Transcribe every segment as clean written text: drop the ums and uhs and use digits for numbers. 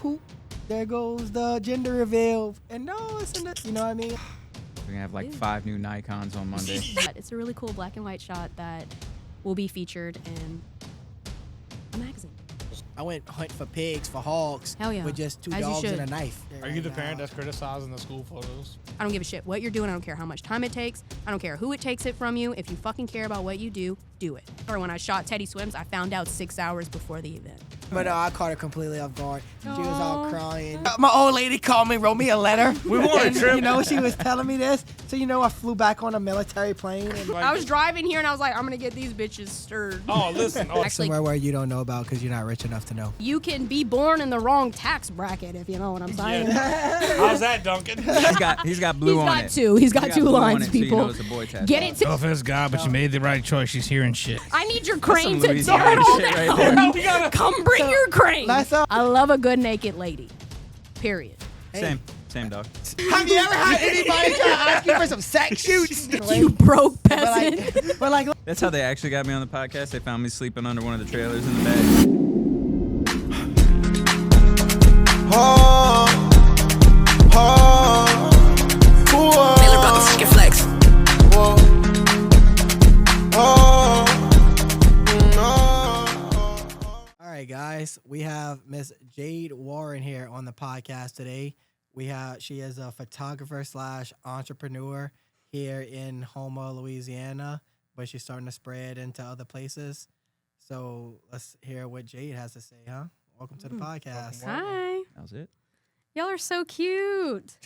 poop. There goes the gender reveal. And no, it's in the, you know what I mean? We're going to have like 5 new Nikons on Monday. It's a really cool black and white shot that will be featured in a magazine. I went hunting for pigs, for hogs. Hell yeah. With just 2 As you dogs should. and a knife. Are you the parent that's criticizing the school photos? I don't give a shit what you're doing. I don't care how much time it takes. I don't care who it takes it from you. If you fucking care about what you do it. Or when I shot Teddy Swims, I found out 6 hours before the event. But no, I caught her completely off guard. She was all Aw. crying. My old lady called me, wrote me a letter. We want a And, trip. You know, she was telling me this. So, you know, I flew back on a military plane. And I was driving here and I was like, I'm gonna get these bitches stirred. Oh, listen. Oh, Actually, somewhere where you don't know about because you're not rich enough to know. you can be born in the wrong tax bracket, if you know what I'm saying. how's that, Duncan? He's got blue He's on got it. two. He's got two blue on lines, it, so you people. know it's a boy tattoo. Get it to. No offense, God, but you made the right choice. She's hearing shit. I need your crane some to Louisiana turn all shit right down. there. No, we gotta. Come bring your crane. Last up. I love a good naked lady. Period. Same dog. Have you ever had anybody try to ask you for some sex shoots? You broke But peasant. like, That's how they actually got me on the podcast. They found me sleeping under one of the trailers in the back. Miller about the fucking flex. all right, guys, we have Miss Jade Warren here on the podcast today. She is a photographer / entrepreneur here in Houma, Louisiana, but she's starting to spread into other places. So let's hear what Jade has to say, huh? Welcome to the podcast. Hi. That was it. Y'all are so cute.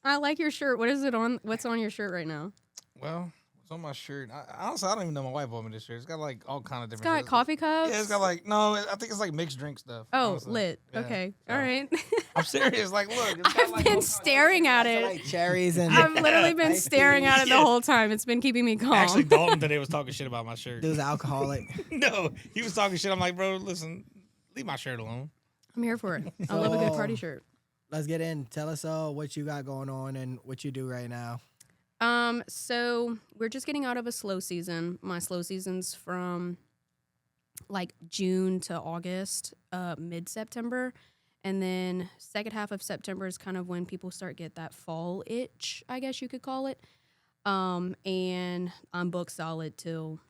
I like your shirt. What is it on? What's on your shirt right now? Well, what's on my shirt? Honestly, I don't even know my wife bought me this shirt. It's got like all kind of It's different. got coffee cups. Yeah, it's got like I think it's like mixed drink stuff. Oh, honestly. lit. Yeah. Okay. So, All right. I'm serious. Like, look. It's got, I've like, been all staring at it. Like cherries and I've literally been staring at it the whole time. It's been keeping me calm. Actually, Dalton today was talking shit about my shirt. Dude's alcoholic. No, he was talking shit. I'm like, bro, listen, leave my shirt alone. I'm here for it. I love a good party shirt. Let's get in. Tell us what you got going on and what you do right now. So we're just getting out of a slow season. My slow season's from like June to August, mid-September. And then second half of September is kind of when people start get that fall itch, I guess you could call it. And I'm booked solid till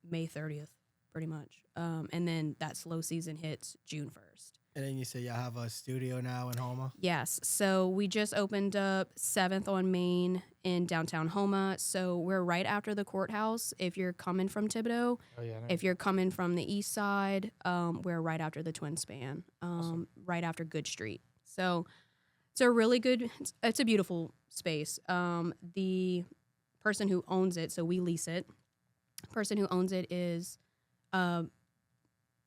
May 30th, pretty much. And then that slow season hits June 1st. And then you say y'all have a studio now in Houma. Yes. So we just opened up 7th on Main in downtown Houma. So we're right after the courthouse. If you're coming from Thibodeau, Oh yeah. if you're coming from the east side, we're right after the Twin Span, Awesome. right after Good Street. So it's a really good, it's a beautiful space. The person who owns it, so we lease it, person who owns it is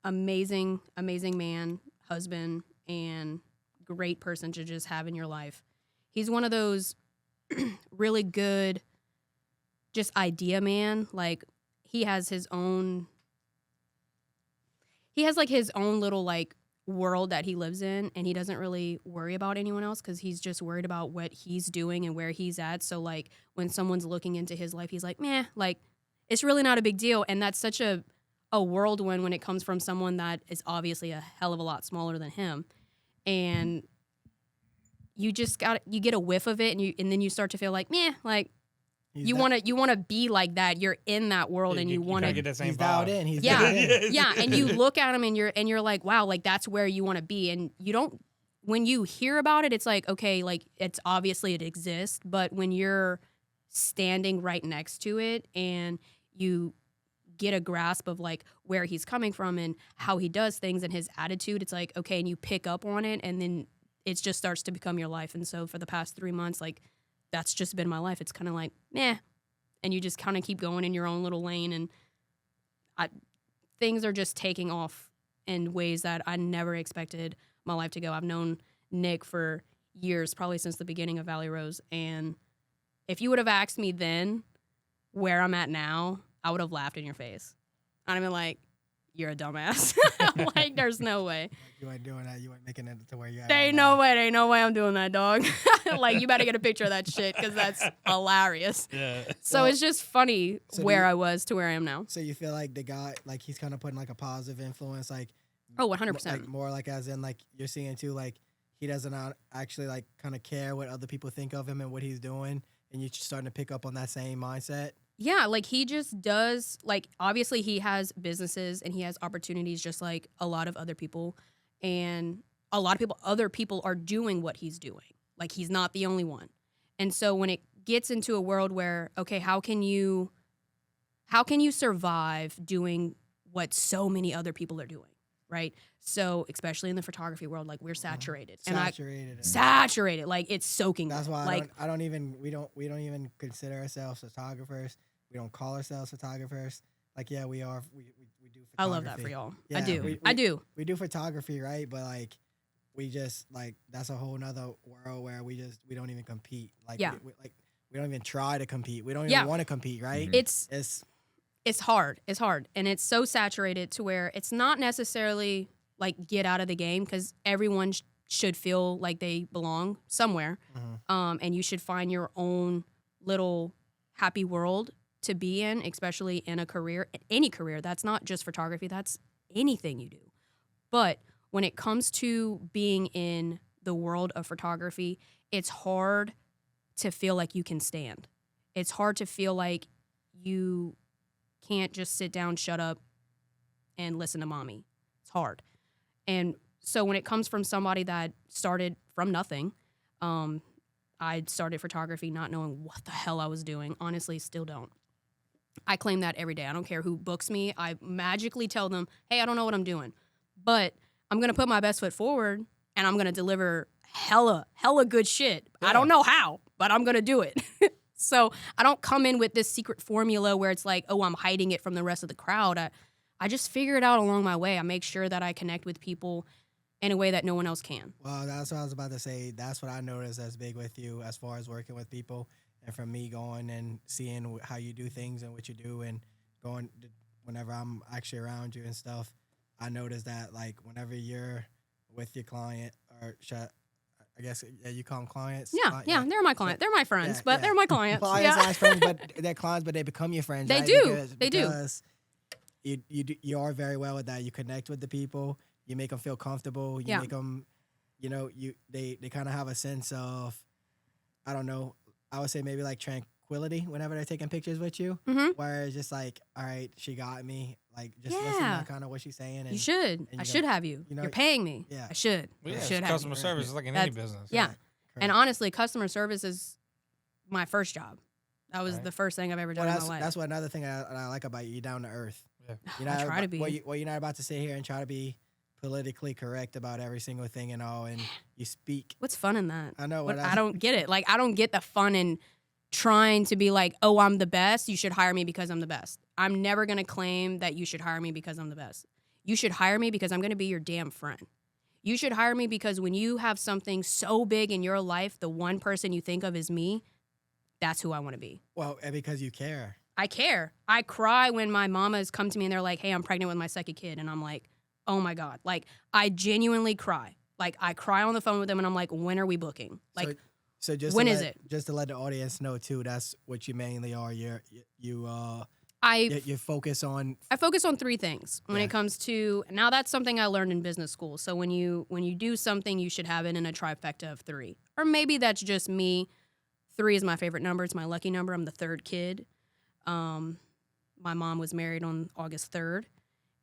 amazing man, husband, and great person to just have in your life. He's one of those really good just idea man. Like he has his own like his own little like world that he lives in, and he doesn't really worry about anyone else because he's just worried about what he's doing and where he's at. So like when someone's looking into his life, he's like, meh, like it's really not a big deal. And that's such a whirlwind when it comes from someone that is obviously a hell of a lot smaller than him. And you get a whiff of it, and then you start to feel like, meh, like you want to be like that. You're in that world, and you want to get that same He's vibe. dialed in. He's yeah, dialed in. yeah. And you look at him, and you're like, wow, like that's where you want to be. And you don't, when you hear about it, it's like, okay, like it's obviously it exists. But when you're standing right next to it, and you get a grasp of like where he's coming from and how he does things and his attitude, it's like, okay, and you pick up on it, and then it just starts to become your life. And so for the past 3 months, like that's just been my life. It's kind of like, meh, and you just kind of keep going in your own little lane, and things are just taking off in ways that I never expected my life to go. I've known Nick for years, probably since the beginning of Valley Rose, and if you would have asked me then where I'm at now, I would have laughed in your face. I'd have been like, you're a dumbass. Like, there's no way. You ain't doing that. You ain't making it to where you at. There ain't no way. There ain't no way I'm doing that, dog. Like, you better get a picture of that shit because that's hilarious. Yeah. So Well, it's just funny so where I was to where I am now. So you feel like the guy, like he's kind of putting like a positive influence, like Oh, 100%. like more like as in like you're seeing too, like he doesn't actually like kind of care what other people think of him and what he's doing, and you're starting to pick up on that same mindset. Yeah, like he just does, like obviously he has businesses and he has opportunities just like a lot of other people, and a lot of other people are doing what he's doing. Like he's not the only one. And so when it gets into a world where, okay, how can you survive doing what so many other people are doing, right? So especially in the photography world, like we're saturated. Saturated. Like it's soaking That's wet. why Like we don't even consider ourselves photographers. We don't call ourselves photographers. Like, yeah, we are. We do photography. I love that for y'all. Yeah, I do. I do. We do photography, right? But like, we just like that's a whole nother world where we don't even compete. Like, Yeah. we don't even try to compete. We don't Yeah. even want to compete, right? It's hard. It's hard. And it's so saturated to where it's not necessarily like get out of the game, because everyone should feel like they belong somewhere. And you should find your own little happy world to be in, especially in a career, any career. That's not just photography. That's anything you do. But when it comes to being in the world of photography, it's hard to feel like you can stand. It's hard to feel like you can't just sit down, shut up, and listen to mommy. It's hard. And so when it comes from somebody that started from nothing, I started photography not knowing what the hell I was doing. Honestly, still don't. I claim that every day. I don't care who books me. I magically tell them, hey, I don't know what I'm doing, but I'm going to put my best foot forward and I'm going to deliver hella good shit. Yeah. I don't know how, but I'm going to do it. So I don't come in with this secret formula where it's like, oh, I'm hiding it from the rest of the crowd. I just figure it out along my way. I make sure that I connect with people in a way that no one else can. Well, that's what I was about to say. That's what I noticed as big with you as far as working with people. And from me going and seeing how you do things and what you do and going whenever I'm actually around you and stuff, I noticed that like whenever you're with your client or I guess you call them clients. Yeah, they're my client. They're my friends, but they're my clients. Clients, friends, but they're clients, but they become your friends. They right? do. Because you are very well with that. You connect with the people. You make them feel comfortable. You make them, they kind of have a sense of, I don't know, I would say maybe like tranquility whenever they're taking pictures with you. Mm-hmm. Where it's just like, all right, she got me. Like, just listen to kind of what she's saying. And, you should. I should have you. You're paying me. Yeah. I should. Well, yeah, I should have customer service is like in any business. Yeah. Correct. And honestly, customer service is my first job. That was the first thing I've ever done in my life. That's what another thing I like about you. You're down to earth. Yeah. You're not I try to be. You're not about to sit here and try to be politically correct about every single thing and all, and you speak. What's fun in that? I know. I don't get it. Like, I don't get the fun in trying to be like, oh, I'm the best. You should hire me because I'm the best. I'm never going to claim that you should hire me because I'm the best. You should hire me because I'm going to be your damn friend. You should hire me because when you have something so big in your life, the one person you think of is me. That's who I want to be. Well, and because you care. I care. I cry when my mamas come to me and they're like, hey, I'm pregnant with my second kid. And I'm like, oh my God. Like, I genuinely cry. Like, I cry on the phone with them and I'm like, when are we booking? Like, so just when is it? Just to let the audience know too, that's what you mainly are. You focus on. I focus on three things when it comes to. Now that's something I learned in business school. So when you do something, you should have it in a trifecta of three, or maybe that's just me. 3 is my favorite number. It's my lucky number. I'm the third kid. My mom was married on August 3rd.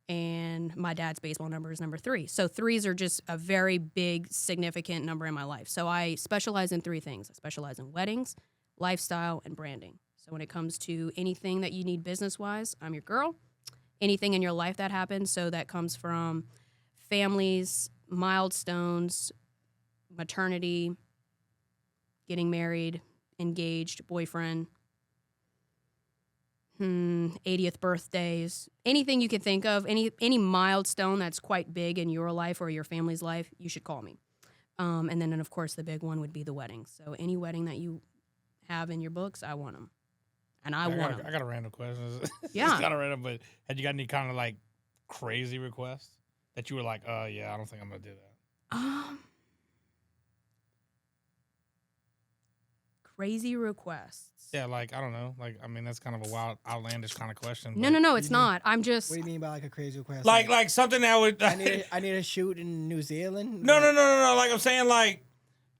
And my dad's baseball number is number 3. So 3s are just a very big, significant number in my life. So I specialize in 3 things. I specialize in weddings, lifestyle, and branding. So when it comes to anything that you need business-wise, I'm your girl. Anything in your life that happens, so that comes from families, milestones, maternity, getting married, engaged, boyfriend, 80th birthdays, anything you can think of, any milestone that's quite big in your life or your family's life, you should call me. And then, of course, the big one would be the wedding. So any wedding that you have in your books, I want them. And I want them. I got a random question. Yeah. It's kind of random, but had you got any kind of like crazy requests that you were like, yeah, I don't think I'm going to do that? Crazy requests. Yeah, like I don't know. Like I mean, that's kind of a wild, outlandish kind of question. No, but- no, it's not. I'm just. What do you mean by like a crazy request? Like something that would. I need a shoot in New Zealand. No. Like I'm saying, like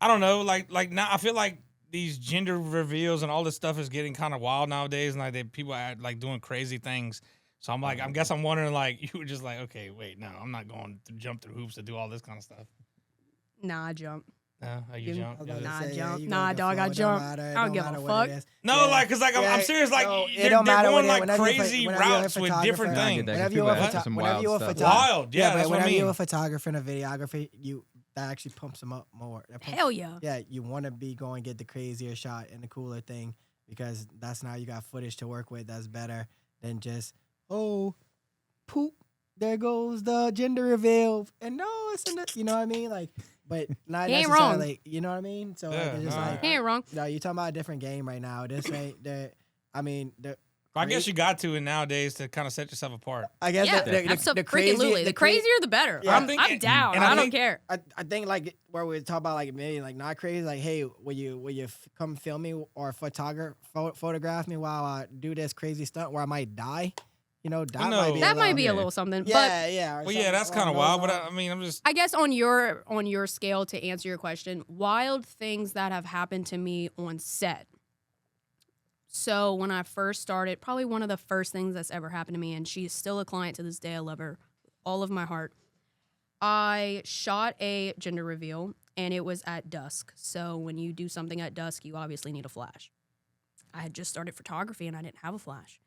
I don't know. Like now, I feel like these gender reveals and all this stuff is getting kind of wild nowadays, and like people are like doing crazy things. So I'm like, I guess I'm wondering, like you were just like, okay, wait, no, I'm not going to jump through hoops to do all this kind of stuff. Nah, I jump. No, you jump. I was about to Nah, say, jump. you Nah, go with the dog, I flow. It jump. don't matter. It I don't don't give a matter what it fuck. is. No, Yeah. like, cause like I'm serious. Like No, it they're don't matter going when like whenever you're crazy whenever you're a routes with photographer. different Nah, I get things. that. Whenever People you're have some wild stuff. Wild, yeah, but that's what I whenever you're mean. a photographer and a videographer, that actually pumps them up more. Hell yeah. Yeah, you want to be going get the crazier shot and the cooler thing because that's now you got footage to work with that's better than just poop. There goes the gender reveal, and no, it's in the, you know what I mean, like, but not He ain't necessarily, wrong. you know what I mean. So like, Yeah, it's just no, like, He ain't wrong. no, you're talking about a different game right now. This ain't the, I mean, I guess you got to nowadays to kind of set yourself apart. I guess Yeah, the freaking the crazier the better. Yeah. I'm I think- down. and I I don't think- care. I think like where we talk about like maybe like not crazy, like hey, will you come film me or photograph me while I do this crazy stunt where I might die? You know, that know. might be That a might little, be a Yeah. little something. But yeah. or Well, yeah, something that's kind of along wild. those But lines. I mean, I'm just. I guess on your scale to answer your question, wild things that have happened to me on set. So when I first started, probably one of the first things that's ever happened to me, and she's still a client to this day. I love her with all of my heart. I shot a gender reveal, and it was at dusk. So when you do something at dusk, you obviously need a flash. I had just started photography, and I didn't have a flash.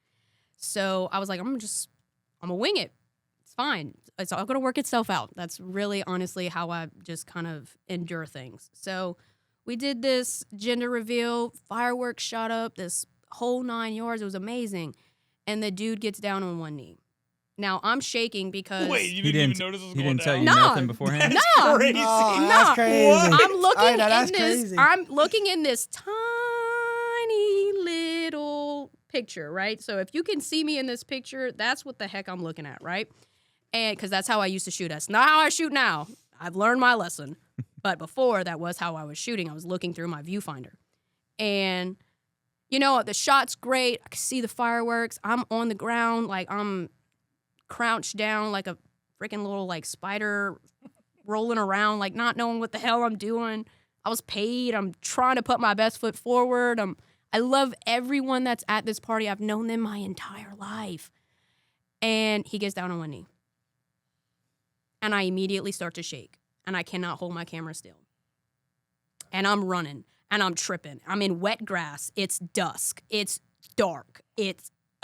So I was like, I'm gonna wing it. It's fine. It's all gonna work itself out. That's really honestly how I just kind of endure things. So we did this gender reveal, fireworks shot up, this whole 9 yards. It was amazing. And the dude gets down on one knee. Now I'm shaking because Wait, you He didn't even didn't. notice it was He going didn't tell down? you No. nothing beforehand. no, Crazy. Oh, that's No. crazy. I'm looking I know, that's in this. crazy. I'm looking in this tiny little picture, right? So if you can see me in this picture, that's what the heck I'm looking at, right? And because that's how I used to shoot. That's not how I shoot now. I've learned my lesson. But before, that was how I was shooting. I was looking through my viewfinder, and you know the shot's great. I can see the fireworks. I'm on the ground, like I'm crouched down like a freaking little like spider rolling around, like not knowing what the hell I'm doing. I was paid. I'm trying to put my best foot forward. I love everyone that's at this party. I've known them my entire life. And he gets down on one knee. And I immediately start to shake. And I cannot hold my camera still. And I'm running. And I'm tripping. I'm in wet grass. It's dusk. It's dark.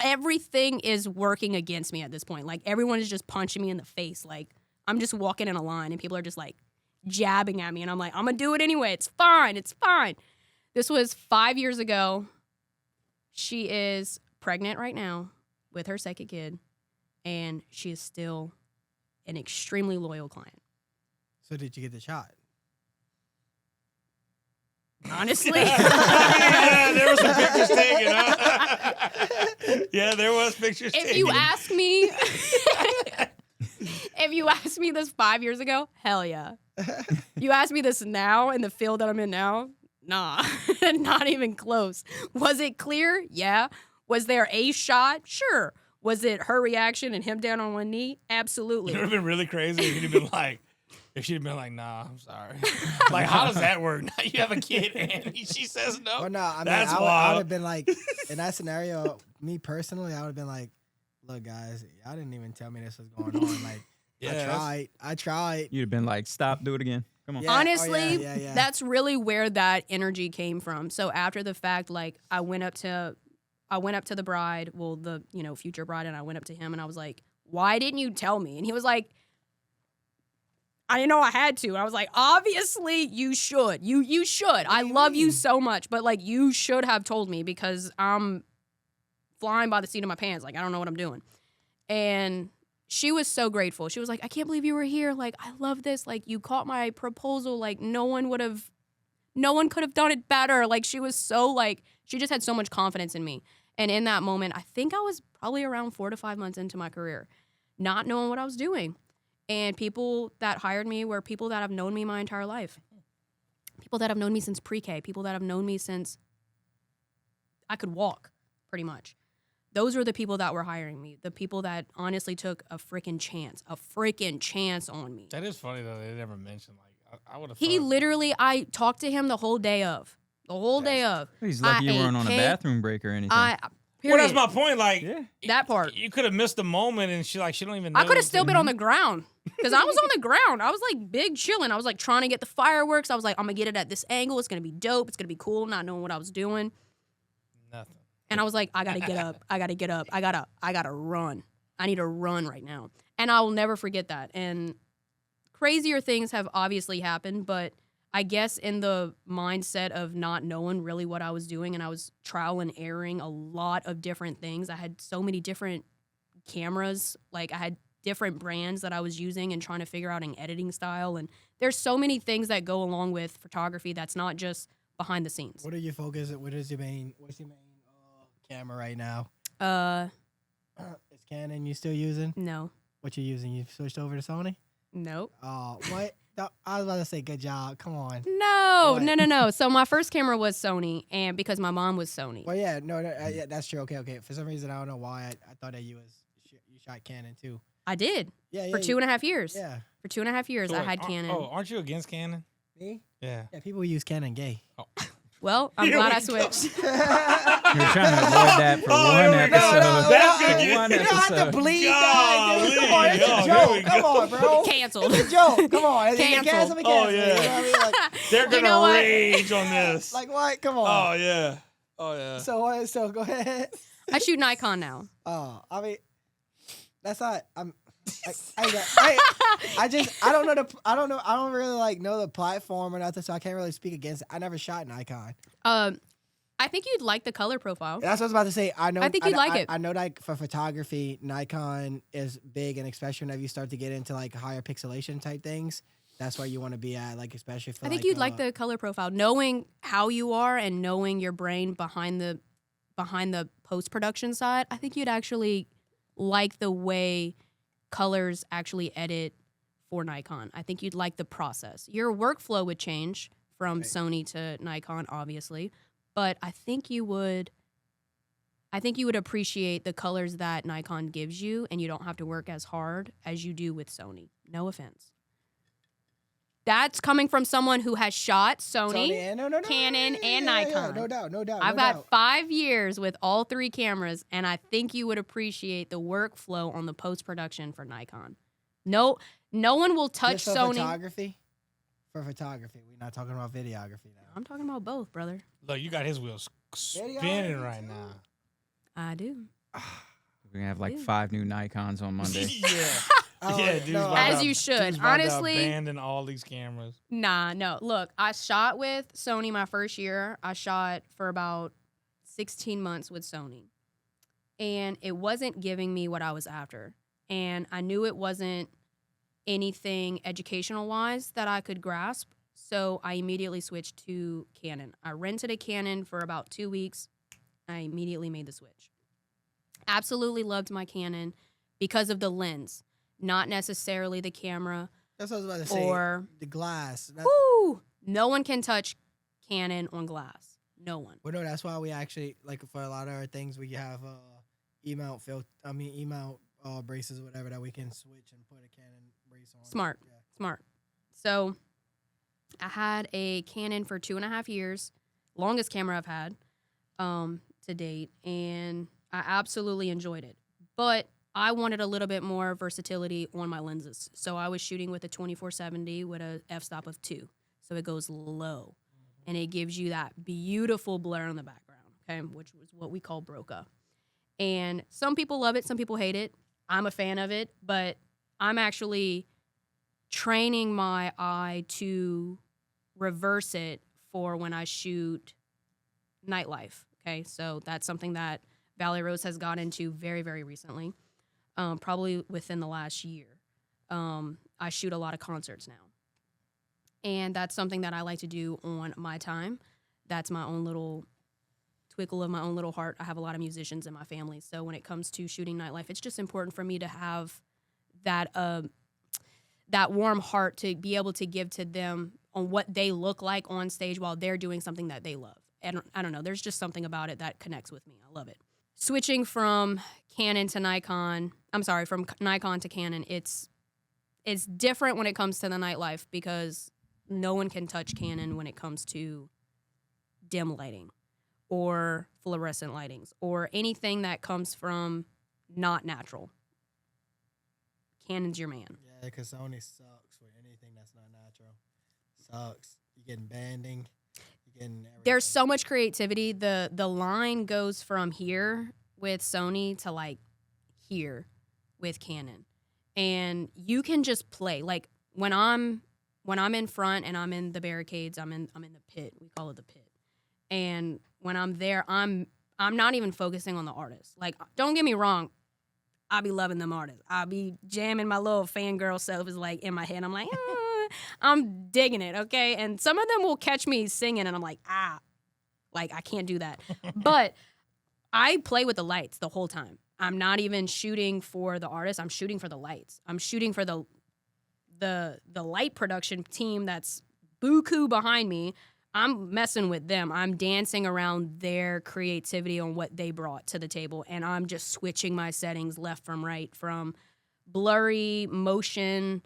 Everything is working against me at this point. Like, everyone is just punching me in the face. Like, I'm just walking in a line, and people are just, like, jabbing at me. And I'm like, I'm going to do it anyway. It's fine. It's fine. This was 5 years ago. She is pregnant right now with her second kid, and she is still an extremely loyal client. So did you get the shot? Honestly. Yeah, there was some pictures taken. Huh? Yeah, there was pictures taken. If you ask me, this 5 years ago, hell yeah. You ask me this now in the field that I'm in now, nah, not even close. Was it clear? Yeah. Was there a shot? Sure. Was it her reaction and him down on one knee? Absolutely. It would have been really crazy if you'd have been like, if she'd been like, nah, I'm sorry. Like, how does that work? Now you have a kid and she says no. Well, no, I mean, That's I would wild. have been like, in that scenario, me personally, I would have been like, look, guys, y'all didn't even tell me this was going on. Like, Yeah, I tried. You'd have been like, stop, do it again. Come on. Yeah. Honestly, yeah. that's really where that energy came from. So after the fact, like I went up to the bride, well, the future bride, and I went up to him and I was like, "Why didn't you tell me?" And he was like, "I didn't know I had to." And I was like, "Obviously, you should. You should. I love you so much, but like you should have told me because I'm flying by the seat of my pants. Like I don't know what I'm doing." And she was so grateful. She was like, "I can't believe you were here. Like, I love this. Like, you caught my proposal. Like, no one could have done it better." Like, she was so like, she just had so much confidence in me. And in that moment, I think I was probably around 4 to 5 months into my career, not knowing what I was doing. And people that hired me were people that have known me my entire life. People that have known me since pre-K, people that have known me since I could walk, pretty much. Those were the people that were hiring me. The people that honestly took a freaking chance on me. That is funny though. They never mentioned I would have. He literally, I talked to him the whole day of. He's lucky you weren't on a bathroom break or anything. Well, that's my point. Like that part. You could have missed the moment, and she don't even know. I could have still been on the ground because I was on the ground. I was like big chilling. I was like trying to get the fireworks. I was like, I'm gonna get it at this angle. It's gonna be dope. It's gonna be cool. Not knowing what I was doing. Nothing. And I was like, I gotta get up. I gotta run. I need to run right now. And I will never forget that. And crazier things have obviously happened, but I guess in the mindset of not knowing really what I was doing, and I was trial and erroring a lot of different things. I had so many different cameras. Like I had different brands that I was using and trying to figure out an editing style. And there's so many things that go along with photography that's not just behind the scenes. What are you focusing? What's your main camera right now? Is Canon you still using? No. What you using? You switched over to Sony? Nope. Oh, what? I was about to say good job. Come on. No. So my first camera was Sony, and because my mom was Sony. Well, yeah, yeah, that's true. Okay. For some reason, I don't know why I thought that you shot Canon too. I did. Yeah. For 2.5 years. Yeah. For 2.5 years, So I wait, had Canon. aren't you against Canon? Me? Yeah. Yeah, people use Canon gay. Oh. Well, I'm Here glad we I go. switched. You're trying to avoid that for one here we go. episode. That's gonna For get- one You don't have to episode. bleed that, dude. Come on, it's Golly. a Here we joke. Come on, bro. Canceled. It's a joke. Come on. Canceled. Cancel me, Oh, cancel me. yeah. You know what I mean? Like, They're gonna know what? rage on this. like what? Come on. Oh yeah. Oh yeah. So what? So go ahead. I shoot Nikon now. Oh, I mean, that's not. I don't really like know the platform or nothing, so I can't really speak against it. I never shot Nikon. I think you'd like the color profile. That's what I was about to say. I know. I think you'd like it. I know that for photography, Nikon is big, and especially whenever you start to get into like higher pixelation type things, that's where you want to be at. Like especially for. I think you'd like the color profile, knowing how you are and knowing your brain behind the post production side. I think you'd actually like the way colors actually edit for Nikon. I think you'd like the process. Your workflow would change from Sony to Nikon, obviously, but I think you would appreciate the colors that Nikon gives you, and you don't have to work as hard as you do with Sony. No offense. That's coming from someone who has shot Sony, Canon, and Nikon. No doubt. I've had 5 years with all three cameras, and I think you would appreciate the workflow on the post-production for Nikon. No one will touch Just for Sony. photography? For photography. We're not talking about videography now. I'm talking about both, brother. Look, you got his wheels spinning right now. I do. We're gonna have like Yeah. 5 new Nikons on Monday. Yeah. Oh, Yeah, dude's no, about As to- you should. dude's about to Honestly- abandon all these cameras. Nah, no. Look, I shot with Sony my first year. I shot for about 16 months with Sony. And it wasn't giving me what I was after. And I knew it wasn't anything educational-wise that I could grasp. So I immediately switched to Canon. I rented a Canon for about 2 weeks. I immediately made the switch. Absolutely loved my Canon because of the lens, not necessarily the camera. That's what I was about to say. Or the glass. woo, no one can touch Canon on glass. No one. Well, no, that's why we actually, like, for a lot of our things, we have E-mount braces or whatever that we can switch and put a Canon brace on. Smart. Yeah. Smart. So I had a Canon for 2.5 years, longest camera I've had to date, and I absolutely enjoyed it. But I wanted a little bit more versatility on my lenses. So I was shooting with a 24-70 with a f-stop of 2. So it goes low. And it gives you that beautiful blur in the background, okay, which was what we call bokeh. And some people love it, some people hate it. I'm a fan of it, but I'm actually training my eye to reverse it for when I shoot nightlife, okay? So that's something that Valley Rose has got into very, very recently, probably within the last year. I shoot a lot of concerts now. And that's something that I like to do on my time. That's my own little twinkle of my own little heart. I have a lot of musicians in my family. So when it comes to shooting nightlife, it's just important for me to have that that warm heart to be able to give to them on what they look like on stage while they're doing something that they love. I don't know. There's just something about it that connects with me. I love it. Switching from Canon to Nikon, from Nikon to Canon, it's different when it comes to the nightlife because no one can touch Canon when it comes to dim lighting or fluorescent lightings or anything that comes from not natural. Canon's your man. Yeah, because Sony sucks with anything that's not natural. Sucks. You're getting banding. You're getting everything. There's so much creativity. The line goes from here with Sony to like here with Canon. And you can just play. Like when I'm in front and I'm in the barricades, I'm in the pit. We call it the pit. And when I'm there, I'm not even focusing on the artist. Like, don't get me wrong, I'll be loving them artists. I'll be jamming my little fangirl self is like in my head. I'm like, I'm digging it, okay? And some of them will catch me singing and I'm like, like I can't do that. But I play with the lights the whole time. I'm not even shooting for the artist. I'm shooting for the lights. I'm shooting for the light production team that's buku behind me. I'm messing with them. I'm dancing around their creativity on what they brought to the table, and I'm just switching my settings left from right, from blurry motion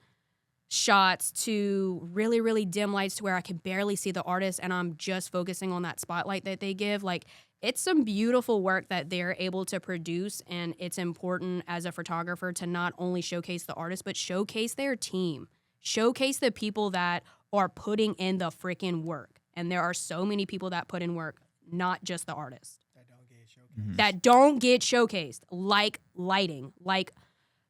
shots to really, really dim lights to where I can barely see the artist, and I'm just focusing on that spotlight that they give. Like, it's some beautiful work that they're able to produce, and it's important as a photographer to not only showcase the artist, but showcase their team. Showcase the people that are putting in the freaking work. And there are so many people that put in work, not just the artist. That don't get showcased. That don't get showcased, like lighting, like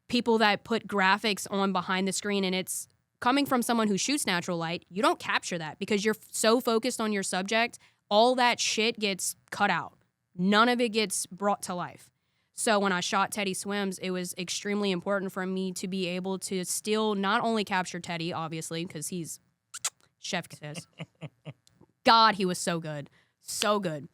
people that put graphics on behind the screen. And it's coming from someone who shoots natural light. You don't capture that because you're so focused on your subject. All that shit gets cut out. None of it gets brought to life. So when I shot Teddy Swims, it was extremely important for me to be able to still not only capture Teddy, obviously, because he's chef kiss. God, he was so good. So good.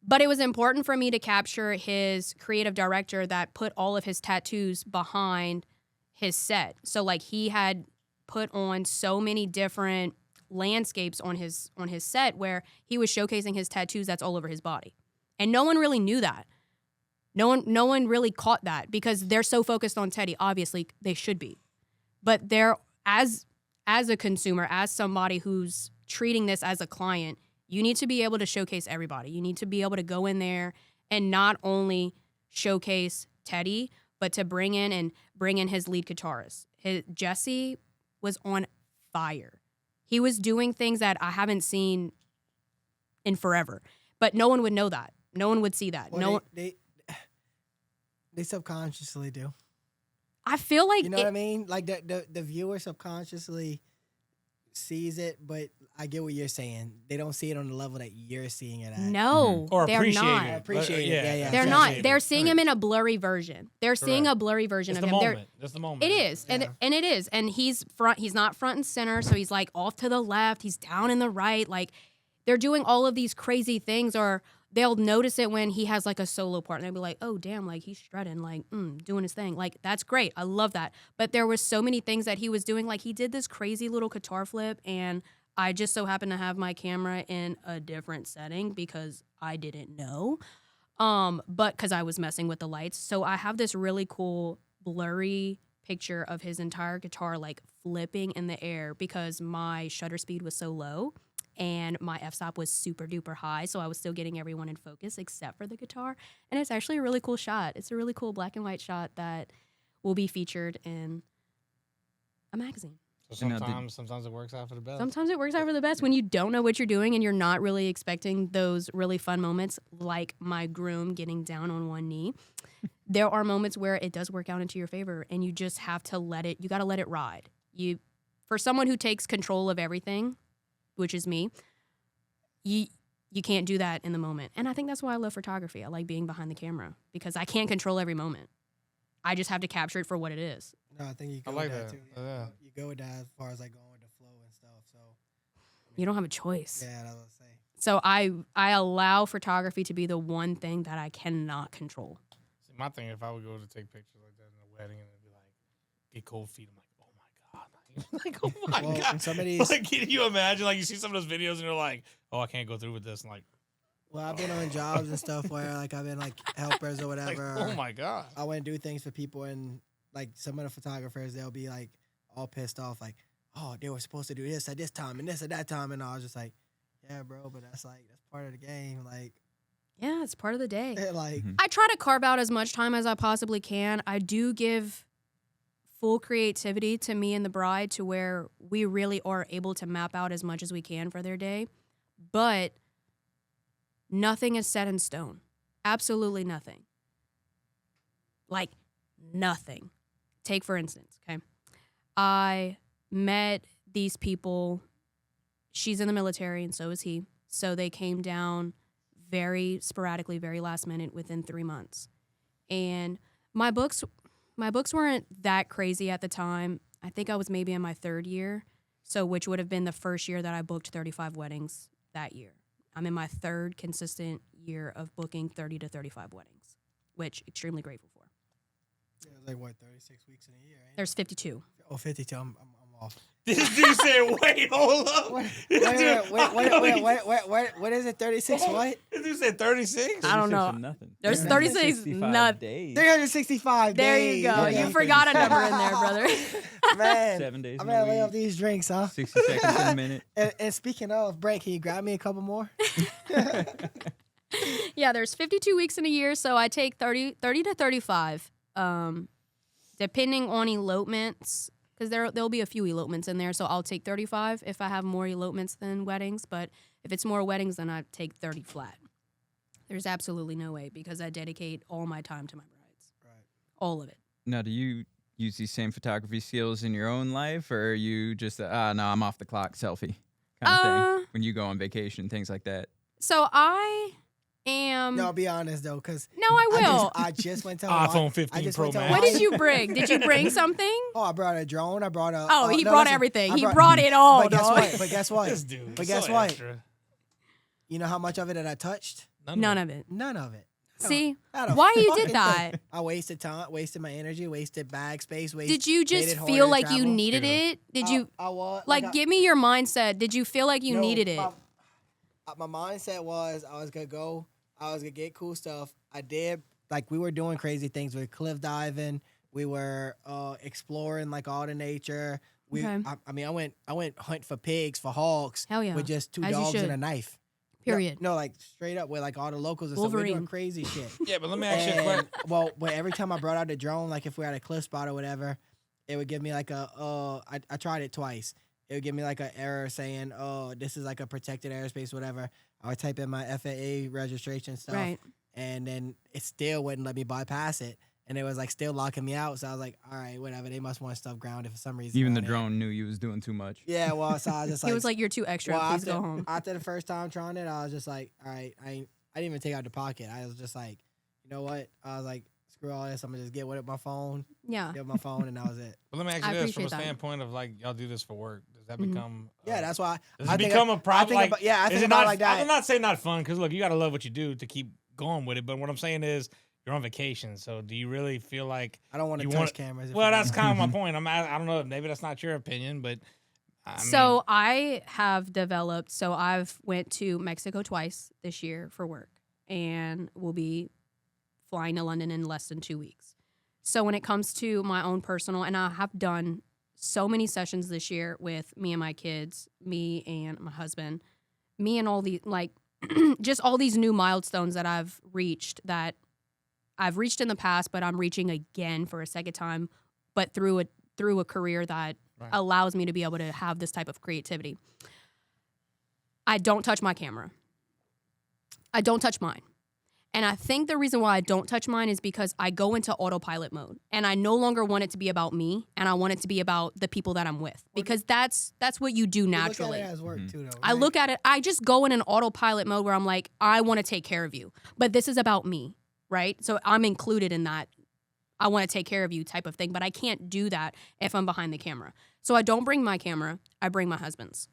But it was important for me to capture his creative director that put all of his tattoos behind his set. So like he had put on so many different landscapes on his set where he was showcasing his tattoos that's all over his body. And no one really knew that. No one really caught that because they're so focused on Teddy. Obviously, they should be. But they're as a consumer, as somebody who's treating this as a client, you need to be able to showcase everybody. You need to be able to go in there and not only showcase Teddy, but to bring in his lead guitarist. Jesse was on fire. He was doing things that I haven't seen in forever, but no one would know that. No one would see that. Well, they subconsciously do. I feel like you know what I mean. Like the viewer subconsciously sees it, but I get what you're saying. They don't see it on the level that you're seeing it at. No, Or they're appreciate not. it. Appreciate it. Yeah. They're appreciate not. it. They're seeing him in a blurry version. They're seeing a blurry version It's of the him. moment. That's the moment. It is, and it is, and he's not front and center, so he's like off to the left, he's down in the right. Like they're doing all of these crazy things, or they'll notice it when he has like a solo part, and they'll be like, "Oh damn, like he's shredding, like doing his thing." Like that's great, I love that. But there was so many things that he was doing, like he did this crazy little guitar flip, and I just so happened to have my camera in a different setting because I didn't know. But because I was messing with the lights. So I have this really cool blurry picture of his entire guitar like flipping in the air because my shutter speed was so low and my f-stop was super duper high. So I was still getting everyone in focus except for the guitar. And it's actually a really cool shot. It's a really cool black and white shot that will be featured in a magazine. So sometimes it works out for the best. Sometimes it works out for the best when you don't know what you're doing and you're not really expecting those really fun moments like my groom getting down on one knee. There are moments where it does work out into your favor and you just have to you got to let it ride. For someone who takes control of everything, which is me, you can't do that in the moment. And I think that's why I love photography. I like being behind the camera because I can't control every moment. I just have to capture it for what it is. No, I think you go like with that that. too. Yeah. You go with that as far as like going with the flow and stuff. So You don't have a choice. yeah, that's what I'm saying. So I allow photography to be the one thing that I cannot control. See, my thing, if I would go to take pictures like that in a wedding and it'd be like, get cold feet, I'm like, oh my God. Like, oh my Well, God. and some of these, Like, can you imagine? Like, you see some of those videos and you're like, oh, I can't go through with this. And like, Well, I've been on jobs and stuff where like I've been like helpers or Like, whatever. oh my god. I went to do things for people, and like some of the photographers, they'll be like all pissed off, like, oh, they were supposed to do this at this time and this at that time, and I was just like, yeah, bro, but that's part of the game, like, Yeah, it's part of the day. like. I try to carve out as much time as I possibly can. I do give full creativity to me and the bride to where we really are able to map out as much as we can for their day. But nothing is set in stone. Absolutely nothing. Like nothing. Take for instance, okay? I met these people. She's in the military and so is he. So they came down very sporadically, very last minute within 3 months. And my books weren't that crazy at the time. I think I was maybe in my 3rd year, so which would have been the first year that I booked 35 weddings that year. I'm in my 3rd consistent year of booking 30 to 35 weddings, which extremely grateful for. Yeah, it was like, what, 36 weeks in a year, ain't There's 52. it? Oh, 52, I'm off. This dude said, wait, hold up. Wait, This dude- what is it, 36 what? This dude said 36? I don't know. Nothing. There's Yeah. 36, 365 nothing. days. 365 There days. you go. Okay. You forgot a number in there, brother. Man, 7 days I'm in a gonna lay off week. these drinks, huh? 60 seconds in a minute. And speaking of, Brent, can you grab me a couple more? Yeah, there's 52 weeks in a year, so I take 30 to 35, depending on elopements, because there'll be a few elopements in there, so I'll take 35 if I have more elopements than weddings, but if it's more weddings, then I take 30 flat. There's absolutely no way, because I dedicate all my time to my brides. Right. All of it. Now, do you use these same photography skills in your own life, or are you just no, I'm off the clock selfie kind of thing when you go on vacation, things like that? So I am... No, be honest though, because No, I will. I just went to iPhone Hawaii. 15 I just Pro went to Max. What Hawaii. did you bring? Did you bring something? Oh, I brought a drone. I brought a. Oh, he no, brought listen, everything. I He brought it all, But guess dog. what? But guess what? This dude. But is guess so what? extra. You know how much of it that I touched? None of it. None of it. See? Not a Why you fucking did that? thing. I wasted time, wasted my energy, wasted bag space. Did you made just it harder feel to like you travel. needed it? Did you I was like give me your mindset? Did you feel like you needed it? My mindset was I was gonna go. I was gonna get cool stuff. I did. Like we were doing crazy things. We were cliff diving. We were exploring like all the nature. Okay. I mean, I went hunt for pigs, for hogs. Hell yeah. With just 2 As you dogs should. and a knife. Period. No, like straight up with like all the locals and stuff. We were doing Wolverine. crazy shit. Yeah, but let me ask you a question. Well, but every time I brought out the drone, like if we're at a cliff spot or whatever, it would give me like I tried it twice. It would give me like an error saying, oh, this is like a protected airspace, whatever. I would type in my FAA registration stuff. Right. And then it still wouldn't let me bypass it. And it was like still locking me out. So I was like, all right, whatever. They must want stuff grounded for some reason. Even the around here. drone knew you was doing too much. Yeah, well, so I was just like, He was like, "You're too extra. well, Please after, go home." after the first time trying it, I was just like, all right, I didn't even take out the pocket. I was just like, you know what? I was like, screw all this. I'm gonna just get with my phone, Yeah. get my phone, and that was it. But let me ask I you this from a appreciate that. standpoint of like y'all do this for work. Does that Mhm. become Yeah, that's why. does I it think become I- a problem? I think Like, about, yeah, I is think it about not, it like that. I'm not saying not fun because look, you gotta love what you do to keep going with it. But what I'm saying is you're on vacation, so do you really feel like? I don't want to you touch wanna- cameras. if Well, you that's don't. kind of my point. I don't know. Maybe that's not your opinion, but I So mean, I have developed. So I've went to Mexico twice this year for work, and will be flying to London in less than 2 weeks. So when it comes to my own personal, and I have done so many sessions this year with me and my kids, me and my husband, me and all the like, just all these new milestones that I've reached that I've reached in the past, but I'm reaching again for a second time, but through a career that Right. allows me to be able to have this type of creativity. I don't touch my camera. I don't touch mine. And I think the reason why I don't touch mine is because I go into autopilot mode and I no longer want it to be about me, and I want it to be about the people that I'm with, because that's what you do You naturally. Look at it as work too, though. I right? look at it, I just go in an autopilot mode where I'm like, I want to take care of you, but this is about me, right? So I'm included in that. I want to take care of you type of thing, but I can't do that if I'm behind the camera. So I don't bring my camera. I bring my husband's.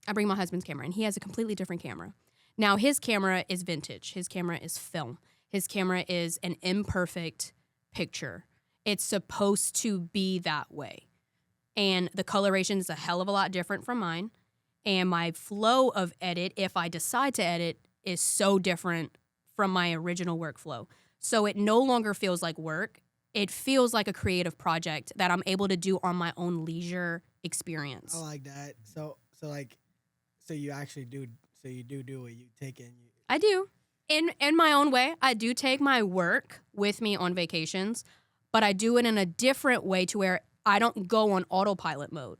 I bring my husband's camera, and he has a completely different camera. Now, his camera is vintage. His camera is film. His camera is an imperfect picture. It's supposed to be that way. And the coloration is a hell of a lot different from mine. And my flow of edit, if I decide to edit, is so different from my original workflow. So it no longer feels like work. It feels like a creative project that I'm able to do on my own leisure experience. I like that. So you actually do. So you do it. You take it. And you, I do. In my own way, I do take my work with me on vacations, but I do it in a different way to where I don't go on autopilot mode.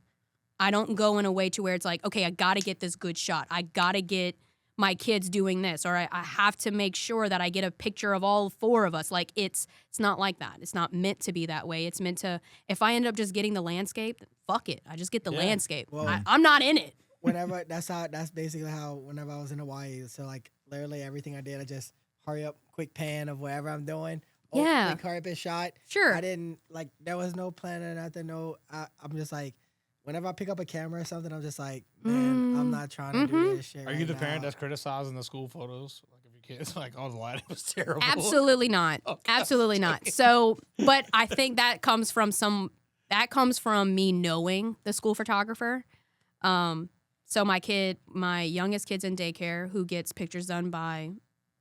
I don't go in a way to where it's like, okay, I got to get this good shot. I got to get my kids doing this, or I have to make sure that I get a picture of all 4 of us. Like it's not like that. It's not meant to be that way. It's meant to, if I end up just getting the landscape, fuck it. I just get the landscape. Well, I'm not in it. whenever that's basically how whenever I was in Hawaii. So like literally everything I did, I just hurry up, quick pan of whatever I'm doing. Yeah. Quick carpet shot. Sure. I didn't like there was no plan or nothing. No, I'm just like whenever I pick up a camera or something, I'm just like, man, I'm not trying to do this shit. Are you the parent that's criticizing the school photos? Like of your kids, like, oh, the lighting was terrible. Absolutely not. Absolutely not. So, but I think that comes from me knowing the school photographer. So my youngest kid's in daycare who gets pictures done by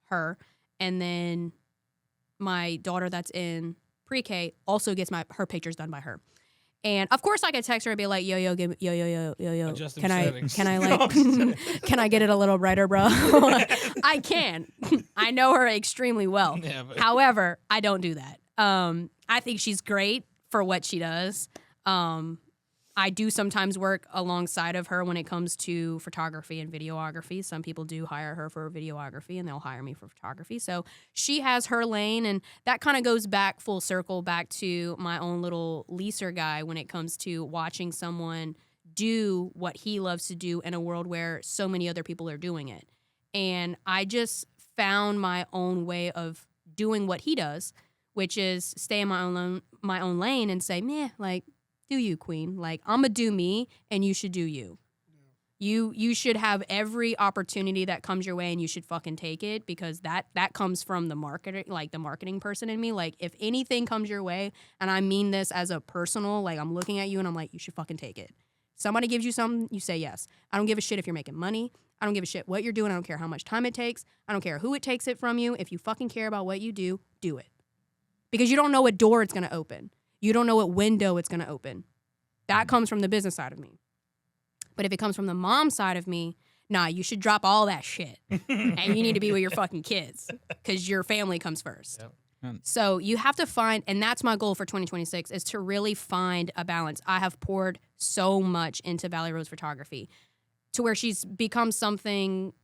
her. And then my daughter that's in pre-K also gets her pictures done by her. And of course I could text her and be like, yo, Adjusting can settings. I like, can I get it a little brighter, bro? I can. I know her extremely well. Yeah, but However, I don't do that. I think she's great for what she does. I do sometimes work alongside of her when it comes to photography and videography. Some people do hire her for videography and they'll hire me for photography. So she has her lane, and that kind of goes back full circle back to my own little leaser guy when it comes to watching someone do what he loves to do in a world where so many other people are doing it. And I just found my own way of doing what he does, which is stay in my own lane and say, meh, like, do you, queen. Like, I'm going to do me, and you should do you. You should have every opportunity that comes your way, and you should fucking take it, because that comes from the marketer, like the marketing person in me. Like, if anything comes your way, and I mean this as a personal, like, I'm looking at you, and I'm like, you should fucking take it. Somebody gives you something, you say yes. I don't give a shit if you're making money. I don't give a shit what you're doing. I don't care how much time it takes. I don't care who it takes it from you. If you fucking care about what you do it. Because you don't know what door it's going to open. You don't know what window it's going to open. That comes from the business side of me. But if it comes from the mom side of me, nah, you should drop all that shit. And you need to be with your fucking kids, because your family comes first. Yep. So you have to find, and that's my goal for 2026, is to really find a balance. I have poured so much into Valley Rose photography to where she's become something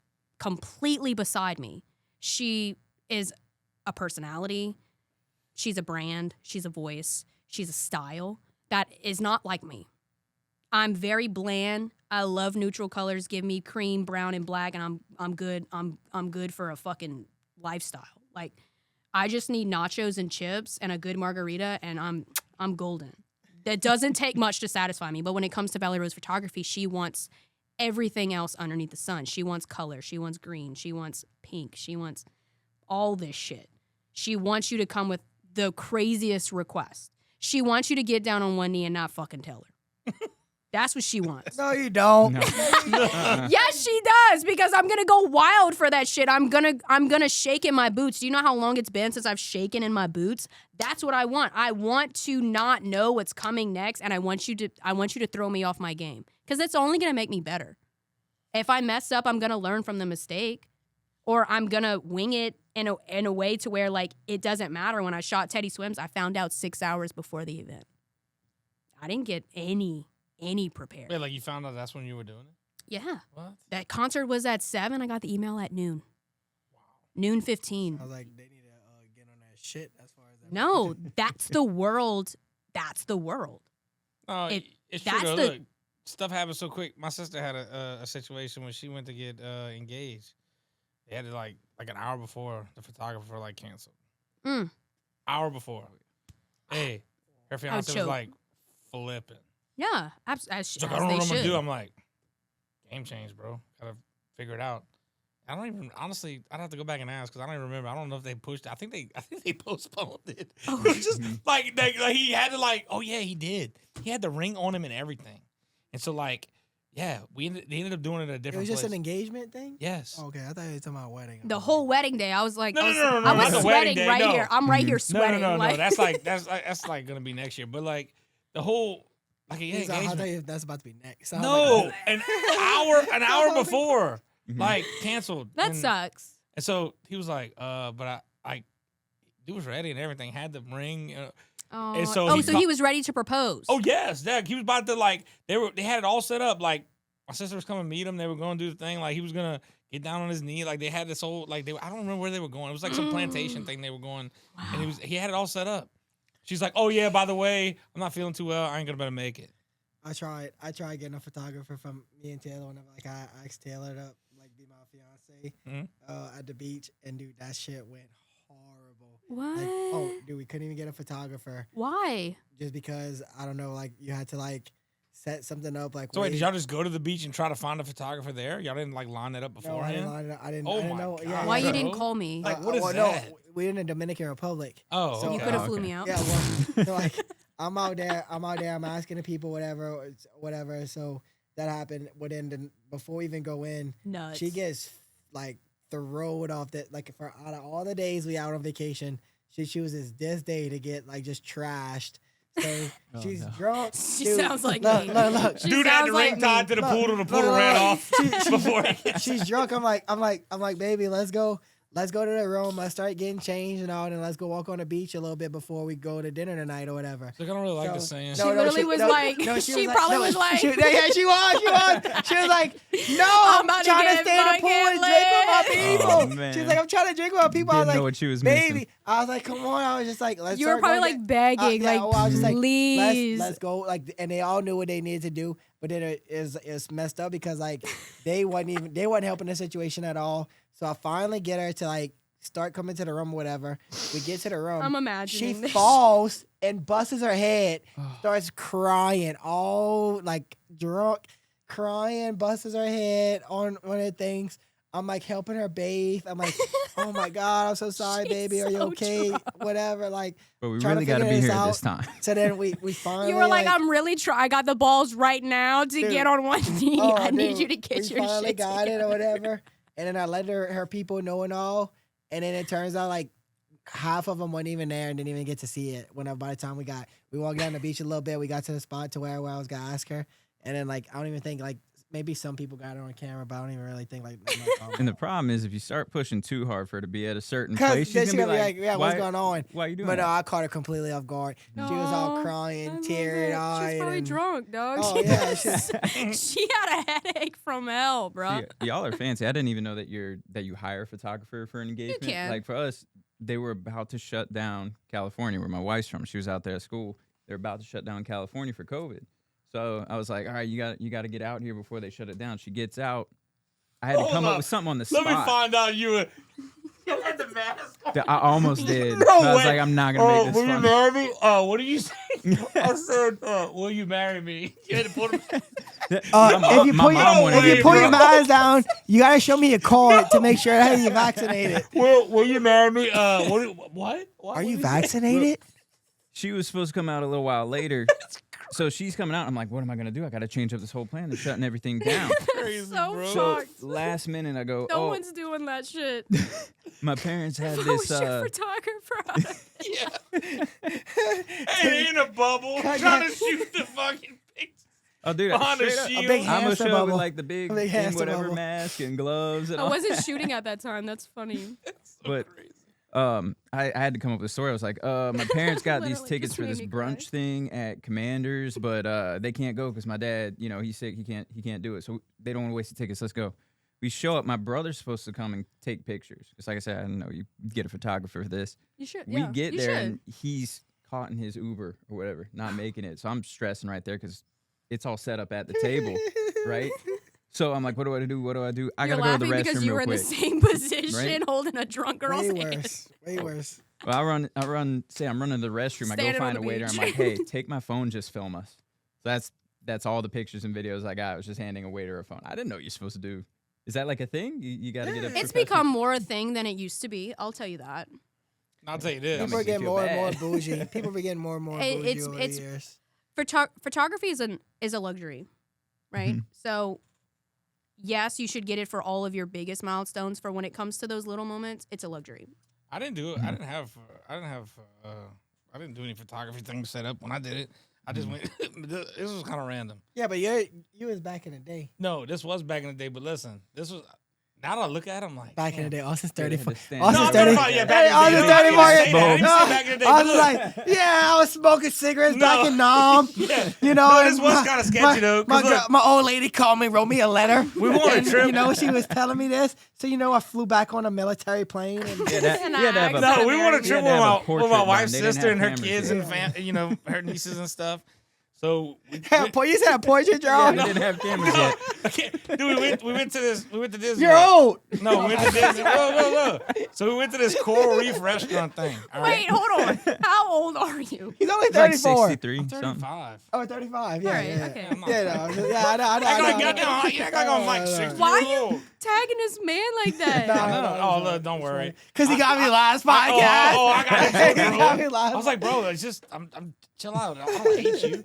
completely beside me. She is a personality. She's a brand. She's a voice. She's a style that is not like me. I'm very bland. I love neutral colors. Give me cream, brown, and black, and I'm good. I'm good for a fucking lifestyle. Like, I just need nachos and chips and a good margarita, and I'm golden. That doesn't take much to satisfy me. But when it comes to Valley Rose photography, she wants everything else underneath the sun. She wants color. She wants green. She wants pink. She wants all this shit. She wants you to come with the craziest request. She wants you to get down on one knee and not fucking tell her. That's what she wants. No, you don't. No. Yes, she does, because I'm gonna go wild for that shit. I'm gonna shake in my boots. Do you know how long it's been since I've shaken in my boots? That's what I want. I want to not know what's coming next, and I want you to throw me off my game, because it's only gonna make me better. If I mess up, I'm gonna learn from the mistake, or I'm gonna wing it in a way to where, like, it doesn't matter. When I shot Teddy Swims, I found out 6 hours before the event. I didn't get any prepared. Wait, like you found out that's when you were doing it? Yeah. What? That concert was at 7. I got the email at noon. Wow. Noon 15. I was like, they need to get on that shit as far as that. No, that's the world. That's the world. No, It- it's true that's though. the- Look, stuff happens so quick. My sister had a situation when she went to get engaged. They had it like an hour before the photographer like canceled. Mm. Hour before. Hey, her fiance was choke. like flipping. Yeah, as She's like, I as don't know they what I'm gonna should. do. I'm like, game change, bro. Gotta figure it out. I don't even honestly. I'd have to go back and ask because I don't even remember. I don't know if they pushed. I think they postponed it. Oh. It was just like he had to like. Oh yeah, he did. He had the ring on him and everything. And so like, Yeah, they ended up doing it at a It different was just place. an engagement thing. Yes. Okay, I thought you were talking about a wedding. The whole wedding day, I was like, No, I was, no, I was not the sweating wedding day, right no. here. I'm right here sweating. No. like, That's like gonna be next year. But like the whole like a I thought engagement. that's about to be next. So I was No, like, an hour before, like canceled. that and, sucks. And so he was like, but I dude was ready and everything, had the ring. Oh, And so he was ready to propose. Oh yes, he was about to like they had it all set up. Like my sister was coming to meet him. They were going to do the thing. Like he was gonna get down on his knee. Like they had this whole like I don't remember where they were going. It was like some plantation thing they were going, and he had it all set up. She's like, oh yeah, by the way, I'm not feeling too well. I ain't gonna be able to make it. I tried getting a photographer from me and Taylor whenever like I asked Taylor to like be my fiance at the beach, and dude, that shit went horrible. What? Like, oh, dude, we couldn't even get a photographer Why? just because I don't know, like you had to like set something up. Like, So wait, did y'all just go to the beach and try to find a photographer there? Y'all didn't like line that up No, I didn't. beforehand? I didn't. Oh I didn't my know. God. Yeah, Why yeah. you didn't call me? Like, what is well, that? No, we're in the Dominican Republic. Oh, So- you okay. could have Oh, flew okay. me out. Yeah, well, so like I'm out there. I'm asking the people whatever. So that happened. Before we even go in, Nuts. she gets like thrown off that. Like for out of all the days we out on vacation, she chooses this day to get like just trashed. So she's no. drunk. She Dude, sounds like look, me. Look. She Dude had sounds the like ring tied me. to the pool till the pool Look, ran look. off before. She's drunk. I'm like, baby, let's go to the room. Let's start getting changed and all, and let's go walk on the beach a little bit before we go to dinner tonight or whatever. Like, I don't really like So- this saying. She literally was like- she probably was like- she was like, no, I'm I'm about to trying to get stay in the pool and drink with my fucking people. Oh, man. She was like, I'm trying to drink with my people. I was Didn't know like, what she was baby, missing. I was like, come on. I was just like, let's. You were start probably going like begging, yeah, like, well, I was just like, please. let's go. Like, and they all knew what they needed to do, but then it's messed up because like they wasn't helping the situation at all. So I finally get her to like start coming to the room or whatever. We get to the room. I'm imagining She this. falls and busts her head, starts crying, all like drunk, crying, busts her head on one of the things. I'm like helping her bathe. I'm like, oh my God, I'm so sorry, She's baby. Are you so okay? drunk. Whatever. Like, But we trying to really got to figure be this here out. this time. so then we finally. You were like, I'm really trying. I got the balls right now to Dude. get on one knee. oh, I need dude, you to get we your finally shit got it together. or whatever. And then I let her people know and all. And then it turns out like half of them weren't even there and didn't even get to see it. By the time we walked down the beach a little bit, we got to the spot to where I was gonna ask her. And then like I don't even think like maybe some people got it on camera, but I don't even really think like. And the problem is if you start pushing too hard for her to be at a certain Because place, then she's she going to gonna be be like, like, yeah, what's going on? Why are you doing But that? I caught her completely off guard. She was all Aw, I crying, love teary it. eyed. She's probably drunk, dog. Oh, she, yeah, she had a headache from hell, bro. See, y'all are fancy. I didn't even know that you hire a photographer for an engagement. can. Like for us, they were about to shut down California, where my wife's from. She was out there at school. They're about to shut down California for COVID. So I was like, all right, you got to get out here before they shut it down. She gets out. I had to Hold come up. up with something on the Let spot. me find out you had the mask on. I almost did. No I was way. like, I'm not gonna make this will you fun. marry me? What did you say? I said, will you marry me? You had to put him. If you My put mom your, wanted if me you to put do your it. mask down, you gotta show me a card to make sure that you're vaccinated. Will you marry me? What? Are you vaccinated? She was supposed to come out a little while later. So she's coming out. I'm like, what am I gonna do? I got to change up this whole plan. They're shutting everything down. Crazy, so bro. So fucked. last minute, I go, No oh, one's doing that shit. my parents had If I was this. your photographer. Hey, in a bubble, trying to shoot the fucking picture Oh, dude, behind a straight up, shield. big I'm gonna hamster show up with bubble. like the big A big thing, hamster whatever bubble. mask and gloves and I all. wasn't shooting at that time. That's funny. But I had to come up with a story. I was like, my parents got these Literally tickets just for made this me cry. brunch thing at Commanders, but they can't go because my dad, he's sick. He can't do it. So they don't want to waste the tickets. Let's go. We show up. My brother's supposed to come and take pictures. It's like I said, I don't know. You get a photographer for this. You should. We Yeah, get you there should. and he's caught in his Uber or whatever, not making it. So I'm stressing right there because it's all set up at the table, right? So I'm like, what do I do? What do I do? I You're gotta go to the laughing because restroom you were real in quick. the same position Right? holding a drunk girl's Way hand. worse. Way worse. Well, I run. Say I'm running to the restroom. I Standing go on find the a waiter. I'm beach. like, hey, take my phone. Just film us. So that's all the pictures and videos I got. I was just handing a waiter a phone. I didn't know what you're supposed to do. Is that like a thing? You got to get a. It's professional- become more a thing than it used to be. I'll tell you that. I'll tell you this. People are makes me getting feel more and more bad. bougie. People are getting more and more bougie It's- over it's- the years. Photography is a luxury, right? So yes, you should get it for all of your biggest milestones. For when it comes to those little moments, it's a luxury. I didn't do it. I didn't do any photography thing set up when I did it. I just went. This was kind of random. Yeah, but you was back in the day. No, this was back in the day. But listen, this was. Now that I look at it, I'm like, Back in the day, Austin's 34. No, Austin's I'm 30. talking about, yeah, back in the Austin's day. I didn't 34. say that. I didn't say back in the day. I but was look. like, yeah, I was smoking cigarettes back in Nam. Yeah. You know, No, and this was kind of sketchy though. 'Cause look, My old lady called me, wrote me a letter. We want a And, trip. You know, she was telling me this. So, you know, I flew back on a military plane. And You had to have a- no, we want a You trip had to have a with portrait my done. wife's They didn't sister have and her cameras kids yet. and her nieces and stuff. So you said a portrait, Yeah, Joe? we didn't have cameras yet. Okay, dude, we went to Disney. You're old. No, we went to Disney. Whoa. So we went to this Coral Reef restaurant thing. All right? Wait, hold on. How old are you? He's only It's like 34. 63 I'm something. 35. Oh, 35. Yeah, Alright, yeah. okay. I'm not- Yeah, no, I know. I got goddamn. You act like I'm like 60 Why years you old. tagging this man like that? No. Oh, look, don't worry. Because he got me last podcast. Oh, I got it, He got me bro. last I was like, bro, it's just I'm chill out. I don't hate you.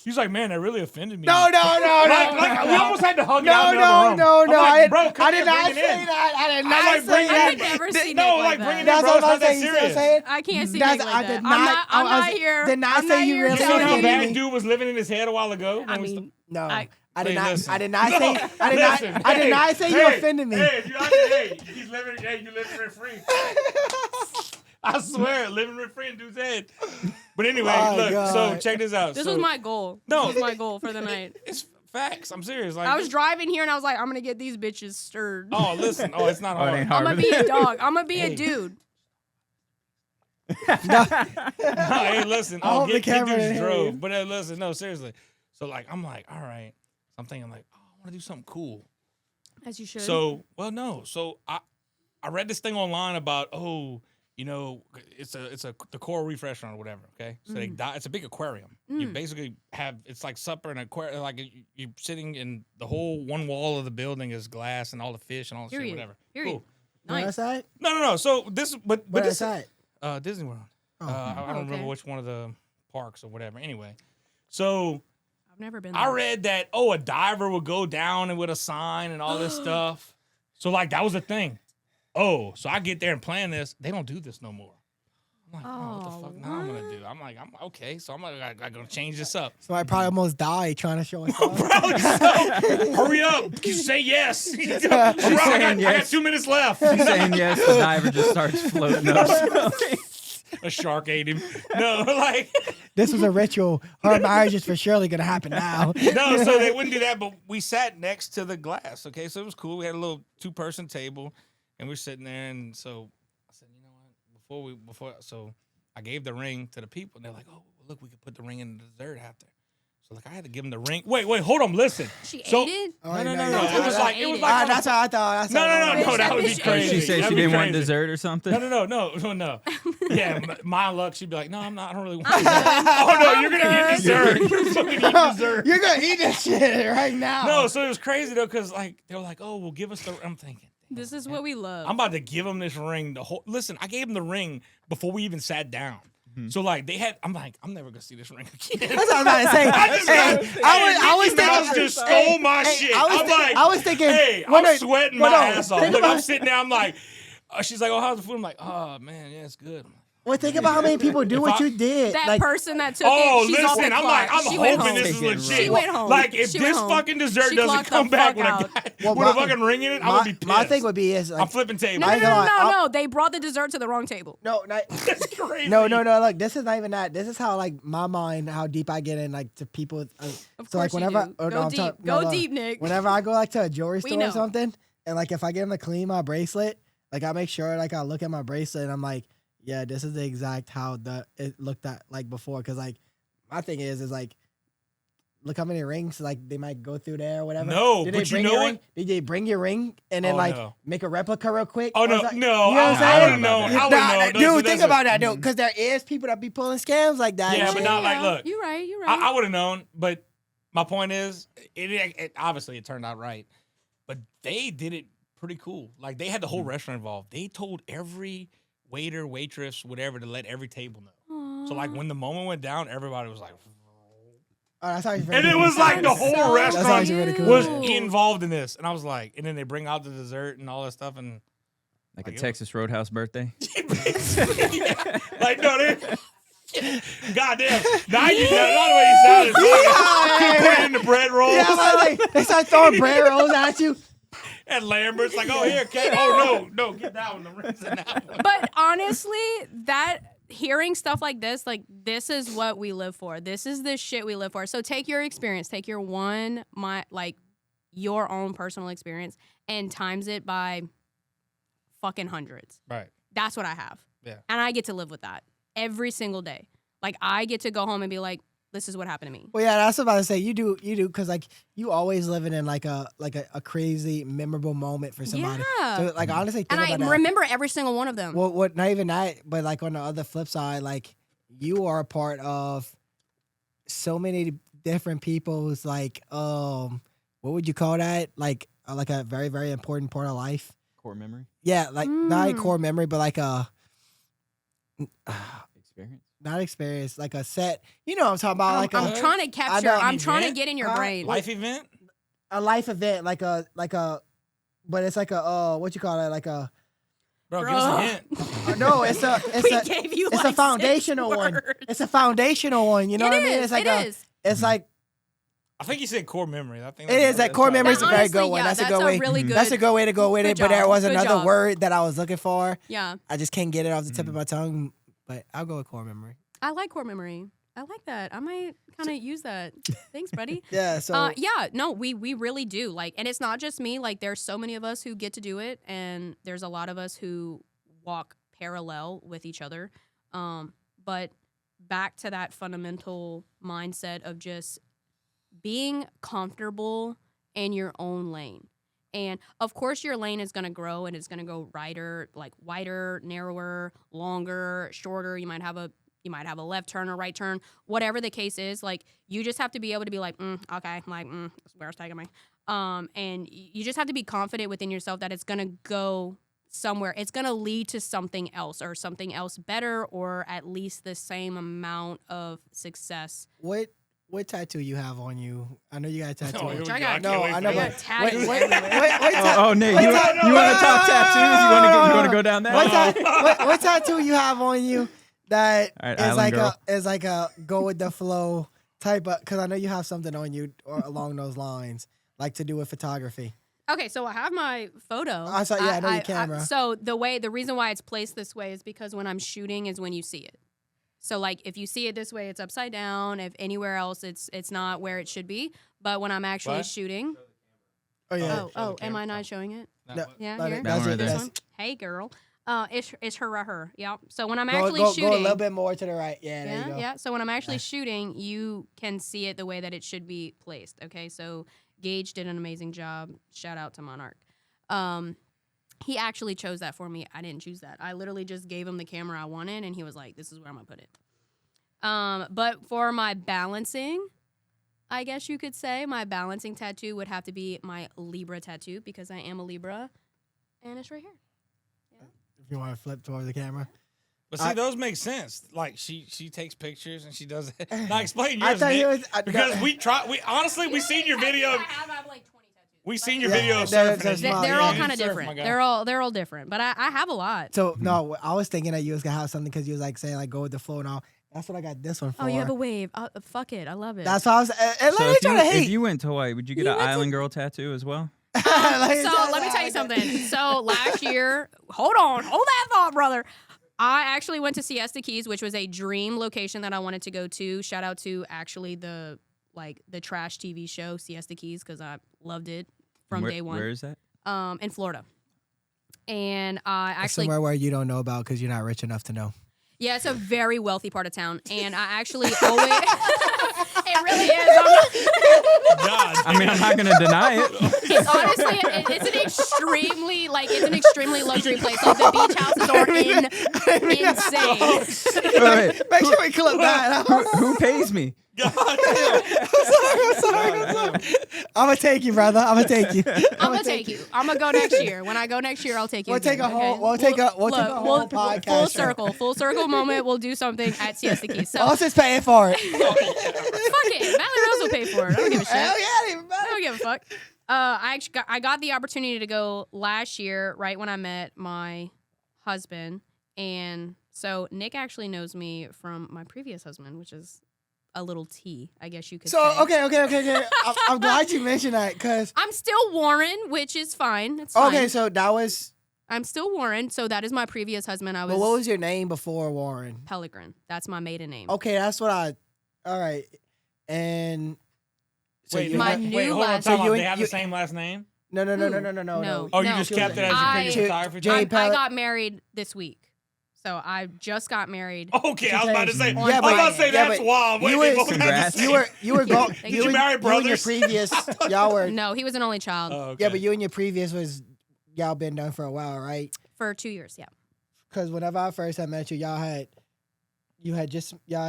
He was like, man, that really offended me. No. Like, we almost had to hug it out in the other room. No. I'm like, bro, come I here, did not bring it say in. that. I did I not like, say bring it that. I've never seen No, Nick like, like bring it that. in, That's bro. what It's I'm not that saying. You see what I'm serious. saying? I can't see That's- Nick like I that. did I'm not- I'm I not was- here. did not I'm say not you here really You seen telling how offended bad me. dude was living in his head a while ago? I mean, No. I- I did Hey, not. listen. I did not No, say. listen. I did not say you Hey, offended me. Hey, if you hey, he's living. Hey, you living rent free. I swear, living rent free in dude's head. But anyway, My look. God. So check this out. this so, was my goal. No. This was my goal for the night. It's facts. I'm serious. Like I was driving here and I was like, I'm gonna get these bitches stirred. Oh, listen. Oh, it's not Oh, it hard. ain't I'm hard. gonna be a dog. I'm gonna be a Hey. dude. Hey, listen. I hope the Get camera dudes didn't hear you. drove. But listen, no, seriously. So like, I'm like, all right. So I'm thinking like, oh, I want to do something cool. As you should. So, well, no. So I read this thing online about you know, it's the Coral Reef restaurant or whatever. Okay, so it's a big aquarium. You basically have it's like supper and aquarium. Like you're sitting in the whole one wall of the building is glass and all the fish and all the shit, Period. whatever. Period. Cool. Where Nice. that's at? No. So this, but Where this, that's at? Disney World. Oh. I don't Okay. remember which one of the parks or whatever. Anyway, so I've never been. I there. read that a diver would go down and with a sign and all this stuff. So like that was the thing. Oh, so I get there and plan this. They don't do this no more. I'm like, oh, what the fuck now I'm gonna do? I'm like, I'm okay. So I'm like, I gotta change this up. So I probably almost died trying to show us. Probably so. Hurry up. You say yes. I got 2 minutes left. He's saying yes, the diver just starts floating up. A shark ate him. No, like This was a ritual. Her marriage is for surely gonna happen now. no, so they wouldn't do that, but we sat next to the glass. Okay, so it was cool. We had a little 2-person table, and we're sitting there. And so I said, you know what? So I gave the ring to the people, and they're like, oh, look, we could put the ring in the dessert after. So like I had to give them the ring. Wait, hold on, listen. She So- ate it. Oh, No. yeah, It was yeah. like on That's what I thought. No, that would be Bitch, crazy. She said That'd she be didn't want crazy. dessert or something. No. Yeah, my luck. She'd be like, no, I'm not. I don't really want dessert. Oh no, you're gonna get dessert. You're fucking eating dessert. You're gonna eat this shit right now. No, so it was crazy though, cause like they were like, oh, well, give us the. I'm thinking. This is what we love. I'm about to give them this ring. Listen, I gave them the ring before we even sat down. So like they had. I'm like, I'm never gonna see this ring again. That's what I'm about to say. I was Mickey Mouse thinking. just stole my hey, shit. I was thinking. Hey, when I'm I- sweating well, my no, ass off. think Look, about- I'm sitting there. I'm like, she's like, oh, how's the food? I'm like, oh man, yeah, it's good. I'm like, Well, think about how many people do If what I- you did. that Like, person that took oh, it. She's off the listen, I'm like, clock. I'm She went hoping home. this is Taking it legit. right. She went home. Like, if She this went home. fucking dessert She doesn't clocked come the back fuck with a, out. guy, Well, with a my- fucking ring in it, I'm gonna be pissed. my thing would be is like, I'm flipping tables. No, I no, ain't no, gonna no, lie, no. They brought the dessert to the wrong table. no, not, That's crazy. no. Look, this is not even that. This is how like my mind, how deep I get in like to people. Of So like course you whenever, do. oh, no, Go I'm deep. talking- Go no, deep, Nick. Whenever I go like to a jewelry We store know. or something, and like if I get them to clean my bracelet, like I make sure like I look at my bracelet and I'm like, yeah, this is the exact how it looked at like before. Cause like my thing is like, look how many rings like they might go through there or whatever. No, Did but they you bring know your what? ring? Did they bring your ring and then Oh, like no. make a replica real quick? Oh Or no, is that- no, You know what I'm I saying? would have known. I would Nah, have known. dude, think about that, dude. Because there is people that be pulling scams like that. Yeah, and but shit. not like, look. You're right. You're right. I would have known, but my point is, it obviously it turned out right, but they did it pretty cool. Like they had the whole restaurant involved. They told every waiter, waitress, whatever, to let every table know. So like when the moment went down, everybody was like, Oh, that's actually very And it cool. was like the That's whole so restaurant actually really cool. was cute. involved in this. And I was like, and then they bring out the dessert and all that stuff. And Like Like a it Texas Roadhouse birthday. yeah, like, no, they. Goddamn. Now you not the way you sounded. Like, put it in the bread rolls. Yeah, like they start throwing bread rolls at you. And Lambert's like, oh, here, Kate. Oh, no, get that one. The rest of that one. But honestly, that hearing stuff like this is what we live for. This is the shit we live for. So take your experience, take your your own personal experience and times it by fucking hundreds. Right. That's what I have. Yeah. And I get to live with that every single day. Like I get to go home and be like, this is what happened to me. Well, yeah, that's what I was about to say. You do, because like you always living in like a crazy memorable moment for somebody. Yeah. So like honestly, think And I about that. remember every single one of them. Well, what? Not even that, but like on the other flip side, like you are a part of so many different people's like what would you call that? Like a very very important part of life. Core memory. Yeah, like not a core memory, but like a Experience. not experience, like a set. You know what I'm talking about? Like I'm a trying to capture. know. I'm trying to Event? get in your brain. Life event? a life event, like a but it's like a what you call it? Like a Bro, give us a Bro. hint. no, We gave you it's like a foundational 6 one. words. It's a foundational one. You know what I mean? It's like it is. It's like I think you said core memory. I think it is. That core memory is a That very good honestly, one. yeah, That's a that's good a way. really good- That's a good way to go with good it. But there job, was good another job. word that I was looking for. Yeah, I just can't get it off the tip of my tongue. But I'll go with core memory. I like core memory. I like that. I might kind of use that. Thanks, buddy. Yeah. So Yeah, no, we really do. Like, and it's not just me. Like, there's so many of us who get to do it, and there's a lot of us who walk parallel with each other. But back to that fundamental mindset of just being comfortable in your own lane. And of course, your lane is going to grow and it's going to go wider, narrower, longer, shorter. You might have a left turn or right turn, whatever the case is. Like, you just have to be able to be like, okay, like, that's where it's taking me. And you just have to be confident within yourself that it's going to go somewhere. It's going to lead to something else or something else better, or at least the same amount of success. what tattoo you have on you? I know you got a tattoo. Oh, here we I go. got- I can't No, wait I for know, that. but Tattoos wait, everywhere. Oh, Nate, wait, you no, want to no, talk tattoos? You want to no. go down that? what tattoo you have on you that All right, is Island like girl. is like a go with the flow type of? Because I know you have something on you or along those lines, like to do with photography. Okay, so I have my photo. I saw- yeah, I know your camera. So the reason why it's placed this way is because when I'm shooting is when you see it. So like if you see it this way, it's upside down. If anywhere else, it's not where it should be. But when I'm actually What? shooting, Oh yeah. oh, am camera. I not showing it? No, Yeah, no, here. That one right This there. one. Hey, girl. It's her right here. Yeah. So when I'm Go, actually go, shooting, go a little bit more to the right. Yeah, there you yeah, go. yeah. So when I'm actually shooting, you can see it the way that it should be placed. Okay. So Gage did an amazing job. Shout out to Monarch. He actually chose that for me. I didn't choose that. I literally just gave him the camera I wanted, and he was like, "This is where I'm gonna put it." But for my balancing, I guess you could say my balancing tattoo would have to be my Libra tattoo because I am a Libra, and it's right here. If you want to flip towards the camera. But see, those make sense. Like she takes pictures and she does it. Now explain I yours, thought Nick, he was because we honestly we seen your video. I have like 20 tattoos. We seen your Yeah, video of they're- surfing. they're and you- small, They're yeah. all you kind of surf, different. my guy. They're all different, but I have a lot. So no, I was thinking that you was gonna have something because you was like saying like go with the flow and all. That's what I got this one for. Oh, you have a wave. Fuck it. I love it. That's why I was. And So let me try to if hate. you went to Hawaii, would you get You an went to- island girl tattoo as well? Like, So let me tell you something. So last year, hold that thought, brother. I actually went to Siesta Keys, which was a dream location that I wanted to go to. Shout out to actually the trash TV show Siesta Keys because I loved it from day one. Where is that? In Florida. And I actually somewhere where you don't know about because you're not rich enough to know. yeah, it's a very wealthy part of town, and I actually always it really is. God, I mean, I'm not going to deny it. It's honestly, it's an extremely luxury place. Like the beach houses are insane. Wait, Make sure we clip that. who pays me? God damn. I'm sorry. I'm gonna take you, brother. I'm gonna take you. I'm gonna take you. I'm gonna go next year. When I go next year, I'll take you. We'll take again, a whole. okay? We'll take a whole podcast. Full circle moment. We'll do something at Siesta Key. So Us is paying for it. fuck it. Valley Rose will pay for it. I don't give a shit. Hell yeah, it even I better. don't give a fuck. I got the opportunity to go last year, right when I met my husband, and so Nick actually knows me from my previous husband, which is a little T, I guess you could say. So okay. I'm glad you mentioned that because I'm still Warren, which is fine. It's fine. okay, so that was. I'm still Warren, so that is my previous husband. I was But what was your name before Warren? Pellegrin. That's my maiden name. Okay, that's what I. All right, and so Wait, you my had- new wait, hold on. last Time name. out. You- They have you- the same last name? No. No. Oh, you No. just kept it as your I- previous photography? Jade I Pellet- got married this week, so I just got married. Okay, I was about to say. Yeah, I was about to say yeah, that's but wild. Wait, you they were- both have the Congrats. same. You were going. Did you marry You and your brothers? previous, y'all were. No, he was an only child Oh, okay. Yeah, but you and your previous was y'all been done for a while, right? for 2 years. Yeah. Because whenever I first had met you, y'all had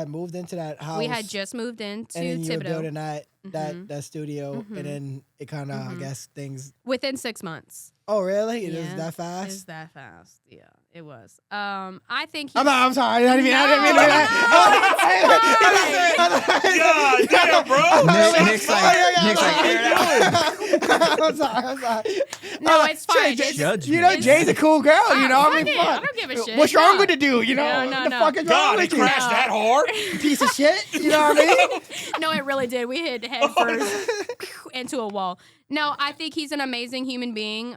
moved into that house. We had just moved into and then you were Thibodeau building that Mhm. that studio, Mhm. and then it kind of I Mhm. guess things. within 6 months. Oh really? It is Yeah, that It fast? was that fast. Yeah, it was. I think he. I'm sorry. I didn't mean to do No, that. God damn, bro. Nick's like, air it out. I'm sorry. No, it's fine. Jade, It's- Judge you know, me. Jade's a cool girl. You know, I fuck mean, it. I fuck. don't give a shit. What's wrong No. with the dude? You know, No, what the no. fuck is wrong God, it with you? crashed that hard? Piece of shit. You know what I mean? No, it really did. We hit head first into a wall. No, I think he's an amazing human being.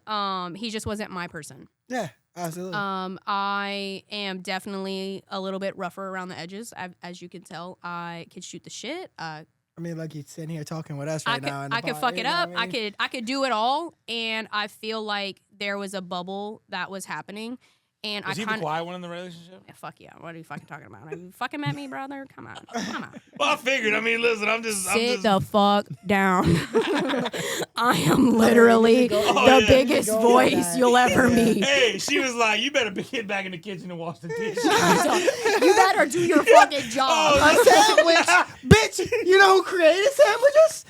He just wasn't my person. Yeah, absolutely. I am definitely a little bit rougher around the edges, as you can tell. I could shoot the shit. I mean, like he's sitting here talking with us right now. in the I could pod, fuck you it know up. what I mean? I could do it all, and I feel like there was a bubble that was happening, and Was I he the kind of. quiet one in the relationship? Fuck yeah! What are you fucking talking about? Have you fucking met me, brother? Come on. Well, I figured. I mean, listen, I'm just. Sit the fuck down. I am literally Oh, the yeah. biggest Go voice with that. you'll ever meet. Hey, she was like, "You better get back in the kitchen and wash the dishes." You better do your fucking job. A sandwich, bitch. You know who created sandwiches?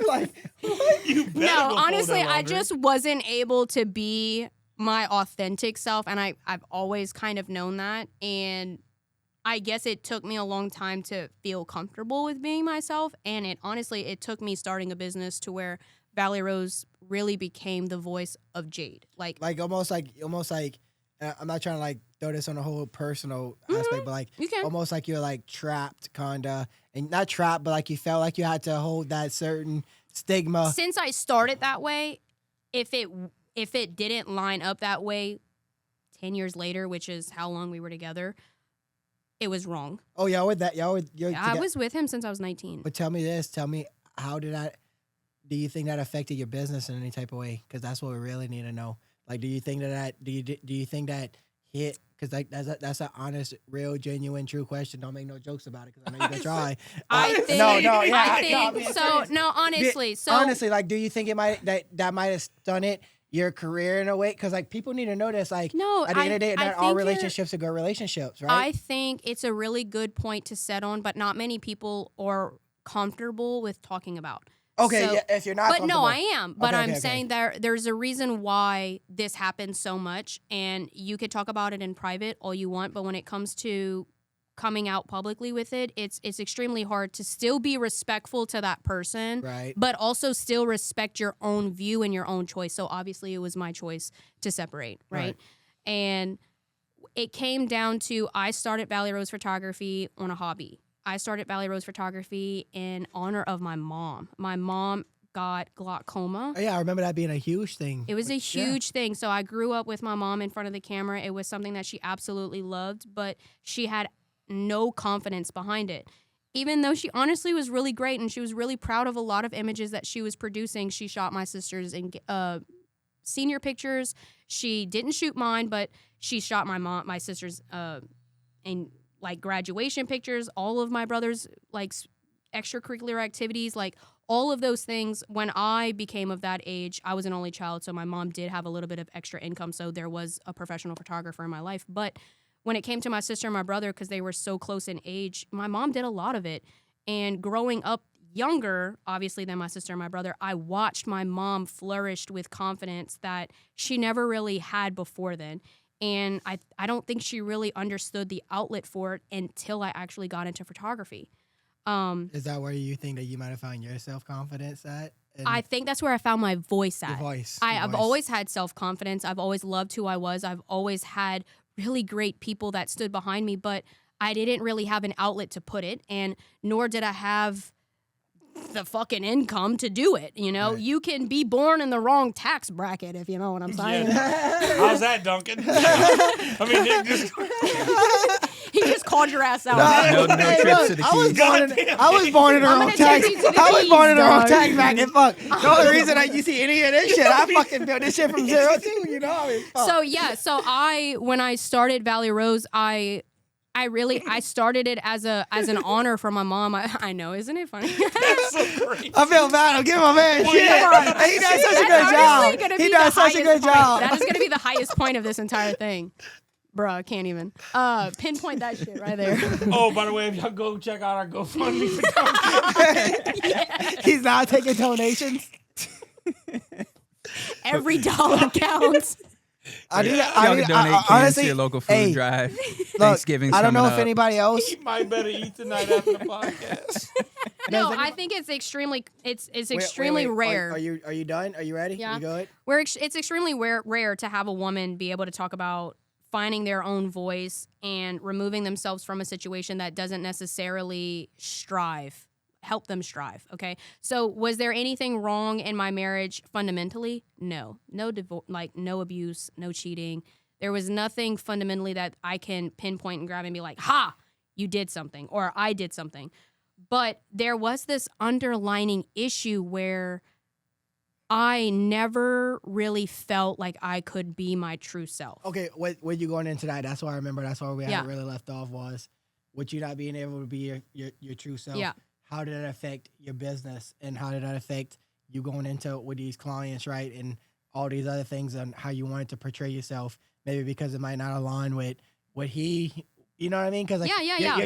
Like, what? You better go No, fold honestly, that I laundry. just wasn't able to be my authentic self, and I've always kind of known that, and I guess it took me a long time to feel comfortable with being myself, and it took me starting a business to where Valley Rose really became the voice of Jade. Like almost like. I'm not trying to like throw this on a whole personal aspect, but like you can. almost like you're like trapped, kinda, and not trapped, but like you felt like you had to hold that certain stigma. Since I started that way, if it didn't line up that way 10 years later, which is how long we were together, it was wrong. Oh, y'all with that? Y'all with? I was with him since I was 19. But tell me this. Tell me how did that? Do you think that affected your business in any type of way? Because that's what we really need to know. Like, do you think do you think that hit? Because like that's an honest, real, genuine, true question. Don't make no jokes about it because I know you're gonna try. I think, honestly, like, do you think it might that might have stunted your career in a way? Because like people need to know this. Like, No, at the end of the day, I not all think relationships are good relationships, right? I think it's a really good point to set on, but not many people are comfortable with talking about. Okay, So- yeah, if you're not, But no, comfortable. I am. But Okay, I'm okay. saying there's a reason why this happens so much, and you could talk about it in private all you want, but when it comes to coming out publicly with it, it's extremely hard to still be respectful to that person, Right. but also still respect your own view and your own choice. So obviously it was my choice to separate, right? And it came down to I started Valley Rose Photography on a hobby. I started Valley Rose Photography in honor of my mom. My mom got glaucoma. Oh, yeah, I remember that being a huge thing. It was a Yeah. huge thing. So I grew up with my mom in front of the camera. It was something that she absolutely loved, but she had no confidence behind it. Even though she honestly was really great and she was really proud of a lot of images that she was producing, she shot my sister's senior pictures. She didn't shoot mine, but she shot my sister's in like graduation pictures, all of my brother's like extracurricular activities, like all of those things. When I became of that age, I was an only child, so my mom did have a little bit of extra income, so there was a professional photographer in my life. But when it came to my sister and my brother, because they were so close in age, my mom did a lot of it. And growing up younger, obviously, than my sister and my brother, I watched my mom flourish with confidence that she never really had before then. And I don't think she really understood the outlet for it until I actually got into photography. Is that where you think that you might have found your self-confidence at? And I think that's where I found my voice at. your voice. I've always had self-confidence. I've always loved who I was. I've always had really great people that stood behind me, but I didn't really have an outlet to put it, and nor did I have the fucking income to do it. You know, Right. you can be born in the wrong tax bracket, if you know what I'm saying. Yeah. How's that, Duncan? I mean, Nick just He just called your ass out. No trips to the I was keys. born in the I'm wrong gonna tax. take you to the I was keys, born in the wrong dog. tax bracket. Fuck. The only reason that you see any of this shit, I fucking built this shit from zero too. You know, I mean, fuck. So yeah, when I started Valley Rose, I started it as an honor for my mom. I know, isn't it funny? that's so great. I feel bad. I'm giving my man shit. Come on. He does such a That's good honestly job. gonna He be does the such a good highest point. job. That is going to be the highest point of this entire thing. Bruh, can't even. Pinpoint that shit right there. Oh, by the way, if y'all go check out our GoFundMe for Duncan. He's not taking donations. Every dollar counts. I need. Y'all can donate cans to Honestly, your local food hey, drive. look, Thanksgiving's I don't know coming if up. anybody else. He might better eat tonight after the podcast. No, Does I think it's extremely Wait, extremely wait. rare. Are you done? Are you ready? Yeah. You good? It's extremely rare to have a woman be able to talk about finding their own voice and removing themselves from a situation that doesn't necessarily help them strive. Okay. So was there anything wrong in my marriage fundamentally? No. No no abuse, no cheating. There was nothing fundamentally that I can pinpoint and grab and be like, ha, you did something, or I did something. But there was this underlining issue where I never really felt like I could be my true self. Okay. What you going into that? That's why I remember. That's why we Yeah. had really left off was with you not being able to be your true self. Yeah. How did that affect your business, and how did that affect you going into with these clients, right? And all these other things, and how you wanted to portray yourself, maybe because it might not align with what he. You know what I mean? Because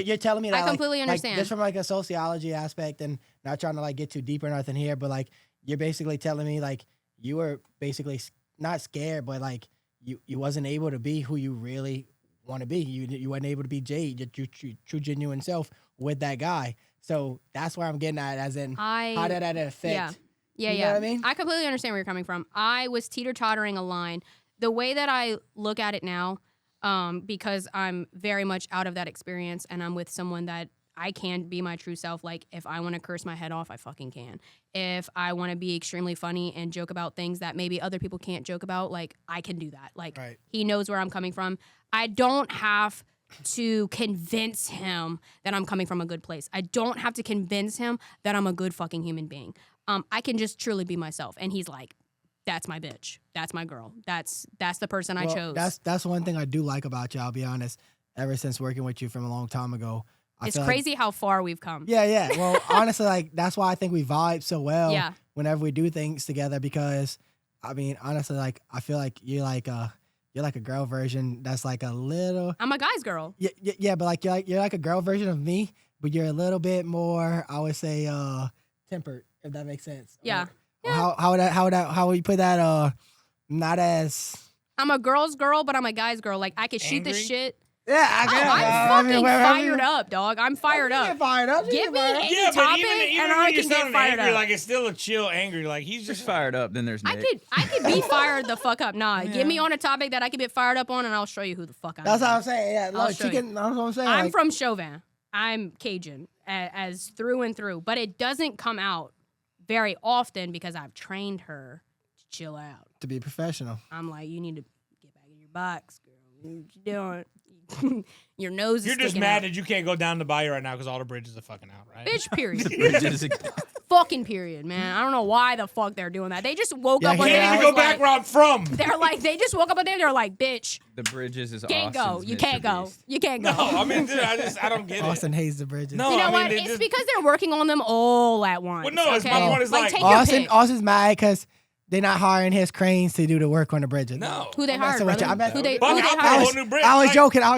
you're telling me that I completely like, understand. just from like a sociology aspect, and not trying to like get too deep or nothing here, but like you're basically telling me like you were basically not scared, but like you wasn't able to be who you really want to be. You wasn't able to be Jade, your true genuine self with that guy. So that's where I'm getting at, as in how did that affect? Yeah. You know what I mean? I completely understand where you're coming from. I was teeter-tottering a line. The way that I look at it now, because I'm very much out of that experience and I'm with someone that I can be my true self. Like, if I want to curse my head off, I fucking can. If I want to be extremely funny and joke about things that maybe other people can't joke about, like, I can do that. Like, Right. He knows where I'm coming from. I don't have to convince him that I'm coming from a good place. I don't have to convince him that I'm a good fucking human being. I can just truly be myself. And he's like, that's my bitch. That's my girl. That's the person I chose. That's one thing I do like about you, I'll be honest. Ever since working with you from a long time ago. It's crazy how far we've come. Yeah. Well, honestly, like that's why I think we vibe so well Yeah. whenever we do things together, because I mean, honestly, like I feel like you're like a girl version that's like a little I'm a guy's girl. yeah, but like you're like a girl version of me, but you're a little bit more, I would say, tempered, if that makes sense. Yeah. Or how would you put that? Not as I'm a girl's girl, but I'm a guy's girl. Like, I can shoot Angry? this shit. yeah. I'm fucking fired up, dog. I'm fired Get up. fired up. Give me any Yeah, but topic, even and when I you're can get sounding fired angry, up. like it's still a chill angry. Like he's Just just fired up. Then there's Nick. I could be fired the fuck up. Nah, get me on a topic that I could get fired up on, and I'll show you who the fuck I am. That's what I'm saying. Yeah, I'll look, show you. chicken. That's what I'm saying. I'm like, from Chauvin. I'm Cajun as through and through, but it doesn't come out very often because I've trained her to chill out. to be professional. I'm like, you need to get back in your box, girl. What you doing? Your nose is you're just sticking mad out. that you can't go down the bayou right now because all the bridges are fucking out, right? Bitch, period. Bridges- Fucking period, man. I don't know why the fuck they're doing that. They just woke Yeah, up one he day Can't and even was go back like, where I'm from. they're like, they just woke up one day and they're like, bitch, the Bridges is can't go. Austin's You Mr. can't go. Beast. You can't go. No, I mean, dude, I don't get it. Austin hates the bridges. No, You know I mean, what? they It's just- because they're working on them all at once. Well, no, it's my okay? point is like- take your pick. Austin's mad because They're not hiring his cranes to do the work on the bridges. No. Who they I'm hired, messing with you. brother? I'm messing Who they But who they I built a hired? whole new bridge. I was like,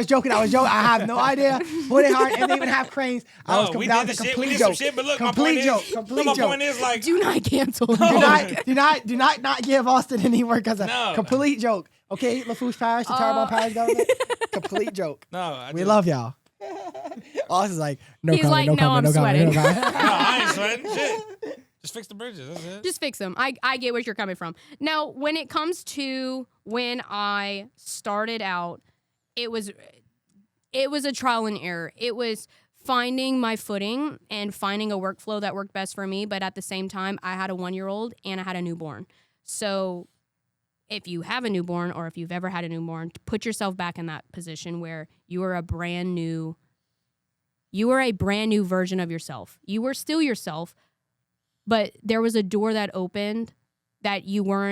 joking. I have no idea who they hired, and they even have cranes. No, we did the shit. We did some shit, but look, my point is, my point is like, Do not cancel. Do not give Austin any work as a No. complete joke. Okay, LaFouche Parish, the Terrebonne Parish government, complete joke. no, We love y'all. Austin's like, no He's comment, like, no, I'm comment, sweating. comment. No, I ain't sweating shit. Just fix the bridges. That's it. Just fix them. I get where you're coming from. Now, when it comes to when I started out, it was a trial and error. It was finding my footing and finding a workflow that worked best for me. But at the same time, I had a 1-year-old and I had a newborn. So if you have a newborn or if you've ever had a newborn, put yourself back in that position where you are a brand new version of yourself. You were still yourself, but there was a door that opened that you were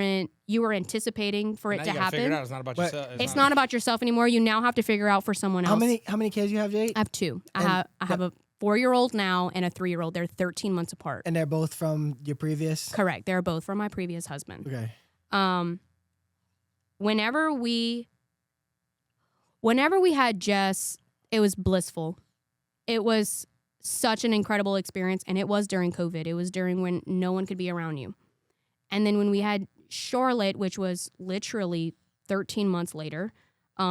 anticipating for it Now to you gotta figure happen. it out. It's not about But yourself. It's not about yourself anymore. You now have to figure out for someone else. How many kids you have, Jade? I have 2. And I have a 4-year-old now and a 3-year-old. They're 13 months apart. And they're both from your previous. Correct. They're both from my previous husband. Okay. Whenever we had Jess, it was blissful. It was such an incredible experience, and it was during COVID. It was during when no one could be around you. And then when we had Charlotte, which was literally 13 months later,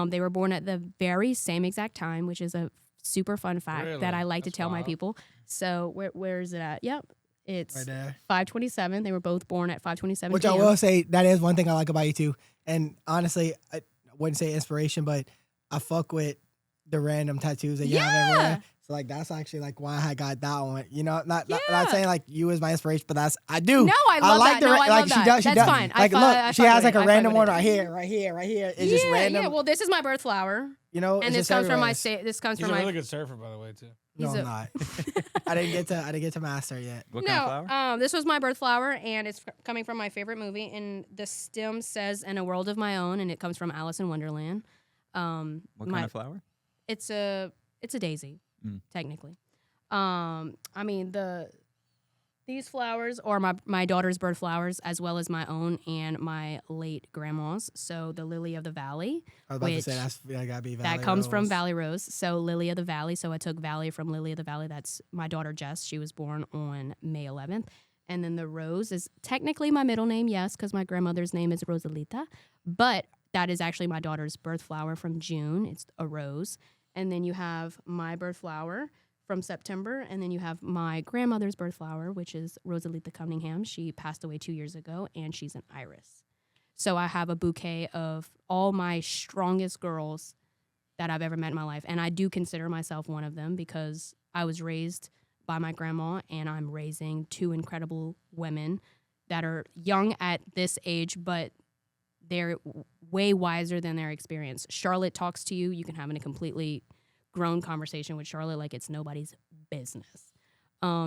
they were born at the very same exact time, which is a super fun fact Really? that I like to That's tell my wild. people. So where is it at? Yep. It's Right there. 5:27. They were both born at 5:27 Which I p.m. will say, that is one thing I like about you too. And honestly, I wouldn't say inspiration, but I fuck with the random tattoos that you have Yeah. everywhere. So like that's actually like why I got that one. You know, not Yeah. saying like you as my inspiration, but I do. No, I love like that. No, I like love she that. does. She That's does. fine. Like I she fuck has with like it. a I random fuck one with right it. here, right here, right here. It's just random. Yeah, well, this is my birth flower, You know, and it's this just comes from my everywhere. this comes He's from a my really good surfer, by the way, too. No, he's I'm not. I didn't get to master yet. What kind of flower? This was my birth flower, and it's coming from my favorite movie. And the stem says "In a World of My Own," and it comes from Alice in Wonderland. What kind of flower? It's a daisy, technically. I mean these flowers are my daughter's bird flowers, as well as my own and my late grandma's. So the lily of the valley. I was about to Which- say that gotta be Valley That comes from Rose. Valley Rose. So Lily of the Valley. So I took Valley from Lily of the Valley. That's my daughter Jess. She was born on May 11th. And then the Rose is technically my middle name, yes, because my grandmother's name is Rosalita. But that is actually my daughter's birth flower from June. It's a rose. And then you have my birth flower from September. And then you have my grandmother's birth flower, which is Rosalita Cunningham. She passed away 2 years ago, and she's an iris. So I have a bouquet of all my strongest girls that I've ever met in my life. And I do consider myself one of them because I was raised by my grandma, and I'm raising 2 incredible women that are young at this age, but they're way wiser than their experience. Charlotte talks to you. You can have a completely grown conversation with Charlotte like it's nobody's business.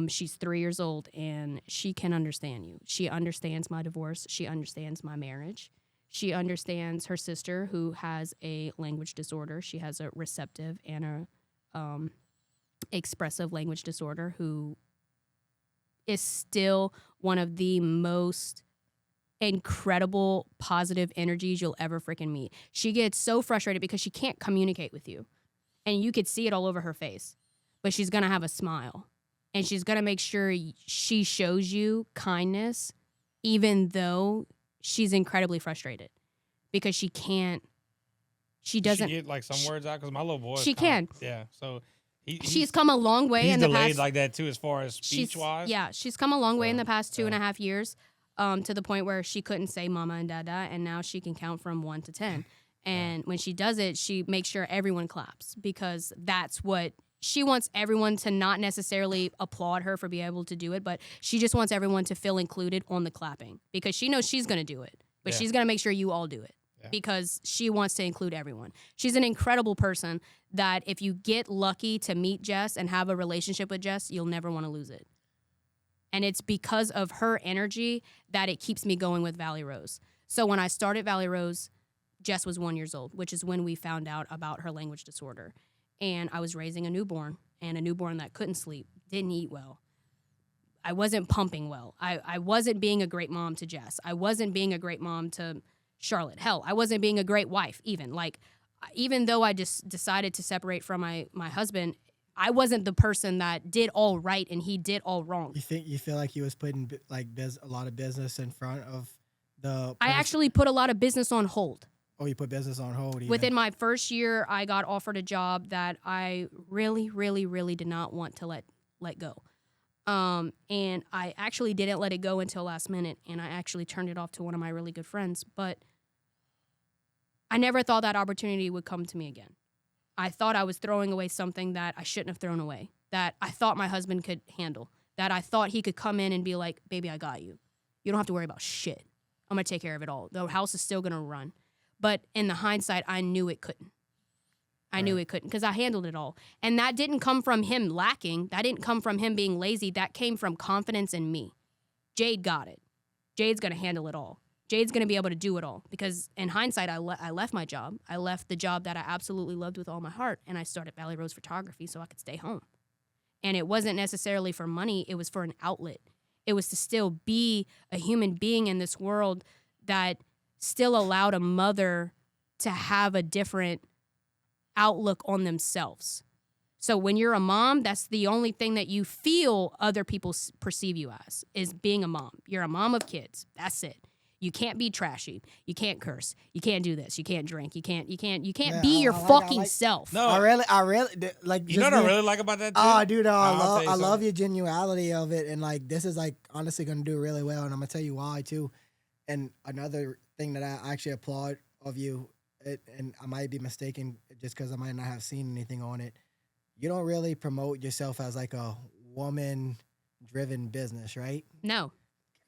She's 3 years old, and she can understand you. She understands my divorce. She understands my marriage. She understands her sister, who has a language disorder. She has a receptive and a expressive language disorder, who is still one of the most incredible positive energies you'll ever freaking meet. She gets so frustrated because she can't communicate with you, and you could see it all over her face, but she's gonna have a smile, and she's gonna make sure she shows you kindness, even though she's incredibly frustrated because she can't. She doesn't. She get like some words out because my little boy. She can. Yeah, so She's come a long way he's in the delayed past. like that too, as far as She's- speech wise. Yeah, she's come a long way in the past two yeah. and a half years, to the point where she couldn't say mama and dada, and now she can count from 1 to 10. And when she does it, she makes sure everyone claps because that's what she wants everyone to not necessarily applaud her for being able to do it, but she just wants everyone to feel included on the clapping because she knows she's going to do it, but Yeah. she's going to make sure you all do it. Yeah. Because she wants to include everyone. She's an incredible person that if you get lucky to meet Jess and have a relationship with Jess, you'll never want to lose it. And it's because of her energy that it keeps me going with Valley Rose. So when I started Valley Rose, Jess was 1 year old, which is when we found out about her language disorder. And I was raising a newborn, and a newborn that couldn't sleep, didn't eat well, I wasn't pumping well. I wasn't being a great mom to Jess. I wasn't being a great mom to Charlotte. Hell, I wasn't being a great wife even. Like, even though I just decided to separate from my husband, I wasn't the person that did all right and he did all wrong. You feel like he was putting like a lot of business in front of the I actually put a lot of business on hold. Oh, you put business on hold even. Within my first year, I got offered a job that I really, really, really did not want to let go. And I actually didn't let it go until last minute, and I actually turned it off to one of my really good friends. But I never thought that opportunity would come to me again. I thought I was throwing away something that I shouldn't have thrown away, that I thought my husband could handle, that I thought he could come in and be like, baby, I got you. You don't have to worry about shit. I'm going to take care of it all. The house is still going to run. But in the hindsight, I knew it couldn't. I knew it couldn't because I handled it all. And that didn't come from him lacking. That didn't come from him being lazy. That came from confidence in me. Jade got it. Jade's going to handle it all. Jade's going to be able to do it all. Because in hindsight, I left my job. I left the job that I absolutely loved with all my heart. And I started Valley Rose Photography so I could stay home. And it wasn't necessarily for money. It was for an outlet. It was to still be a human being in this world that still allowed a mother to have a different outlook on themselves. So when you're a mom, that's the only thing that you feel other people perceive you as, is being a mom. You're a mom of kids. That's it. You can't be trashy. You can't curse. You can't do this. You can't drink. You can't be your fucking self. No, I really like. You know what I really like about that too? Oh, dude, I love something. your genuality of it, and like this is like honestly gonna do really well, and I'm gonna tell you why too. And another thing that I actually applaud of you, and I might be mistaken just because I might not have seen anything on it. You don't really promote yourself as like a woman-driven business, right? No.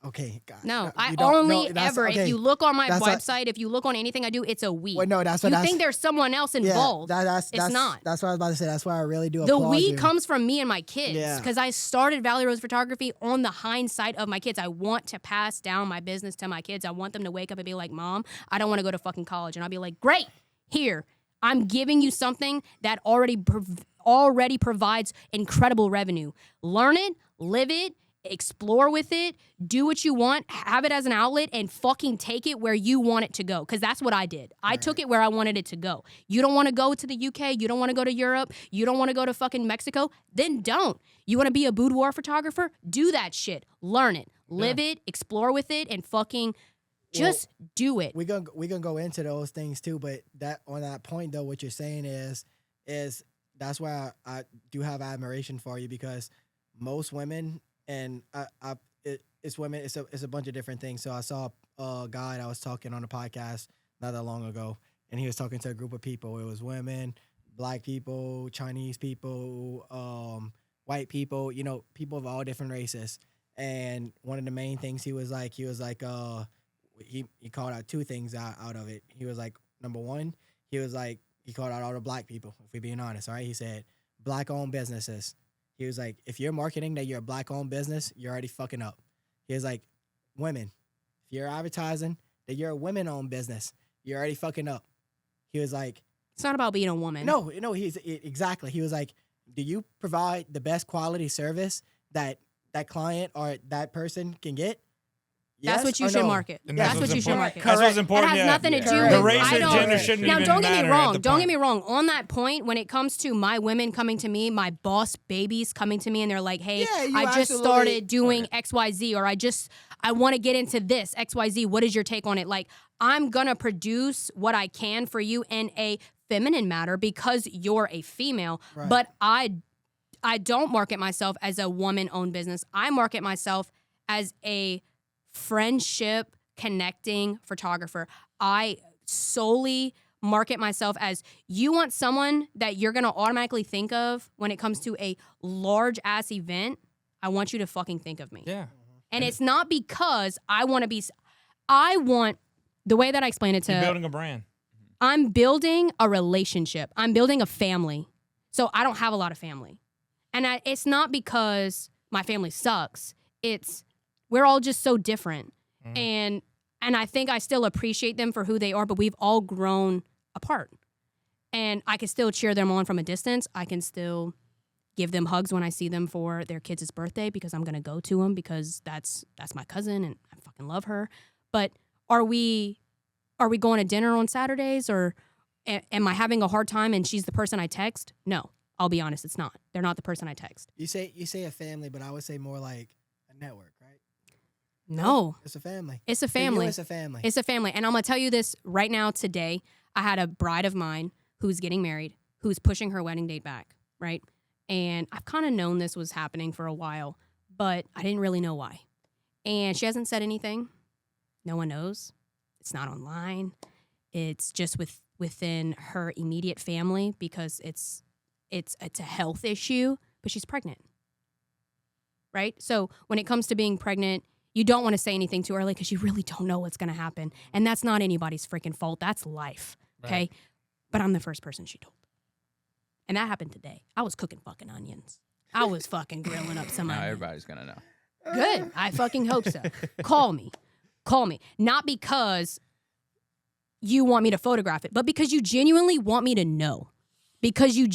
Okay, God. No, You I don't- only no, that's- ever, okay. if you look on my That's what- website, if you look on anything I do, it's a we. Well, no, that's what you that's, think there's someone else yeah, involved. that's It's not. That's what I was about to say. That's why I really do The applaud we you. comes from me and my kids Yeah. because I started Valley Rose Photography on the hindsight of my kids. I want to pass down my business to my kids. I want them to wake up and be like, Mom, I don't want to go to fucking college. And I'll be like, great, here. I'm giving you something that already provides incredible revenue. Learn it, live it, explore with it, do what you want, have it as an outlet, and fucking take it where you want it to go. Because that's what I did. I took it where I wanted it to go. You don't want to go to the UK, you don't want to go to Europe, you don't want to go to fucking Mexico, then don't. You want to be a boudoir photographer? Do that shit. Learn it, live it, explore with it, and fucking just do it. We're gonna go into those things too, but that on that point though, what you're saying is that's why I do have admiration for you, because most women, and it's women, it's a bunch of different things. So I saw a guy that was talking on a podcast not that long ago, and he was talking to a group of people. It was women, black people, Chinese people, white people, people of all different races. And one of the main things he was like, he called out two things out of it. He was like, number one, he called out all the black people, if we're being honest, all right? He said, black-owned businesses. He was like, if you're marketing that you're a black-owned business, you're already fucking up. He was like, women, if you're advertising that you're a women-owned business, you're already fucking up. He was like, It's not about being a woman. no, exactly. He was like, do you provide the best quality service that client or that person can get? That's Yes what you or should no? market. And That's what's what you should important. market. That's what's Correct. important. It has yeah. nothing to do Correct. with The race I or don't- gender shouldn't Now, even don't get me matter at wrong. the Don't get point. me wrong. On that point, when it comes to my women coming to me, my boss babies coming to me, and they're like, "Hey, Yeah, you I just absolutely- started doing XYZ, or I want to get into this XYZ. What is your take on it?" Like, I'm gonna produce what I can for you in a feminine matter because you're a female. Right. But I don't market myself as a woman-owned business. I market myself as a friendship connecting photographer. I solely market myself as, you want someone that you're going to automatically think of when it comes to a large ass event, I want you to fucking think of me. Yeah. And it's not because I want the way that I explain it You're to, building a brand. I'm building a relationship. I'm building a family. So I don't have a lot of family. And it's not because my family sucks. We're all just so different. And I think I still appreciate them for who they are, but we've all grown apart. And I can still cheer them on from a distance. I can still give them hugs when I see them for their kids' birthday because I'm going to go to them because that's my cousin and I fucking love her. But are we going to dinner on Saturdays, or am I having a hard time and she's the person I text? No, I'll be honest, it's not. They're not the person I text. You say a family, but I would say more like a network, right? No. It's a family. It's a For you, family. it's a family. It's a family. And I'm going to tell you this right now today. I had a bride of mine who's getting married, who's pushing her wedding date back, right? And I've kind of known this was happening for a while, but I didn't really know why. And she hasn't said anything. No one knows. It's not online. It's just within her immediate family because it's a health issue, but she's pregnant, right? So when it comes to being pregnant, you don't want to say anything too early because you really don't know what's going to happen. And that's not anybody's freaking fault. That's life, okay? Right. But I'm the first person she told. And that happened today. I was cooking fucking onions. I was fucking grilling up some Now onions. everybody's gonna know. Good. I fucking hope so. Call me. Not because you want me to photograph it, but because you genuinely want me to know. Because you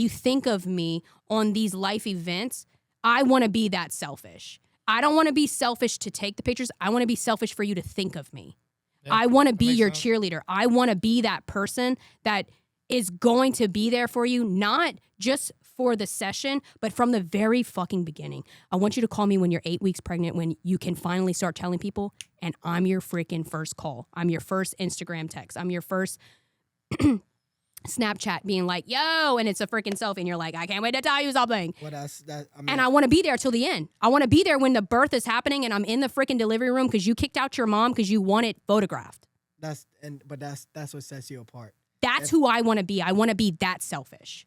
think of me on these life events. I want to be that selfish. I don't want to be selfish to take the pictures. I want to be selfish for you to think of me. Yeah, I want to be makes your sense. cheerleader. I want to be that person that is going to be there for you, not just for the session, but from the very fucking beginning. I want you to call me when you're 8 weeks pregnant, when you can finally start telling people, and I'm your freaking first call. I'm your first Instagram text. I'm your first Snapchat being like, yo, and it's a freaking selfie, and you're like, I can't wait to tell you something. Well, I mean, And I want to be there till the end. I want to be there when the birth is happening and I'm in the freaking delivery room because you kicked out your mom because you want it photographed. that's what sets you apart. That's who I want to be. I want to be that selfish.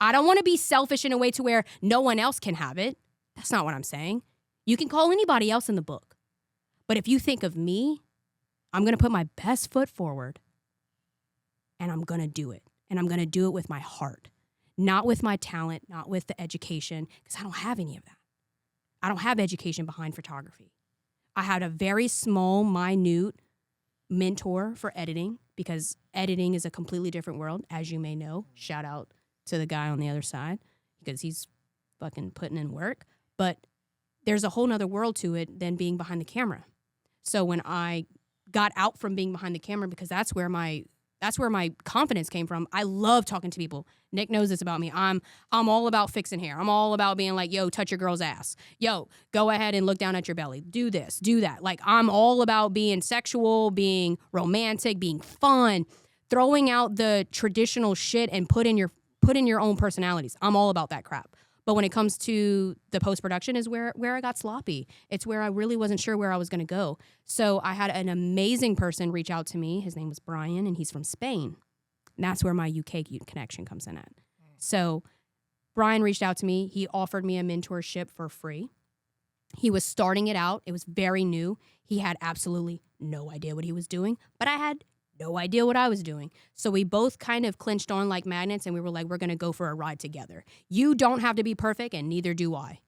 I don't want to be selfish in a way to where no one else can have it. That's not what I'm saying. You can call anybody else in the book. But if you think of me, I'm going to put my best foot forward and I'm going to do it. And I'm going to do it with my heart, not with my talent, not with the education, because I don't have any of that. I don't have education behind photography. I had a very small, minute mentor for editing because editing is a completely different world, as you may know. Shout out to the guy on the other side because he's fucking putting in work. But there's a whole nother world to it than being behind the camera. So when I got out from being behind the camera, because that's where my confidence came from. I love talking to people. Nick knows this about me. I'm all about fixing hair. I'm all about being like, yo, touch your girl's ass. Yo, go ahead and look down at your belly. Do this, do that. Like, I'm all about being sexual, being romantic, being fun, throwing out the traditional shit and put in your own personalities. I'm all about that crap. But when it comes to the post-production is where I got sloppy. It's where I really wasn't sure where I was going to go. So I had an amazing person reach out to me. His name was Brian, and he's from Spain. And that's where my UK connection comes in at. So Brian reached out to me. He offered me a mentorship for free. He was starting it out. It was very new. He had absolutely no idea what he was doing, but I had no idea what I was doing. So we both kind of clinched on like magnets and we were like, we're going to go for a ride together. You don't have to be perfect and neither do I.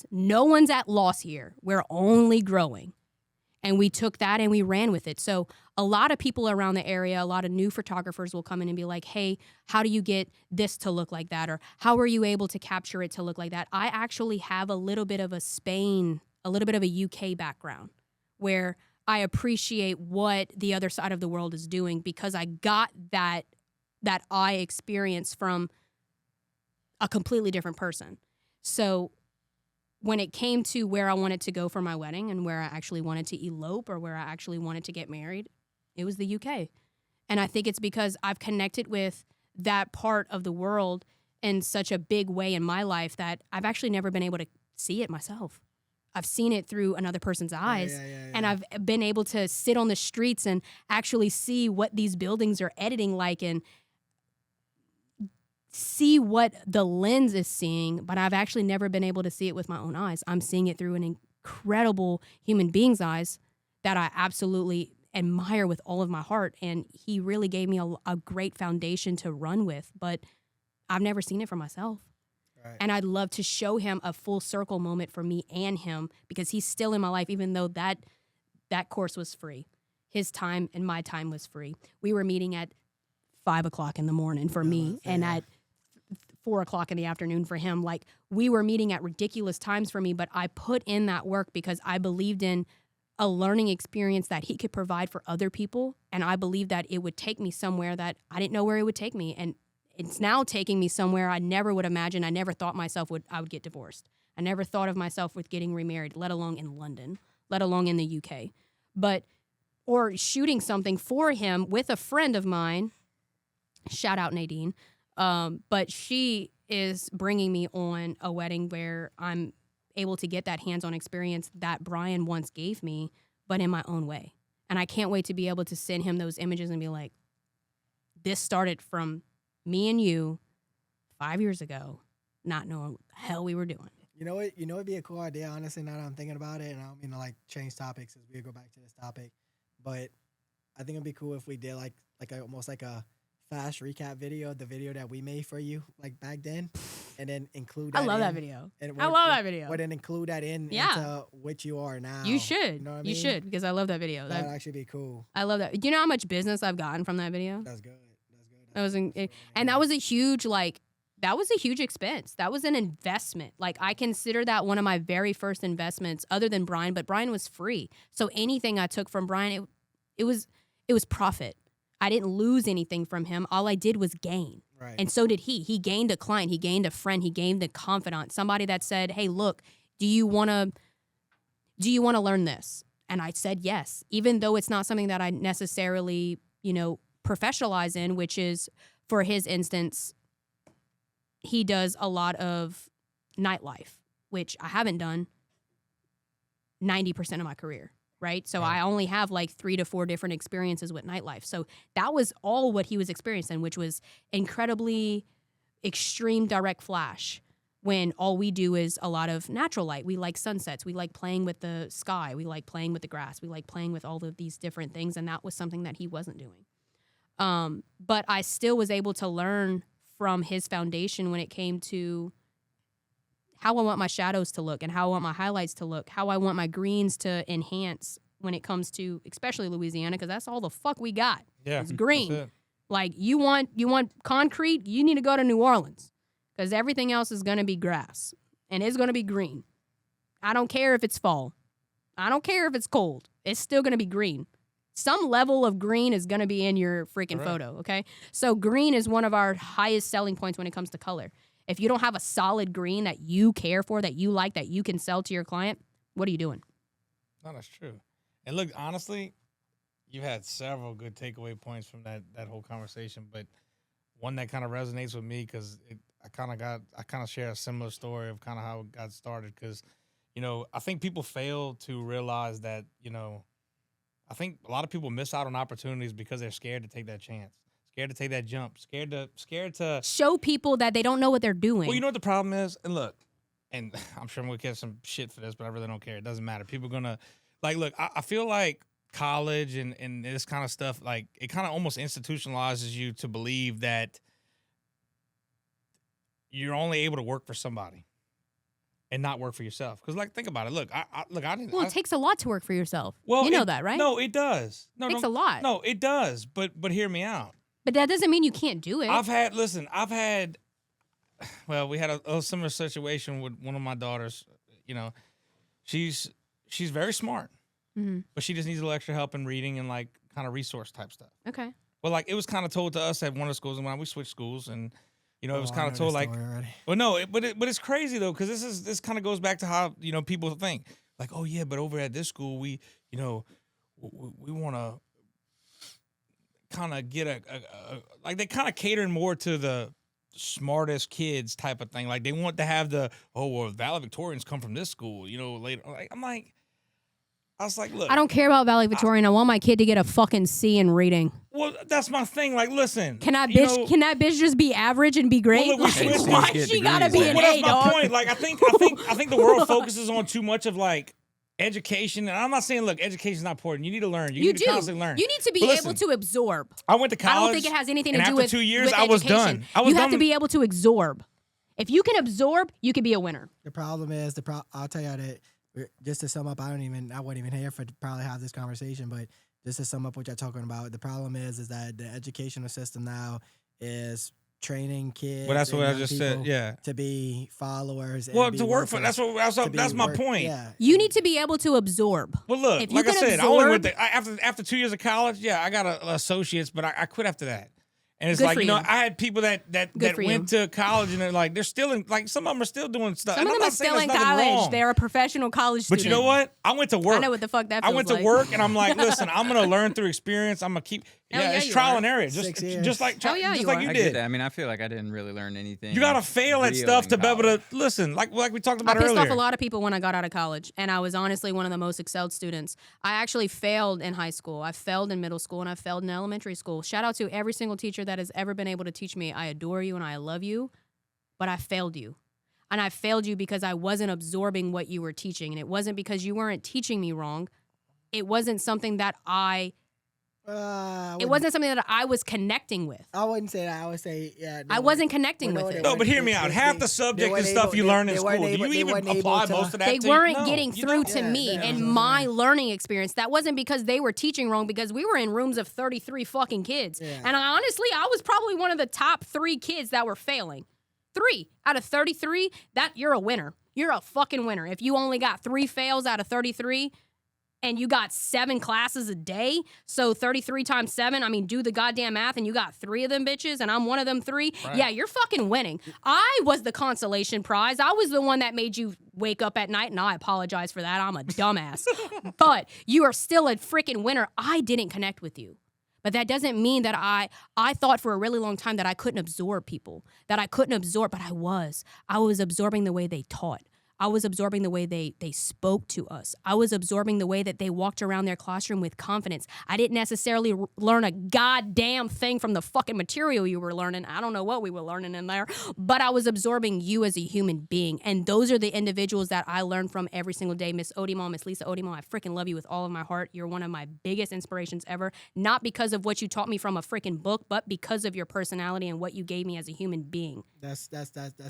No one's at loss here. We're only growing. And we took that and we ran with it. So a lot of people around the area, a lot of new photographers will come in and be like, hey, how do you get this to look like that? Or how are you able to capture it to look like that? I actually have a little bit of a UK background where I appreciate what the other side of the world is doing because I got that eye experience from a completely different person. So when it came to where I wanted to go for my wedding and where I actually wanted to elope or where I actually wanted to get married, it was the UK. And I think it's because I've connected with that part of the world in such a big way in my life that I've actually never been able to see it myself. I've seen it through another person's eyes, and I've been able to sit on the streets and actually see what these buildings are editing like and see what the lens is seeing, but I've actually never been able to see it with my own eyes. I'm seeing it through an incredible human being's eyes that I absolutely admire with all of my heart, and he really gave me a great foundation to run with, but I've never seen it for myself. Right. And I'd love to show him a full circle moment for me and him because he's still in my life, even though that course was free. His time and my time was free. We were meeting at 5 o'clock in the morning for me, and at 4:00 in the afternoon for him. Like, we were meeting at ridiculous times for me, but I put in that work because I believed in a learning experience that he could provide for other people. And I believed that it would take me somewhere that I didn't know where it would take me. And it's now taking me somewhere I never would imagine. I never thought I would get divorced. I never thought of myself with getting remarried, let alone in London, let alone in the UK. Or shooting something for him with a friend of mine. Shout out Nadine. But she is bringing me on a wedding where I'm able to get that hands-on experience that Brian once gave me, but in my own way. And I can't wait to be able to send him those images and be like, this started from me and you 5 years ago, not knowing what the hell we were doing. You know what? It'd be a cool idea, honestly, now that I'm thinking about it, and I don't mean to like change topics as we go back to this topic, but I think it'd be cool if we did almost like a fast recap video, the video that we made for you like back then, and then include that I love in, that video. and I love that video. But then include that into what you are now. You should. You know what I You mean? should, because I love that video. That'd actually be cool. I love that. Do you know how much business I've gotten from that video? That's good. That was that was a huge that was a huge expense. That was an investment. Like, I consider that one of my very first investments, other than Brian. But Brian was free, so anything I took from Brian, it was profit. I didn't lose anything from him. All I did was gain. Right. And so did he. He gained a client. He gained a friend. He gained a confidant. Somebody that said, hey, look, do you want to learn this? And I said yes, even though it's not something that I necessarily, professionalize in, which is, for his instance, he does a lot of nightlife, which I haven't done 90% of my career. Right. So I only have like 3 to 4 different experiences with nightlife. So that was all what he was experiencing, which was incredibly extreme direct flash, when all we do is a lot of natural light. We like sunsets. We like playing with the sky. We like playing with the grass. We like playing with all of these different things. And that was something that he wasn't doing. But I still was able to learn from his foundation when it came to how I want my shadows to look and how I want my highlights to look, how I want my greens to enhance when it comes to, especially Louisiana, because that's all the fuck we got. Yeah, it's green. that's it. Like, you want concrete, you need to go to New Orleans, because everything else is going to be grass and it's going to be green. I don't care if it's fall. I don't care if it's cold. It's still going to be green. Some level of green is going to be in your freaking photo, okay? So green is one of our highest selling points when it comes to color. If you don't have a solid green that you care for, that you like, that you can sell to your client, what are you doing? No, that's true. And look, honestly, you had several good takeaway points from that whole conversation, but one that kind of resonates with me, because I kind of share a similar story of kind of how it got started, because, I think people fail to realize that, I think a lot of people miss out on opportunities because they're scared to take that chance, scared to take that jump, scared to show people that they don't know what they're doing. Well, you know what the problem is? And look, and I'm sure I'm going to get some shit for this, but I really don't care. It doesn't matter. People are going to, look, I feel like college and this kind of stuff, like, it kind of almost institutionalizes you to believe that you're only able to work for somebody and not work for yourself. Because, think about it. Look, I didn't. Well, it takes a lot to work for yourself. Well, you know that, right? No, it does. No, it takes a lot. No, it does. But hear me out. But that doesn't mean you can't do it. Well, we had a similar situation with one of my daughters. She's very smart, but she just needs a little extra help in reading and kind of resource type stuff. Okay. Well, it was kind of told to us at one of the schools, and when we switched schools, and it was kind of told well, no, but it's crazy though, because this kind of goes back to how people think, oh yeah, but over at this school we want to kind of get a they kind of catering more to the smartest kids type of thing. They want to have valedictorians come from this school, later. I was like, look, I don't care about valedictorian. I want my kid to get a fucking C in reading. Well, that's my thing. Listen, can that bitch just be average and be great? Well, look, why she gotta be an A, that's dog? my point. I think the world focuses on too much of education, and I'm not saying education's not important. You need to learn. You need to constantly learn. You need to be able to absorb. I went to college. I don't think it has anything to do with. After 2 years, with I was education. done. You have to be able to absorb. If you can absorb, you can be a winner. The problem is I'll tell you that. Just to sum up, I wasn't even here to probably have this conversation, but just to sum up what you're talking about, the problem is that the educational system now is training kids. Well, that's and what I young just said. people Yeah. to be followers. And Well, be to work for workers, that's to be my work- point. Yeah, You need to be able to absorb. Well, look, If you like I can said, I only went absorb- after 2 years of college. Yeah, I got an associates, but I quit after that. And it's Good like for you know, you. I had people that for went to college and they're like they're still in like some of them are still doing stuff. Some And of I'm them are not saying still in there's nothing college. wrong. They're a professional college But student. you know what? I went to work. I know what the fuck that I feels went to like. work and I'm like, listen, I'm gonna learn through experience. I'm gonna keep. Hell Yeah, yeah, it's you trial are. and error. 6 years. Just like Hell yeah, just you like are. you I get did. that. I mean, I feel like I didn't really learn anything. You gotta fail at real stuff in to be able college. to listen. Like we talked I about pissed earlier. off a lot of people when I got out of college, and I was honestly one of the most excelled students. I actually failed in high school. I failed in middle school, and I failed in elementary school. Shout out to every single teacher that has ever been able to teach me. I adore you and I love you, but I failed you. And I failed you because I wasn't absorbing what you were teaching, and it wasn't because you weren't teaching me wrong. It wasn't something that it wasn't something that I was connecting with. I wouldn't say that. I would say, yeah. I wasn't connecting with it. No, but hear me out. Half the subject and stuff you learn in school. Do you even apply most of that? They to weren't No, getting you through don't. to me yeah, and yeah. my learning experience. That wasn't because they were teaching wrong, because we were in rooms of 33 fucking kids. Yeah. And honestly, I was probably one of the top 3 kids that were failing. 3 out of 33, that you're a winner. You're a fucking winner. If you only got 3 fails out of 33 and you got 7 classes a day, so 33 times 7, I mean, do the goddamn math, and you got 3 of them bitches, and I'm one of them 3, Right. yeah, you're fucking winning. I was the consolation prize. I was the one that made you wake up at night, and I apologize for that. I'm a dumbass. But you are still a freaking winner. I didn't connect with you. But that doesn't mean that I thought for a really long time that I couldn't absorb people, that I couldn't absorb, but I was. I was absorbing the way they taught. I was absorbing the way they spoke to us. I was absorbing the way that they walked around their classroom with confidence. I didn't necessarily learn a goddamn thing from the fucking material you were learning. I don't know what we were learning in there, but I was absorbing you as a human being. And those are the individuals that I learn from every single day. Miss Odimo, Miss Lisa Odimo, I freaking love you with all of my heart. You're one of my biggest inspirations ever. Not because of what you taught me from a freaking book, but because of your personality and what you gave me as a human being. That's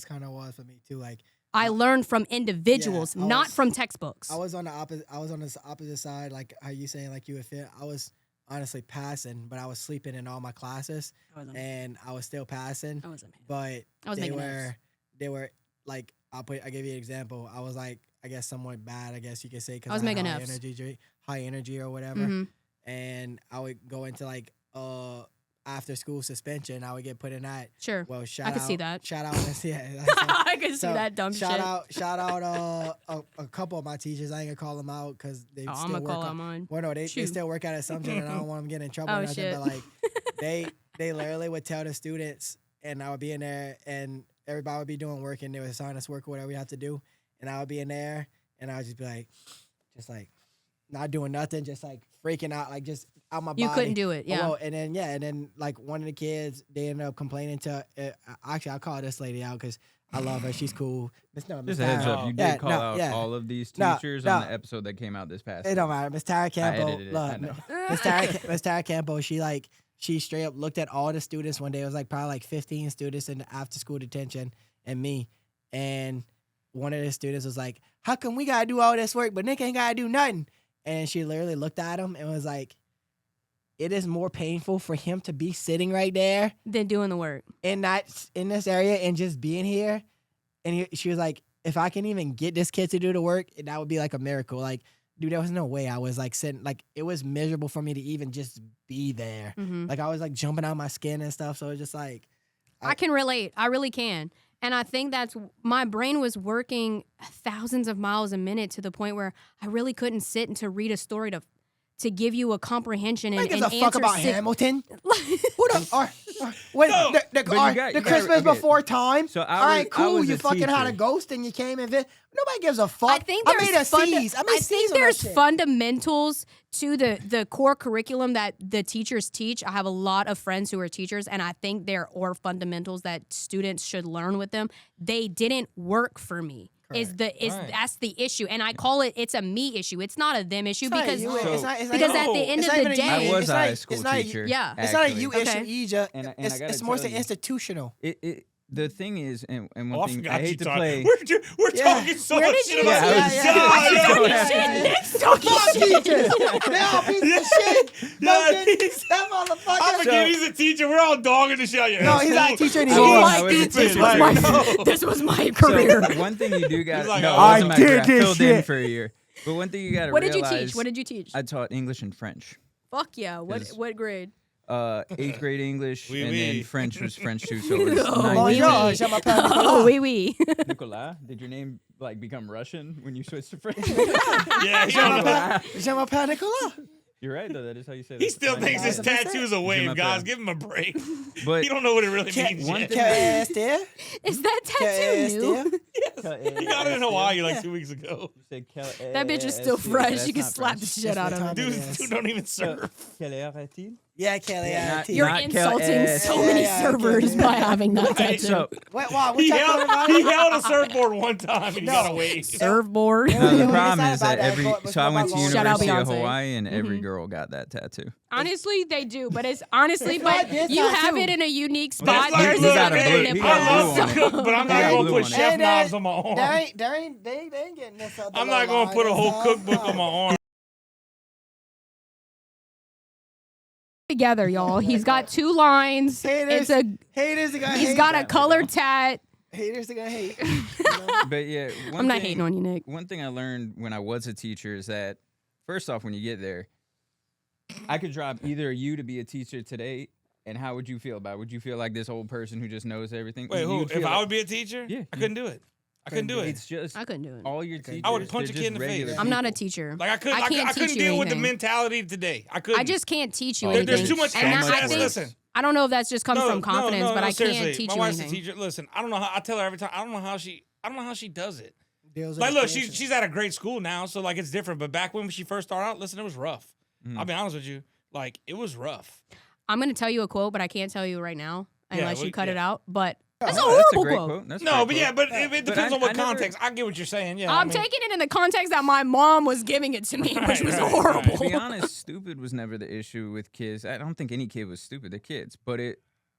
kind of was for me too. Like I learned from individuals, Yeah, I not was- from textbooks. I was on the opposite. I was on this opposite side. Like how you saying like you would fit. I was honestly passing, but I was sleeping in all my classes, and I was still passing. I wasn't. But I was they making were notes. they were like I give you an example. I was like I guess somewhat bad. I guess you could say because I was making high Fs. high energy or whatever, Mhm. and I would go into like after school suspension. I would get put in that. Sure. Well, shout I out. could see that. Shout out. Yeah. that's- I could see so, that dumb shout shit. Shout out a couple of my teachers. I ain't gonna call them out because they Oh, I'm still gonna work call on. out mine. Well, no, they Shoot. still work at Assumption, and I don't want them getting in trouble Oh, or nothing. shit. But like, they literally would tell the students, and I would be in there, and everybody would be doing work, and they would assign us work or whatever we have to do, and I would be in there, and I would just be like, not doing nothing, just like freaking out, like just out my body. You couldn't do it, yeah. Well, and then like one of the kids, they ended up complaining to. Actually, I call this lady out because I love her. She's cool. Miss Just a heads up, you Yeah, did call no, out yeah. all of these No, teachers no. on the episode that came out this past It week. don't matter. Miss Tara Campo. edited it, I know. Miss Tara Campo, she straight up looked at all the students one day. It was like probably like 15 students in the after school detention and me. And one of the students was like, how come we gotta do all this work, but Nick ain't gotta do nothing? And she literally looked at him and was like, it is more painful for him to be sitting right there Than doing the work. in this area and just being here. And she was like, if I can even get this kid to do the work, that would be like a miracle. Like, dude, there was no way I was like sitting, like it was miserable for me to even just be there. Mhm. Like I was like jumping out my skin and stuff. So it was just like, I can relate. I really can. And I think that's my brain was working thousands of miles a minute to the point where I really couldn't sit and to read a story to give you a comprehension and, I gives and a fuck answer about sit- Hamilton. Who the wait, No, the but you got- the you got- Christmas okay. before time. So all right, I cool. was You a fucking had a teacher. ghost and you came and nobody gives a fuck. I think I there's made a C's. I made C's think on that there's shit. fundamentals to the core curriculum that the teachers teach. I have a lot of friends who are teachers, and I think there are fundamentals that students should learn with them. They didn't work for me. Correct. Right. That's the issue, and I call it's a me issue. It's not a them issue It's not a because you- it's not- because at the end it's of not the even a you- day, I was it's a not- high it's school not a- teacher. yeah. It's not a actually. you Okay. issue, Ija. And I It's gotta more tell so you. institutional. It The thing is, and one Oh, I thing forgot I you hate to talking. play. We're talking so Where much did shit you- about Yeah, this. I was- Yeah, Yeah. Nick's talking Fuck shit. teachers. They're all pieces of shit. No, Yeah, he's- that I'm motherfucker. forgetting he's a teacher. We're all dogging the shit out of you. No, he's not a teacher I anymore. was- Like, I was a this teacher. was Like, my no. this was my career. So one thing you do got. He's like, no, oh, it wasn't my I did career. I this filled in shit. for a year. But one thing you got to What did you realize. teach? What did you teach? I taught English and French. Fuck yeah. What 'Cause- what grade? 8th grade English, Oui, and oui. then French was French too. So it was Oh, nine oui, years. oui. Bonjour, je m'appelle Oh, Nicolas. wee wee. Nicolas, did your name like become Russian when you switched to French? Yeah, he, Je m'appelle je m'appelle Nicolas. You're right though. That is how you say that. he still thinks his 100%. tattoo's a Jim wave, up guys. there. Give him a break. But He don't know what it really means one yet. thing- Qu'est-ce que Is that tattoo new? He got it in Hawaii like 2 weeks ago. That bitch is still fresh. You can slap the shit out of him. Dude don't even serve. Yeah, Kelly. Yeah, You're Not insulting Kel- so yeah, many yeah, servers by having that Right. tattoo. So Wait, wow, what He y'all held, talking he about? held a surfboard one time and he No. got away. Surfboard. Yeah, no, yeah, the we problem decided is that about that. every. Let's So I go went to back on- Shout out University of Beyonce. Hawaii, and every girl got that tattoo. Honestly, they do, but it's honestly, It's but not this you have tattoo. it in a unique spot. That's like, There's he look, got a a blue- hey, he nipple. got I a love blue to on cook, it. but I'm He not got going blue to on put it. chef Hey, knives on my arm. They ain't getting this up. I'm not going to put a whole cookbook on my arm. Together, y'all. He's got 2 lines. Haters. It's a. Haters are gonna He's hate. got a colored tat. Haters are gonna hate. But yeah, I'm not hating on you, Nick. One thing I learned when I was a teacher is that, first off, when you get there, I could drop either of you to be a teacher today, and how would you feel about it? Would you feel like this old person who just knows everything? Wait, who? You'd If feel I like- would be a teacher? Yeah, I couldn't do it. I couldn't do it. It's just I couldn't do it. all your teachers. I would punch they're a kid in just the face. regular I'm not a people. teacher. Like I couldn't, I can't couldn't teach deal you with the anything. mentality today. I couldn't. I just can't teach you There- anything. there's too much And access. I think, Listen. I don't know if that's just comes from confidence, but I seriously. can't teach My you wife's anything. a teacher. Listen, I don't know how. I tell her every time. I don't know how she does it. Deals with Like, look, experience. she's at a great school now, so like it's different. But back when she first started out, listen, it was rough. Mm. I'll be honest with you, like it was rough. I'm going to tell you a quote, but I can't tell you right now unless well, you cut yeah. it out. But that's a Oh, horrible that's a great quote. quote. That's a No, great but quote. yeah, but it depends I- on what I never- context. I get what you're saying. Yeah, I'm taking it in the context that my mom was giving it to me, which was right, horrible. To be honest, stupid was never the issue with kids. I don't think any kid was stupid. They're kids, but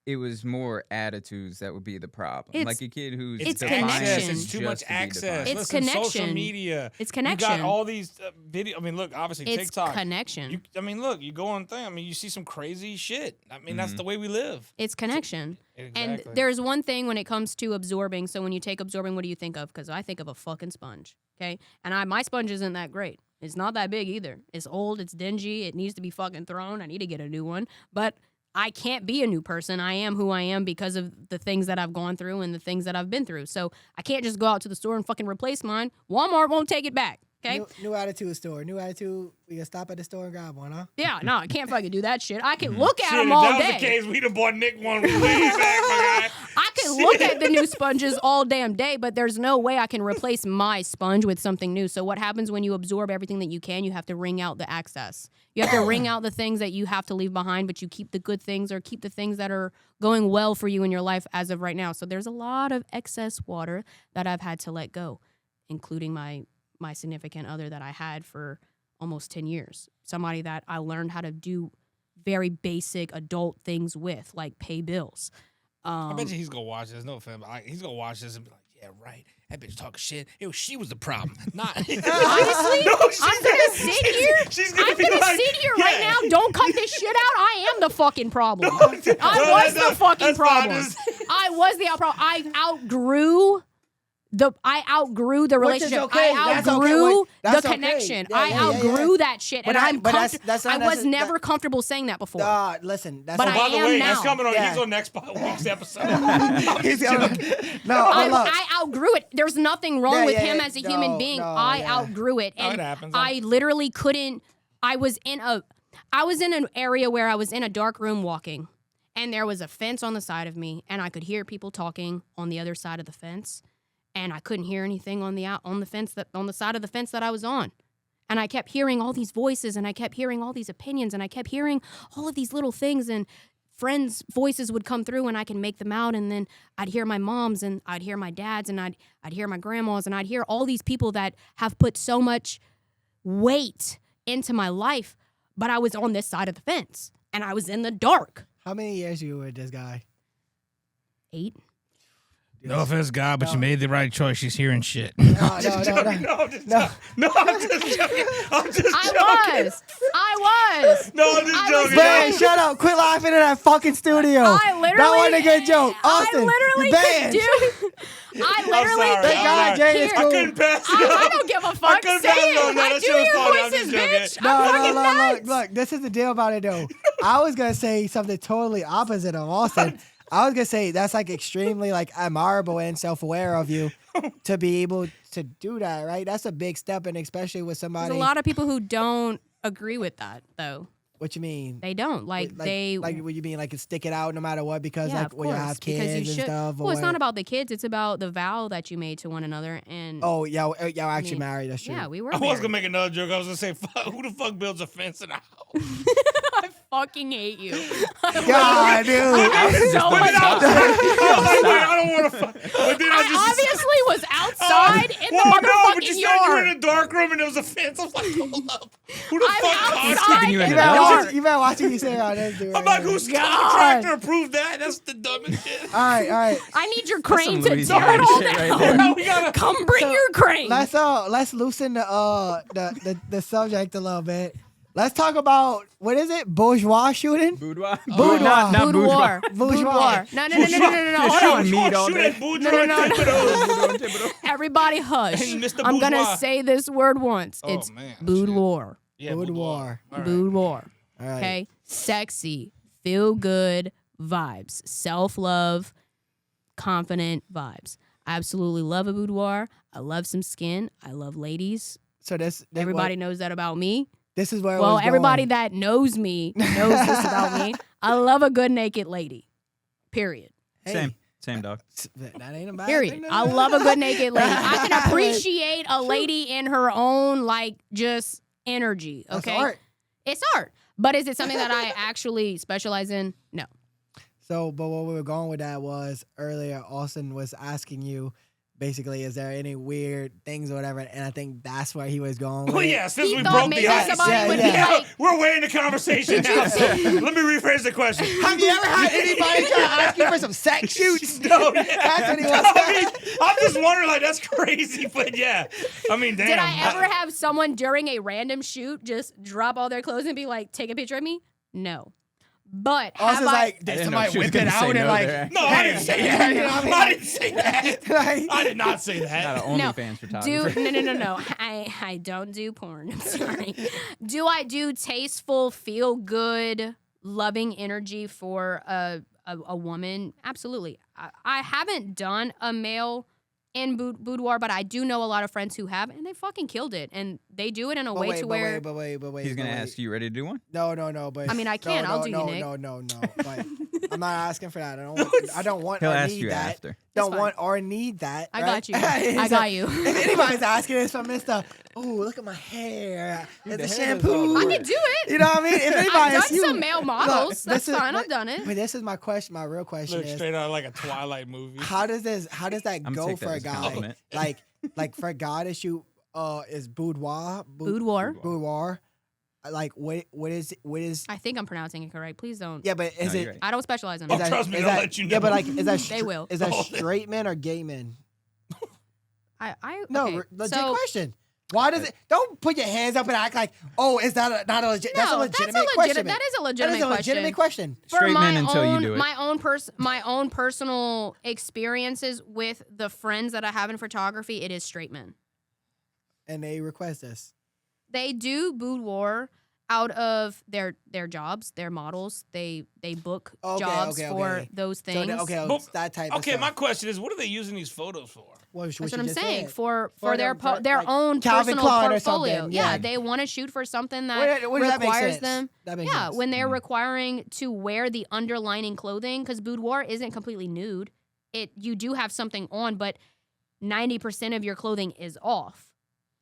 it was more attitudes that would be the problem. It's- Like a kid who's it's defiant connection. It's too just much to be access. defiant. It's Listen, Social connection. media. It's You got connection. all these video. I mean, look, obviously It's TikTok. connection. I mean, look, you go on thing. I mean, you see some crazy shit. I mean, that's Mhm. the way we live. It's connection. Exactly. And there's one thing when it comes to absorbing. So when you take absorbing, what do you think of? Because I think of a fucking sponge. Okay. And my sponge isn't that great. It's not that big either. It's old. It's dingy. It needs to be fucking thrown. I need to get a new one. But I can't be a new person. I am who I am because of the things that I've gone through and the things that I've been through. So I can't just go out to the store and fucking replace mine. Walmart won't take it back. Okay. New attitude store. New attitude. We can stop at the store and grab one, huh? Yeah, no, I can't fucking do that shit. I can look at Shit, them if all that was day. the case, we'd have bought Nick one way back, my guy. I can look at the new sponges all damn day, but there's no way I can replace my sponge with something new. So what happens when you absorb everything that you can? You have to wring out the excess. You have to wring out the things that you have to leave behind, but you keep the good things or keep the things that are going well for you in your life as of right now. So there's a lot of excess water that I've had to let go, including my significant other that I had for almost 10 years. Somebody that I learned how to do very basic adult things with, like pay bills. I bet you he's gonna watch this. No offense, but he's gonna watch this and be like, "Yeah, right. That bitch talking shit. She was the problem, not." Honestly, No, I'm gonna sit here. She's I'm gonna be gonna like, sit here yeah. right now. Don't cut this shit out. I am the fucking problem. No, I was that's the not- fucking that's not problem. his- I was the problem. I outgrew the Which is relationship. okay. I That's okay. outgrew Wait, that's the okay. connection. Yeah, I yeah, yeah, outgrew yeah. that shit, But and I- I'm but that's I not was necess- never that- comfortable saying that before. Listen, that's But not- I By the am way, now. that's coming on. Yeah. He's on next week's episode. He's gonna- no, hold up. I outgrew it. There's nothing wrong Yeah, with yeah, him yeah. as a human No, being. no, I yeah. outgrew it, No, and it happens. I literally couldn't. I was in an area where I was in a dark room walking, and there was a fence on the side of me, and I could hear people talking on the other side of the fence, and I couldn't hear anything on the side of the fence that I was on. And I kept hearing all these voices, and I kept hearing all these opinions, and I kept hearing all of these little things, and friends' voices would come through, and I can make them out, and then I'd hear my mom's, and I'd hear my dad's, and I'd hear my grandma's, and I'd hear all these people that have put so much weight into my life, but I was on this side of the fence, and I was in the dark. How many years you were with this guy? 8. No offense, God, but you made the right choice. She's hearing shit. No, I'm just no, joking. no. No, I'm just joking. No, I'm just joking. I'm just joking. I was. No, I'm just I was joking. Ben, shut up. Quit laughing in that fucking studio. I literally. That wasn't a good joke. Austin, I literally you're banned. could do. I literally I'm sorry. Thank God, can't Jade is hear. cool. I couldn't pass it I up. don't give a I fuck. couldn't Say pass it it. up. No, I that do shit was hear funny. I'm voices, just joking. bitch. No, I'm no, fucking no, nuts. look. This is the deal about it, though. I was gonna say something totally opposite of Austin. I was gonna say that's like extremely like admirable and self-aware of you to be able to do that, right? That's a big step, and especially with somebody. There's a lot of people who don't agree with that, though. What you mean? They don't like they. like what you mean? Like stick it out no matter what because Yeah, like of when you course, have because kids you and should. stuff. Well, or it's not what- about the kids. It's about the vow that you made to one another. And Oh, y'all actually mean, married. That's true. yeah, we were. I was married. gonna make another joke. I was gonna say, who the fuck builds a fence in a house? I fucking hate you. God, dude. So But much then I was like, wait, I don't want to fuck. But then I just obviously was outside in the well, no, but you motherfucking said you were yard. in a dark room and there was a fence. I was like, hold up. Who the I'm fuck outside contracted? you in in the the dark. yard. You better watch what you say on this dude. I'm like, whose contractor approved that? That's the dumbest shit. All right. I need your crane some to Louisiana tear it all shit right down. there. No, we gotta. Come bring your crane. Let's loosen the subject a little bit. Let's talk about what is it? Bourgeois shooting? Boudoir. Boudoir. Not Boudoir. Bourgeois. Boudoir. No. Hold shooting on. meat all Shoot day. at Boudreaux No. and Thibodeau. Everybody hush. And Mr. I'm going to Bourgeois. say this word once. Oh, It's man. boudoir. Yeah, Boudoir. All right. Boudoir. All right. Okay? Sexy, feel good vibes, self love, confident vibes. I absolutely love a boudoir. I love some skin. I love ladies. So Everybody knows that about me. This is where. it Well, was everybody going. that knows me knows this about me. I love a good naked lady. Period. Hey, Same dog. That ain't a bad Period. thing, I love a good naked lady. I can appreciate a lady in her own like just energy. That's Okay. art. It's art. But is it something that I actually specialize in? No. So, but what we were going with that was earlier, Austin was asking you, basically, is there any weird things or whatever? And I think that's where he was going with Well, it. yeah, since He we thought broke maybe the ice. somebody Yeah, would yeah. be like, We're way in the conversation now. Let me rephrase the question. Have you ever had anybody try to ask you for some sex shoots? No, yeah. That's what he was I mean, I'm just wondering, like, that's crazy, but yeah. I mean, damn. did I ever have someone during a random shoot just drop all their clothes and be like, take a picture of me? No. But have Austin's I, like, I did didn't know somebody she was whip it gonna say out and no like, there. No, I didn't say that. You know what I mean? I didn't say that. like, I did not say Not that. an No. OnlyFans do photographer. no. I don't do porn. I'm sorry. Do I do tasteful, feel good, loving energy for a woman? Absolutely. I haven't done a male in boudoir, but I do know a lot of friends who have, and they fucking killed it. And they do it in a way to where but wait. He's gonna ask you, ready to do one? No, but I mean, I can. I'll do you, Nick. No. But I'm not asking for that. I don't want He'll or ask need you that. after. Don't That's want or need that. I right? got you. I got you. If anybody's asking this from Mr. Oh, look at my hair. Dude, It's the a hair does all shampoo. the I work. can do it. You know what I mean? If anybody I've asks done you, some male models. Look, That's fine. I've done it. But this is my question. My real question Look is, straight out like a Twilight movie. how does that I'm go take that for a as a guy? compliment. Like for a guy to shoot is boudoir. Boudoir. Boudoir. Like what is I think I'm pronouncing it correct. Please don't. yeah, but is No, it you're right. I don't specialize in Oh, it. trust me, is they'll that- let you Yeah, but know. like is that They will. Is that Oh, straight men or gay men? I No, okay. legit So- question. Why does it? Don't put your hands up and act like, oh, is that not a legit? That's a No, legitimate question. That is a That legitimate is a question. legitimate question. For Straight my men until own, you do it. my own personal experiences with the friends that I have in photography, it is straight men. And they request this. They do boudoir out of their jobs, their models. They book jobs for those So things. But- that type of Okay, stuff. my question is, what are they using these photos for? That's what I'm saying. For For their them, their like own Calvin personal Klein or portfolio. something, Yeah, yeah. they want to shoot for something that What does that make requires sense? them. That makes Yeah, sense. when they're requiring to wear the underlining clothing, because boudoir isn't completely nude. You do have something on, but 90% of your clothing is off,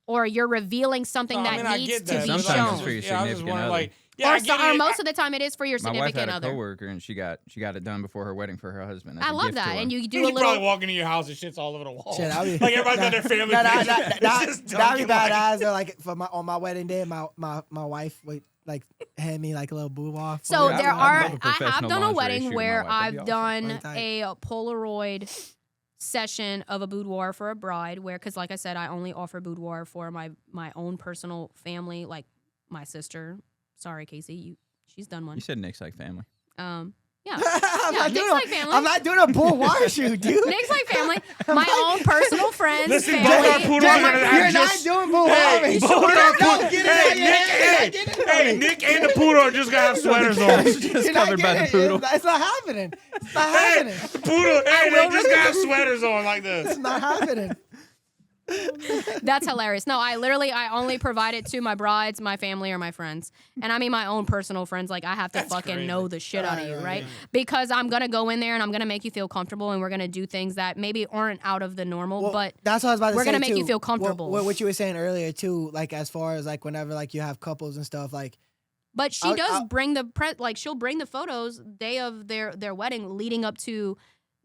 or you're revealing something No, I that mean, I needs get to that, be but Sometimes shown. it's for your Yeah, I was just significant wondering, other. like, yeah, I or, get or it. most of the time, it is for your My wife had significant a other. coworker, and she got it done before her wedding for her husband. as I a love gift to that, her. and you do You a probably little. walk into your house and shit's all over the wall. Shit, I'll be- like everybody's got their family That'd pictures. It's just be dunking, like- badass. Or like for on my wedding day, my wife would like hand me like a little boudoir. for So it. there I'd love a I have professional done a lingerie shoot wedding with my where wife. That'd I've be awesome. done Very a Polaroid session of a boudoir for a bride where, because like I said, I only offer boudoir for my own personal family, like my sister. Sorry, Casey, she's done one. You said Nick's like family. Yeah. I'm Nick's like family. I'm not doing a boudoir shoot, dude. Nick's like family. My own personal friends. Listen, family. both our poodles are gonna have You're not just. doing boudoir. Hey, both our poodles. Get it out of your head. Hey, Get it out of hey, Nick and the poodle are just gonna have sweaters on. Just You're not covered by the getting it. poodle. It's not happening. It's not Hey, happening. the poodle. Hey, they just gotta have sweaters on like this. It's not happening. That's hilarious. No, I only provide it to my brides, my family, or my friends. And I mean my own personal friends. Like, I have to That's fucking crazy. know the shit out of you, Right, right? right. Because I'm going to go in there and I'm going to make you feel comfortable and we're going to do things that maybe aren't out of the normal, Well, but that's what I was about to we're say, gonna make you too. feel comfortable. What you were saying earlier too, like as far as like whenever like you have couples and stuff, like she I'll- does I'll- bring she'll bring the photos day of their wedding leading up to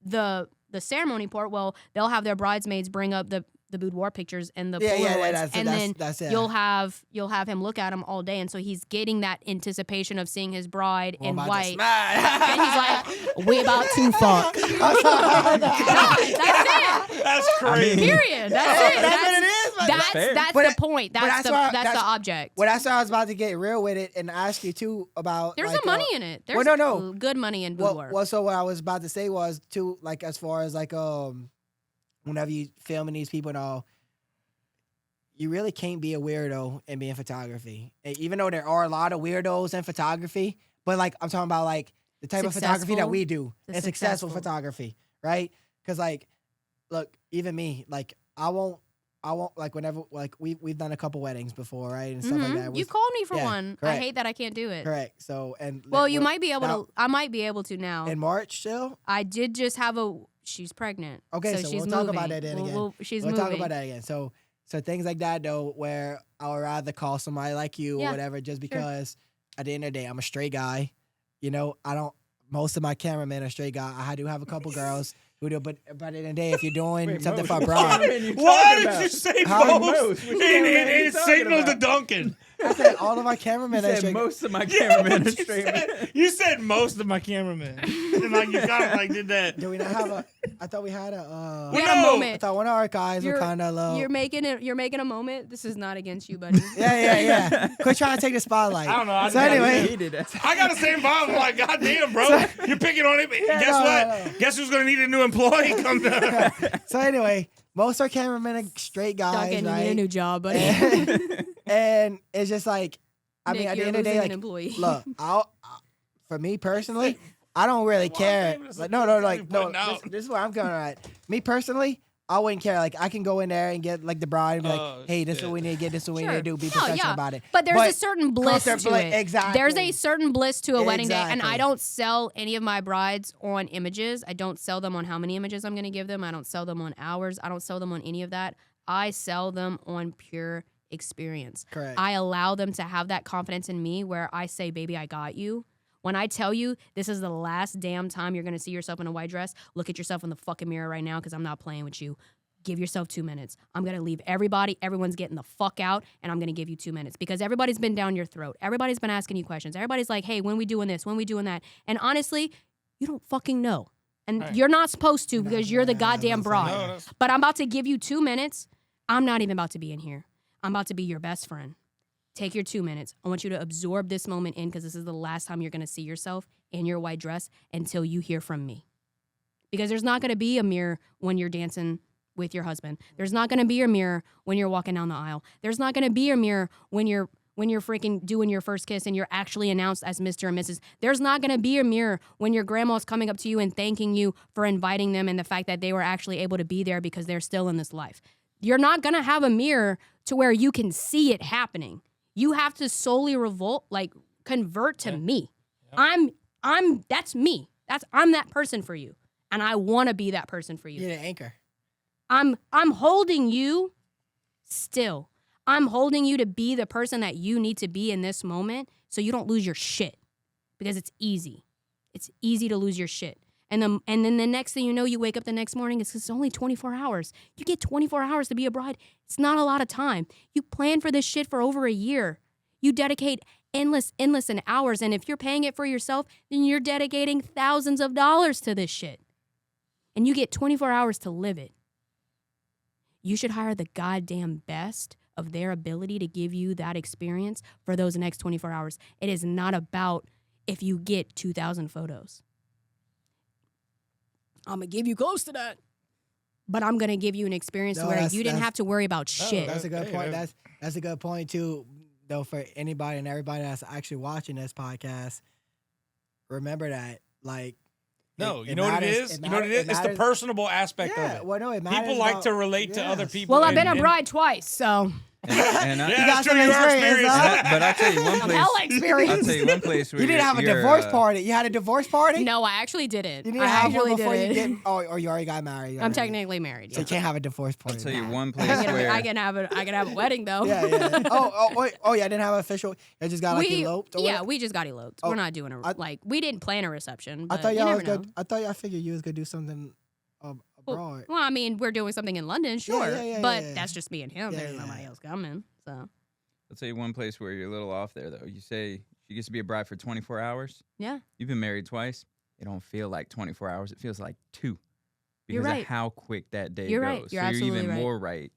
the ceremony part. Well, they'll have their bridesmaids bring up the boudoir pictures and the Polaroids, and then that's it. you'll have him look at them all day, and so he's getting that anticipation of seeing his bride in white, and he's like, "We about to fuck." That's it. That's crazy. Period. That's it. That's what it is. man. fair. That's But the point. That's the that's- object. Well, that's why I was about to get real with it and ask you too about. There's like, some money in it. There's no. good money in boudoir. Well, so what I was about to say was too, like as far as like whenever you filming these people and all, you really can't be a weirdo and be in photography. Even though there are a lot of weirdos in photography, but like I'm talking about like the type of photography that Successful. we do The and successful successful. photography, right? Because like, look, even me, like I won't like whenever like we've done a couple weddings before, right, and stuff like Mhm. that. You called me for yeah, one. correct. I hate that I can't do it. Correct. So and Well, you we're- might be able now- to. I might be able to now. in March still. I did just have she's pregnant. Okay, so she's we'll talk moving. about that then again. She's We'll moving. talk about that again. So things like that though, where I would rather call somebody like you Yeah, or whatever, just because at the end of the day, I'm a straight guy. You know, I don't. Most of my cameramen are straight guy. I do have a couple girls who do, but at the end of the day, if you're doing something for a bride, Why did you say How- most? It signaled to Duncan. I said all of my cameramen are said straight. most of my Yeah, cameramen but are straight men. you said most of my cameramen. And like you kind of like did that. Do we not have a? I thought we had a. You had No. a I moment. thought one of our guys were kind of low. You're making it. You're making a moment. This is not against you, buddy. Yeah. Quit trying to take the spotlight. I don't know. So anyway, He did that. I got the same vibe. I'm like, God damn, bro. You're picking on it. Guess no, what? no. Guess who's going to need a new employee? Come down. so anyway, most of our cameramen are straight guys, Duncan, you right? need a new job, buddy. and it's just like, I Nick, mean, at the you're end of the day, losing like, an employee. look, for me personally, I don't really care. famous Like, as no, you're like, no. putting out. This is where I'm going at. Me personally, I wouldn't care. Like, I can go in there and get like the bride and be like, Oh, hey, this is shit. what we need to get. This is what we need Sure. to do. Be No, professional yeah. about it. But there's a certain bliss to comfortably- it. exactly. There's a certain bliss to a wedding day, and Exactly. I don't sell any of my brides on images. I don't sell them on how many images I'm going to give them. I don't sell them on hours. I don't sell them on any of that. I sell them on pure experience. Correct. I allow them to have that confidence in me where I say, baby, I got you. When I tell you this is the last damn time you're going to see yourself in a white dress, look at yourself in the fucking mirror right now because I'm not playing with you. Give yourself 2 minutes. I'm going to leave everyone's getting the fuck out, and I'm going to give you 2 minutes because everybody's been down your throat. Everybody's been asking you questions. Everybody's like, hey, when we doing this? When we doing that? And honestly, you don't fucking know. And Right. you're not supposed to because you're the goddamn broad. No, that's- But I'm about to give you 2 minutes. I'm not even about to be in here. I'm about to be your best friend. Take your 2 minutes. I want you to absorb this moment in because this is the last time you're going to see yourself in your white dress until you hear from me. Because there's not going to be a mirror when you're dancing with your husband. There's not going to be a mirror when you're walking down the aisle. There's not going to be a mirror when you're freaking doing your first kiss and you're actually announced as Mr. and Mrs. There's not going to be a mirror when your grandma's coming up to you and thanking you for inviting them and the fact that they were actually able to be there because they're still in this life. You're not going to have a mirror to where you can see it happening. You have to solely convert to me. That's me. I'm that person for you. And I want to be that person for you. You're the anchor. I'm holding you still. I'm holding you to be the person that you need to be in this moment so you don't lose your shit. Because it's easy. It's easy to lose your shit. And then the next thing you know, you wake up the next morning, it's only 24 hours. You get 24 hours to be a bride. It's not a lot of time. You plan for this shit for over a year. You dedicate endless in hours. And if you're paying it for yourself, then you're dedicating thousands of dollars to this shit. and you get 24 hours to live it. You should hire the goddamn best of their ability to give you that experience for those next 24 hours. It is not about if you get 2,000 photos. I'm going to give you close to that. But I'm going to give you an experience where you didn't have to worry about shit. That's a good point. That's a good point, too, though, for anybody and everybody that's actually watching this podcast. Remember that, like, No, you know what it is? You know what it is? It's the personable aspect of it. Well, no, it matters. People like to relate to other people. Well, I've been a bride twice, so. And I, Yeah, that's some true. You are experience, experienced. but I'll tell you one place. Hella experience. I'll tell you one place where You didn't have a divorce party. You had a divorce party? No, I actually didn't. You didn't I have one actually before you didn't. get. Or you already got married. I'm technically married. So Yeah. you can't have a divorce party. I'll tell you now. one place I where can have a wedding though. Yeah. Oh, yeah. I didn't have an official. I just got like eloped. Or yeah, what? we just got eloped. Oh, We're not doing we didn't plan a reception. I But thought you y'all never was know. good. I thought y'all figured you was gonna do something abroad. Well, I mean, we're doing something in London, sure, yeah, but yeah. that's just me and him. Yeah, There's yeah. nobody else coming. So I'll tell you one place where you're a little off there though. You say she gets to be a bride for 24 hours. yeah, You've been married twice. It don't feel like 24 hours. It feels like 2. Because You're right. of how quick that day You're goes. right. You're so you're absolutely even right. more right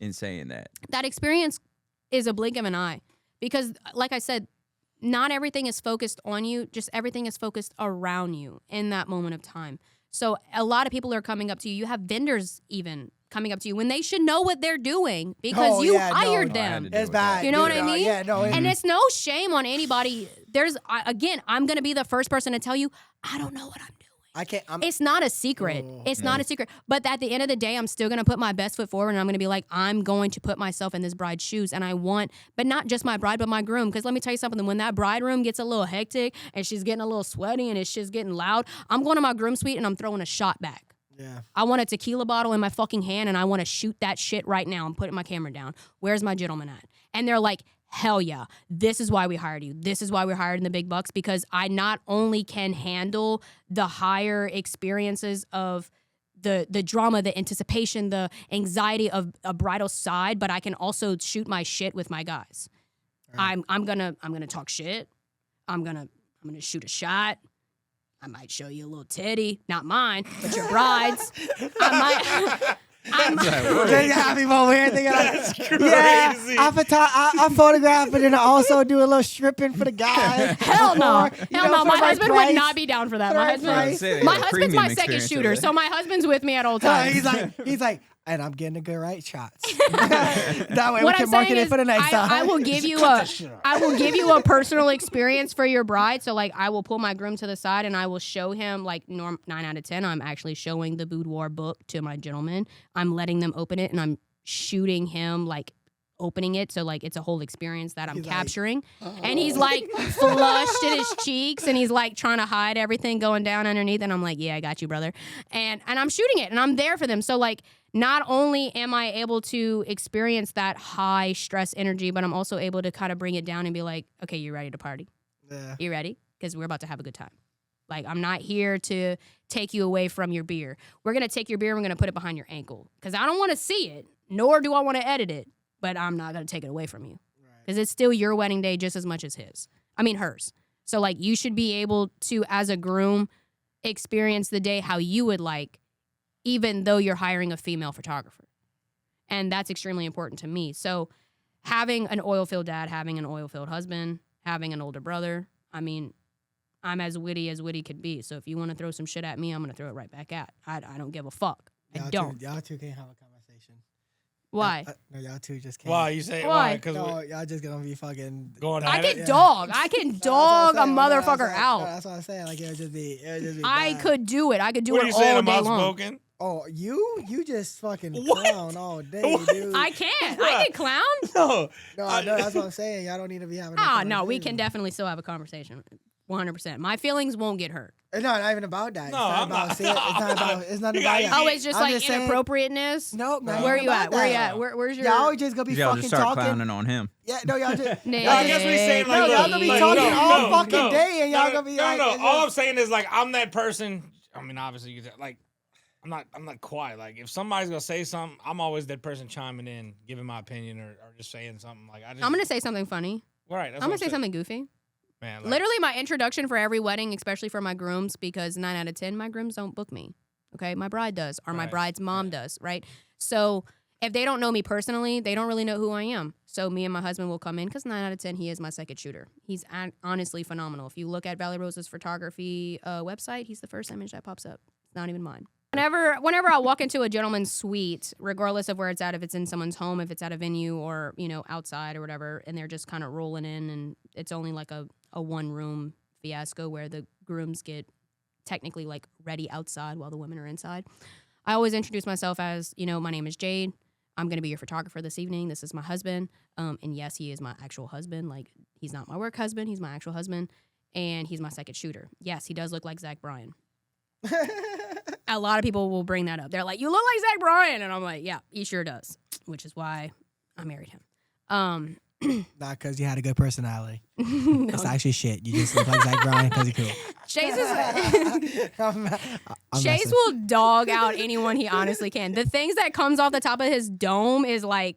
in saying that. that experience is a blink of an eye because, like I said, not everything is focused on you. Just everything is focused around you in that moment of time. So a lot of people are coming up to you. You have vendors even coming up to you when they should know what they're doing because Oh, you yeah, no, hired no, I had them. to do It's with bad. that. You know what dude. I mean? Yeah. No. And it's no shame on anybody. I'm going to be the first person to tell you, I don't know what I'm doing. I can't. It's not a secret. Oh, It's not a secret. But at the end of the day, I'm still going to put my best foot forward and I'm going to be like, I'm going to put myself in this bride's shoes. And I want, but not just my bride, but my groom. Because let me tell you something. When that bride room gets a little hectic and she's getting a little sweaty and it's just getting loud, I'm going to my groom suite and I'm throwing a shot back. Yeah. I want a tequila bottle in my fucking hand and I want to shoot that shit right now and putting my camera down. Where's my gentleman at? And they're like, hell yeah, this is why we hired you. This is why we're hired in the big bucks because I not only can handle the higher experiences of the drama, the anticipation, the anxiety of a bridal side, but I can also shoot my shit with my guys. Right. I'm gonna talk shit. I'm gonna shoot a shot. I might show you a little titty, not mine, but your bride's. I might. Just happy over here thinking like, That's yeah, crazy. I photograph it and I also do a little stripping for the guy. Hell no. You Hell know, no. for My the right husband price. would not be down for that. For the My right husband, price. Say, my yeah, husband's premium my second experience shooter, over so my husband's with me at all No, times. he's like, and I'm getting the good right shots. That way we What can I'm market saying it is for the next time. I will give you a personal experience for your bride. So like I will pull my groom to the side and I will show him like 9 out of 10. I'm actually showing the boudoir book to my gentleman. I'm letting them open it and I'm shooting him like opening it. So like it's a whole experience that I'm He's like, capturing. And he's like flushed in his cheeks and he's like trying to hide everything going down underneath. And I'm like, yeah, I got you, brother. And I'm shooting it and I'm there for them. So like not only am I able to experience that high stress energy, but I'm also able to kind of bring it down and be like, okay, you ready to party? Yeah. You ready? Because we're about to have a good time. Like, I'm not here to take you away from your beer. We're going to take your beer and we're going to put it behind your ankle. Because I don't want to see it, nor do I want to edit it. But I'm not going to take it away from you. Because it's still your wedding day just as much as hers. So, like, you should be able to, as a groom, experience the day how you would like, even though you're hiring a female photographer. And that's extremely important to me. So, having an oil-filled dad, having an oil-filled husband, having an older brother, I mean, I'm as witty could be. So if you want to throw some shit at me, I'm going to throw it right back at. I don't give a fuck. I don't. Y'all two can't have a conversation. Why? No, y'all two just can't. Why you say Why? why? Because No, y'all just gonna be fucking. going I at can it. dog. I can dog a motherfucker out. That's what I'm saying. Like it would just be. I bad. could do it. I could do What are it you all saying? I'm day long. outspoken. Oh, you just fucking What? clown all day, dude. I can't. I can clown. No. No, that's what I'm saying. Y'all don't need to be having. Ah, no, we can definitely still have a conversation. 100%. My feelings won't get hurt. No, not even about that. No, it's not I'm about. not- See, it's not about. It's not You about. got- y'all. Oh, it's just I'm like just saying- inappropriateness. No, not Where even you about at? Where you that. at? Where's your? Y'all just gonna be Y'all fucking just start talking. clowning on him. Yeah, no, y'all just. Nah, I guess we saying like, No, look, y'all gonna be like, talking no, all no, fucking no. day, and y'all No, gonna be no, like, no. it's All I'm just- saying is like I'm that person. I mean, obviously, you like I'm not quiet. Like if somebody's gonna say something, I'm always that person chiming in, giving my opinion, or just saying something. Like I just. I'm gonna say something funny. Right. That's I'm what gonna say saying. something goofy. Man, like, Literally, my introduction for every wedding, especially for my grooms, because 9 out of 10, my grooms don't book me. Okay, my bride does, or my Right, bride's mom does, right? So if they don't know me personally, they don't really know who I am. So me and my husband will come in because 9 out of 10, he is my second shooter. He's honestly phenomenal. If you look at Valley Rose's photography website, he's the first image that pops up. It's not even mine. Whenever I walk into a gentleman's suite, regardless of where it's at, if it's in someone's home, if it's at a venue or, outside or whatever, and they're just kind of rolling in and it's only like a one-room fiasco where the grooms get technically like ready outside while the women are inside. I always introduce myself as, my name is Jade. I'm going to be your photographer this evening. This is my husband. And yes, he is my actual husband. Like, he's not my work husband. He's my actual husband. And he's my second shooter. Yes, he does look like Zach Bryan. A lot of people will bring that up. They're like, you look like Zach Bryan. And I'm like, yeah, he sure does. Which is why I married him. Not because you had a good personality. No. That's actually shit. You just look like Zach Bryan because you're cool. Chase is I'm Chase messing. will dog out anyone he honestly can. The things that comes off the top of his dome is like,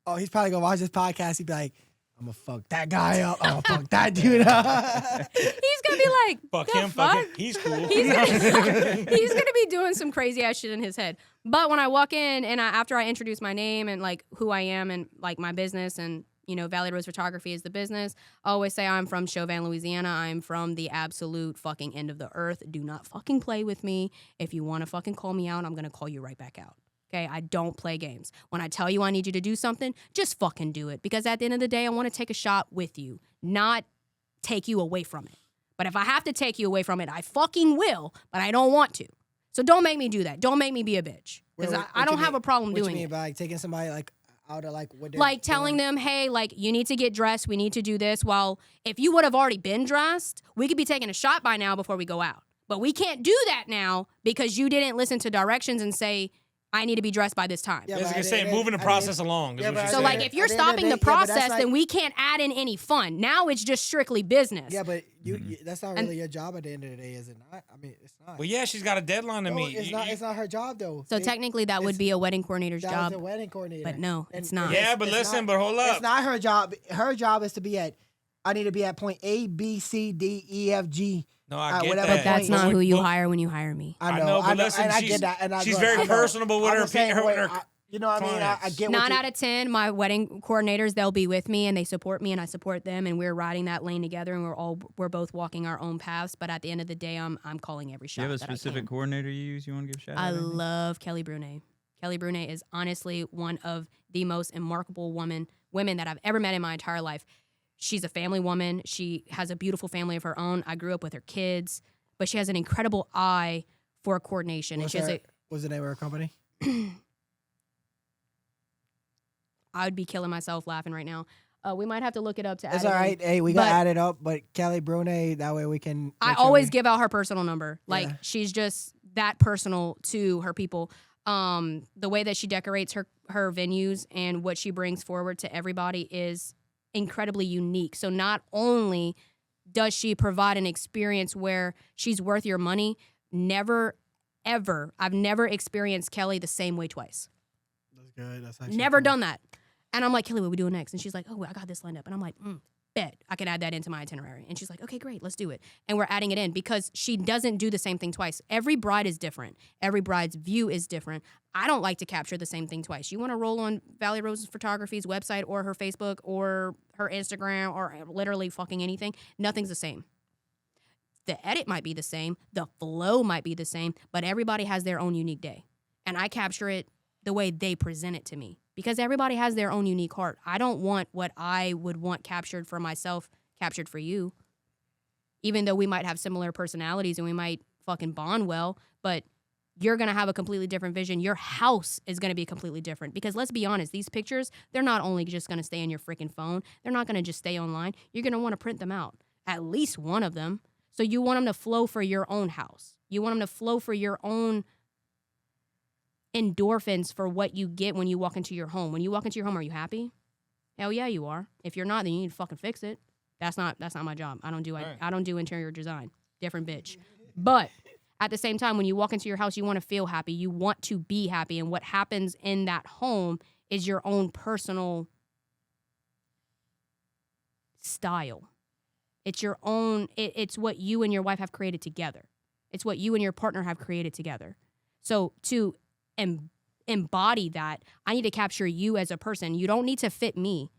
Oh, he's probably going to watch this podcast. He'd be like, I'm going to fuck that guy up. I'm going to fuck that dude up. he's gonna be like, Fuck the him, fuck? fuck him. He's cool. He's gonna be doing some crazy ass shit in his head. But when I walk in and after I introduce my name and like who I am and like my business and Valley Rose Photography is the business, I always say I'm from Chauvin, Louisiana. I'm from the absolute fucking end of the earth. Do not fucking play with me. If you want to fucking call me out, I'm gonna call you right back out. Okay, I don't play games. When I tell you I need you to do something, just fucking do it. Because at the end of the day, I want to take a shot with you, not take you away from it. But if I have to take you away from it, I fucking will, but I don't want to. So don't make me do that. Don't make me be a bitch. Because I don't have a problem doing What you mean it. by like taking somebody like out of like what they're Like telling doing? them, hey, like you need to get dressed. We need to do this. Well, if you would have already been dressed, we could be taking a shot by now before we go out. But we can't do that now because you didn't listen to directions and say, I need to be dressed by this time. Yeah, As but I at say, the moving the end- process along. Is Yeah, what but you're at So the saying. like if you're At the end of the stopping the day, yeah, but that's process, like- then we can't add in any fun. Now it's just strictly business. Yeah, but that's not really your job at the end of the day, is it not? I mean, it's not. Well, yeah, she's got a deadline to No, meet. it's not. It's not her job though. So technically that would it's- be a wedding coordinator's that job. was a wedding coordinator. But no, And it's not. Yeah, but listen, but hold up. It's not her job. Her job is to be at. I need to be at point A, B, C, D, E, F, G. No, I get whatever that. But that's point- not who you but- hire when you hire me. I know, but listen, and I she's- get that. And she's look, very I know. personable with I'm her just saying, with wait, her you know what I mean? I clients. get what 9 you, out of 10, my wedding coordinators, they'll be with me and they support me and I support them and we're riding that lane together and we're both walking our own paths. But at the end of the day, I'm calling every Do shot. you have a that I specific can. coordinator you use? You want to give a shout I out? Anything? love Kelly Brunet. Kelly Brunet is honestly one of the most remarkable women that I've ever met in my entire life. She's a family woman. She has a beautiful family of her own. I grew up with her kids, but she has an incredible eye for coordination. what's and she has the name of her company? I would be killing myself laughing right now. We might have to look it up to add It's it all in. right. Hey, we got to But- add it up. But Kelly Brunet, that way we can. I make sure always we- give out her personal number. Like Yeah. she's just that personal to her people. The way that she decorates her venues and what she brings forward to everybody is incredibly unique. So not only does she provide an experience where she's worth your money, never ever I've never experienced Kelly the same way twice. That's good. That's actually Never cool. done that. And I'm like, Kelly, what we doing next? And she's like, oh, I got this lined up. And I'm like, bet I can add that into my itinerary. And she's like, okay, great, let's do it. And we're adding it in because she doesn't do the same thing twice. Every bride is different. Every bride's view is different. I don't like to capture the same thing twice. You want to roll on Valley Rose Photography's website or her Facebook or her Instagram or literally fucking anything, nothing's the same. The edit might be the same, the flow might be the same, but everybody has their own unique day. And I capture it the way they present it to me because everybody has their own unique heart. I don't want what I would want captured for myself, captured for you. Even though we might have similar personalities and we might fucking bond well, but you're going to have a completely different vision. Your house is going to be completely different because let's be honest, these pictures, they're not only just going to stay on your freaking phone. They're not going to just stay online. You're going to want to print them out, at least one of them. So you want them to flow for your own house. You want them to flow for your own endorphins for what you get when you walk into your home. When you walk into your home, are you happy? Hell yeah, you are. If you're not, then you need to fucking fix it. That's not my job. I don't do interior design. Different bitch. But at the same time, when you walk into your house, you want to feel happy. You want to be happy. And what happens in that home is your own personal style. It's your own, it's what you and your wife have created together. It's what you and your partner have created together. So to embody that, I need to capture you as a person. You don't need to fit me.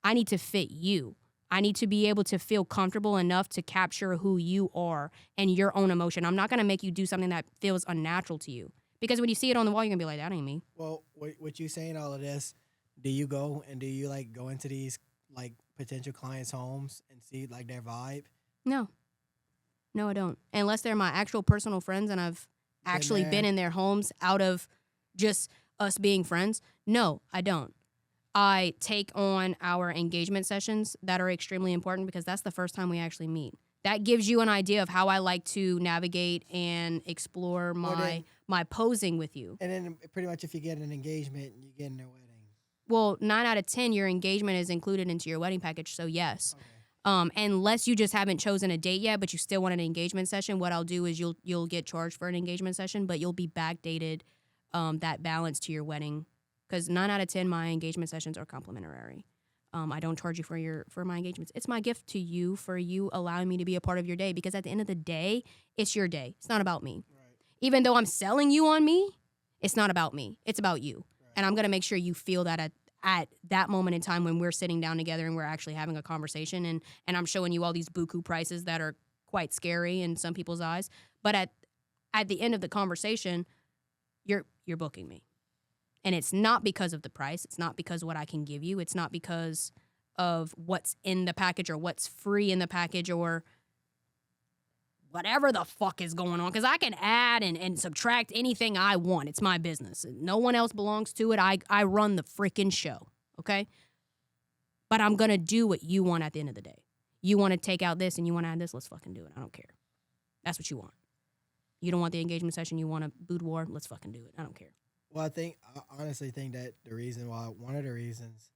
I need to fit you. I need to be able to feel comfortable enough to capture who you are and your own emotion. I'm not going to make you do something that feels unnatural to you. Because when you see it on the wall, you're going to be like, that ain't me. Well, what you saying all of this, do you go and do you like go into these like potential clients' homes and see like their vibe? No. No, I don't. Unless they're my actual personal friends and I've actually been in their homes out of just us being friends. No, I don't. I take on our engagement sessions that are extremely important because that's the first time we actually meet. That gives you an idea of how I like to navigate and explore my posing with you. And then pretty much if you get an engagement, you get in their wedding. Well, 9 out of 10, your engagement is included into your wedding package, so yes. Okay. Unless you just haven't chosen a date yet, but you still want an engagement session, what I'll do is you'll get charged for an engagement session, but you'll be backdated that balance to your wedding. Because 9 out of 10, my engagement sessions are complimentary. I don't charge you for my engagements. It's my gift to you for you allowing me to be a part of your day. Because at the end of the day, it's your day. It's not about me. Right. Even though I'm selling you on me, it's not about me. It's about you. Right. And I'm going to make sure you feel that at that moment in time when we're sitting down together and we're actually having a conversation. And I'm showing you all these buku prices that are quite scary in some people's eyes. But at the end of the conversation, you're booking me. And it's not because of the price. It's not because of what I can give you. It's not because of what's in the package or what's free in the package or whatever the fuck is going on. Because I can add and subtract anything I want. It's my business. No one else belongs to it. I run the freaking show, okay? But I'm going to do what you want at the end of the day. You want to take out this and you want to add this, let's fucking do it. I don't care. That's what you want. You don't want the engagement session, you want a boudoir, let's fucking do it. I don't care. Well, I honestly think that one of the reasons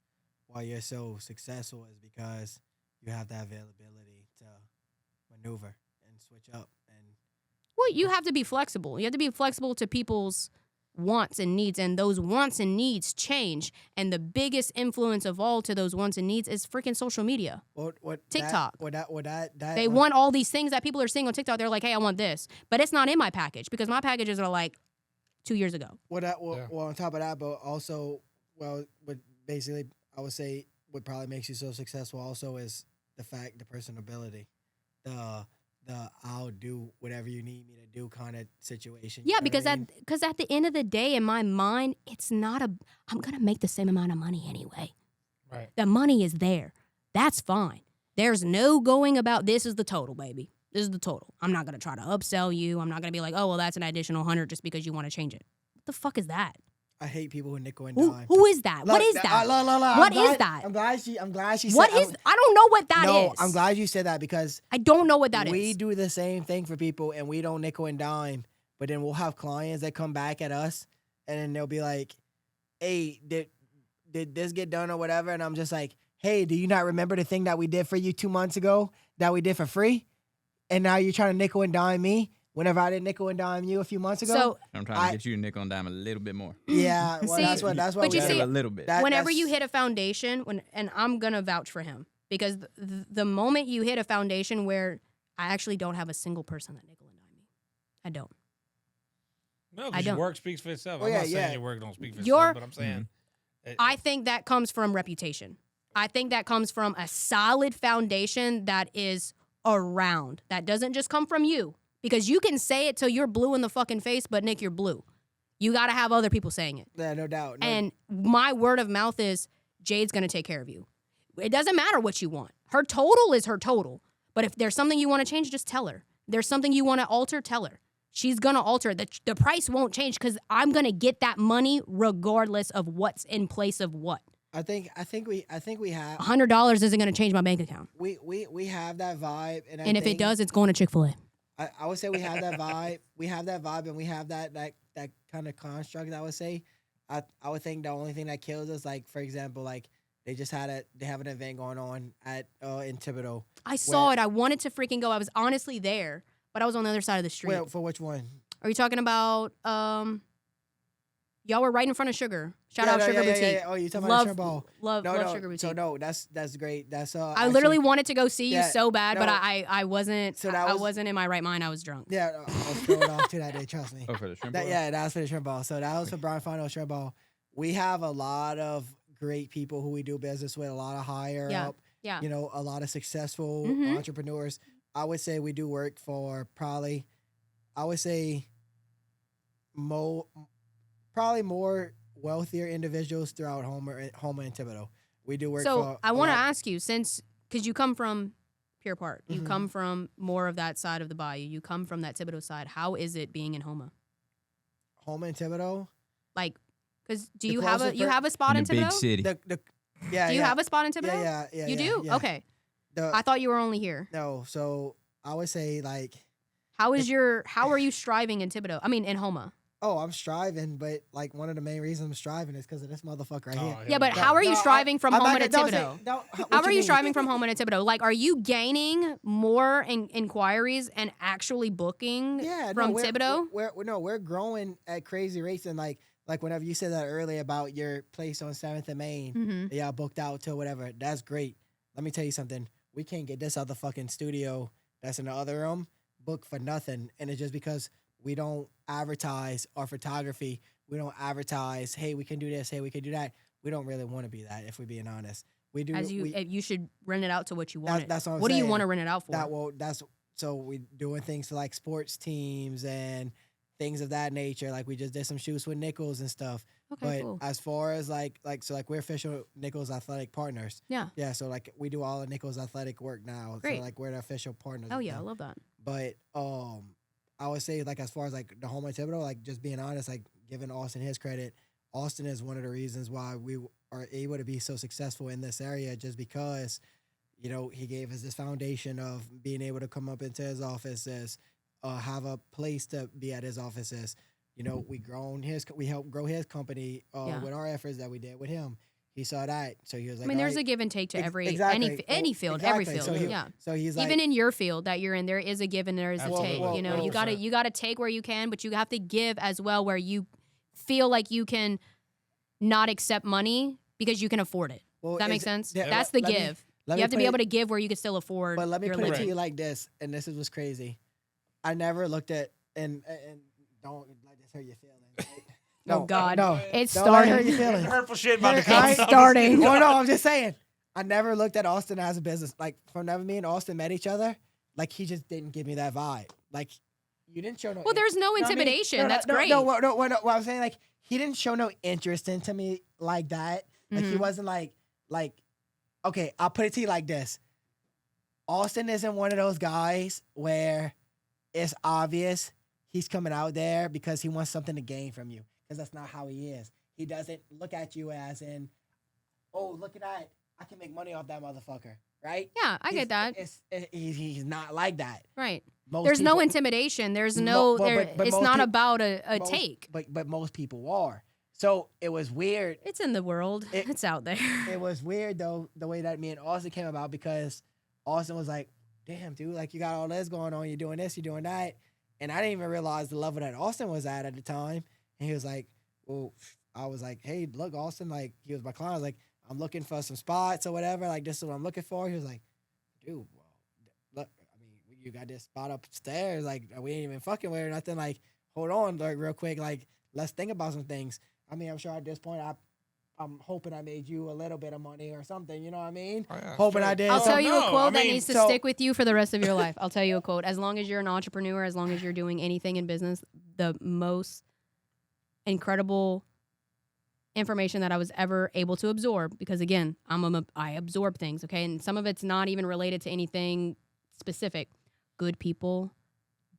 why you're so successful is because you have that availability to maneuver and switch up. Well, you have to be flexible. You have to be flexible to people's wants and needs, and those wants and needs change. And the biggest influence of all to those wants and needs is freaking social media. TikTok. They want all these things that people are seeing on TikTok. They're like, hey, I want this. But it's not in my package because my packages are like 2 years ago. Well, on top of that, but also, what basically I would say what probably makes you so successful also is the personability, the I'll do whatever you need me to do kind of situation. Yeah, because at the end of the day, in my mind, it's not I'm gonna make the same amount of money anyway. Right. The money is there. That's fine. There's no going about this is the total, baby. This is the total. I'm not going to try to upsell you. I'm not going to be like, oh, well, that's an additional 100 just because you want to change it. What the fuck is that? I hate people who nickel and dime. Who is that? What is that? What is that? I'm glad she said. What is? I don't know what that is. No, I'm glad you said that because I don't know what that is. We do the same thing for people and we don't nickel and dime, but then we'll have clients that come back at us and then they'll be like, hey, did this get done or whatever? And I'm just like, hey, do you not remember the thing that we did for you 2 months ago that we did for free? And now you're trying to nickel and dime me whenever I didn't nickel and dime you a few months ago. So I'm trying to get you to nickel and dime a little bit more. Yeah, well, see, that's what. But you see, a little bit. Whenever you hit a foundation, and I'm gonna vouch for him because the moment you hit a foundation where I actually don't have a single person that nickel and dime me, I don't. No, because your work speaks for itself. I'm not saying your work don't speak for itself, but I'm saying. I think that comes from reputation. I think that comes from a solid foundation that is around. That doesn't just come from you. Because you can say it till you're blue in the fucking face, but Nick, you're blue. You got to have other people saying it. Yeah, no doubt. And my word of mouth is Jade's going to take care of you. It doesn't matter what you want. Her total is her total. But if there's something you want to change, just tell her. There's something you want to alter, tell her. She's going to alter. The price won't change because I'm going to get that money regardless of what's in place of what. I think we have $100 isn't going to change my bank account. We have that vibe, and if it does, it's going to Chick-fil-A. I would say we have that vibe. We have that vibe, and we have that kind of construct. I would say. I would think the only thing that kills us, like for example, like they have an event going on at in Thibodeau. I saw it. I wanted to freaking go. I was honestly there, but I was on the other side of the street. Well, for which one? Are you talking about Y'all were right in front of Sugar. Shout out Sugar Boutique. Yeah. Oh, you talking about Shrimp Bowl? Love No, Sugar Boutique. so no, that's great. That's I literally wanted to go see you yeah, so bad, but no. I wasn't. So that I was- wasn't in my right mind. I was drunk. Yeah, I was throwing off to that day. Trust me. Oh, for the shrimp That, bowl? yeah, that was for the Shrimp Bowl. So that was for Brian Final Shrimp Bowl. We have a lot of great people who we do business with. A lot of higher up. Yeah. You know, a lot of successful Mhm. entrepreneurs. I would say we do work for probably, I would say, probably more wealthier individuals throughout Homer and Thibodaux. We do work So for. I want to ask you, because you come from Pier Park, you Mhm. come from more of that side of the bayou, you come from that Thibodaux side. How is it being in Homa? Homer and Thibodaux. Like, because do The you have closest you have a spot in In the big Thibodaux? city. Yeah, Do you have a spot in Thibodaux? Yeah. You do? yeah. Okay. The- I thought you were only here. no, so I would say like, How are you striving in Thibodaux? I mean, in Homa. oh, I'm striving, but like one of the main reasons I'm striving is because of this motherfucker right here. Yeah, but No, how are you no, striving from I'm Homa not to gonna- Thibodaux? don't say- How what are you mean? striving from Homa to Thibodaux? Like, are you gaining more inquiries and actually booking Yeah, from no, Thibodaux? We're growing at crazy rates, and like whenever you said that earlier about your place on 7th and Main, Mm-hmm. that y'all booked out till whatever. That's great. Let me tell you something. We can't get this other fucking studio that's in the other room booked for nothing, and it's just because we don't advertise our photography. We don't advertise, hey, we can do this, hey, we can do that. We don't really want to be that, if we're being honest. We do. You should rent it out to what you want. That's what I'm What do you saying. want to rent it out for? So we doing things to like sports teams and things of that nature. Like we just did some shoots with Nichols and stuff. Okay, But cool. as far as like we're official Nichols Athletic partners. Yeah. Yeah. So like we do all the Nichols Athletic work now. Great. So like we're the official partners. Oh with yeah, I them. love that. But I would say like as far as like the home in Thibodaux, like just being honest, like giving Austin his credit. Austin is one of the reasons why we are able to be so successful in this area, just because, you know, he gave us this foundation of being able to come up into his offices, have a place to be at his offices. You know, we helped grow his company Yeah. with our efforts that we did with him. He saw that, so he was like, I mean, there's "All a right." give and take to Exactly. any So- field, every exactly. field. So yeah. So he's like, Even in your field that you're in, there is a give and there is a Absolutely. take. Well, You know, well, you gotta take where you can, but you have to give as well where you feel like you can not accept money because you can afford it. well, Does that make it's- sense? yeah, That's the let me- give. let You me have to put be it- able to give where you can still afford But let me your put it living. to you like this, and this is what's crazy. I never looked at and don't let this hurt your feelings. Right? Oh, God. no, It's don't let it hurt starting. your feelings. Hurtful shit about to It's come. It's out. starting. Well, no, I'm just saying. I never looked at Austin as a business. Like from never me and Austin met each other, like he just didn't give me that vibe. Like you didn't show no. Well, there's no No, I mean, intimidation. That's great. What I'm saying, like he didn't show no interest into me like that. Like he Mhm. wasn't like, okay, I'll put it to you like this. Austin isn't one of those guys where it's obvious he's coming out there because he wants something to gain from you. Because that's not how he is. He doesn't look at you as in, oh, look at that. I can make money off that motherfucker. Right? Yeah, I get that. He's not like that. Right. Most There's no people- intimidation. There's Mo- no. but- there, but it's most not peop- about a most- take. But most people are. So it was weird. It's in the world. It- It's out there. It was weird though the way that me and Austin came about, because Austin was like, "Damn, dude, like you got all this going on. You're doing this, you're doing that," and I didn't even realize the level that Austin was at the time. And he was like, "Well," I was like, "Hey, look, Austin." Like he was my client. I was like, "I'm looking for some spots or whatever. Like this is what I'm looking for." He was like, "Dude, well, look, I mean, you got this spot upstairs. Like we ain't even fucking with it or nothing. Like hold on, like real quick. Like let's think about some things." I mean, I'm sure at this point I'm hoping I made you a little bit of money or something. You know what I mean? Oh, yeah, Hoping sure. I did. I'll tell something. you a no, quote I that mean, needs to so- stick with you for the rest of your life. I'll tell you a quote. As long as you're an entrepreneur, as long as you're doing anything in business, the most incredible information that I was ever able to absorb, because again, I absorb things, okay? And some of it's not even related to anything specific. Good people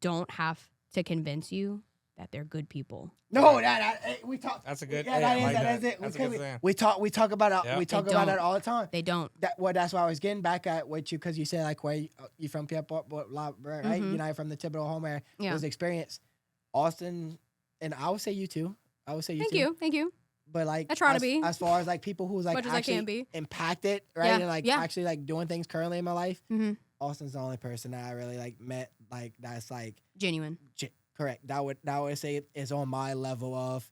don't have to convince you that they're good people. No, we talk. That's a good. Yeah, Yeah, that I is like that that. is it. That's a We, good saying. we talk about Yeah. we talk They about don't. that all the time. They don't. That's why I was getting back at with you, because you said like where you from, Pierre, right? Mhm. You're not from the Thibodaux home area. Yeah. Was experience, Austin, and I would say you too. I would say you Thank too. you. Thank you. But like I try to as, be. as far as like people who's like Much as I actually can be. impacted, right? Yeah, And like yeah. actually like doing things currently in my life. Mhm. Austin's the only person that I really like met like that's like Genuine. correct. That would say is on my level of,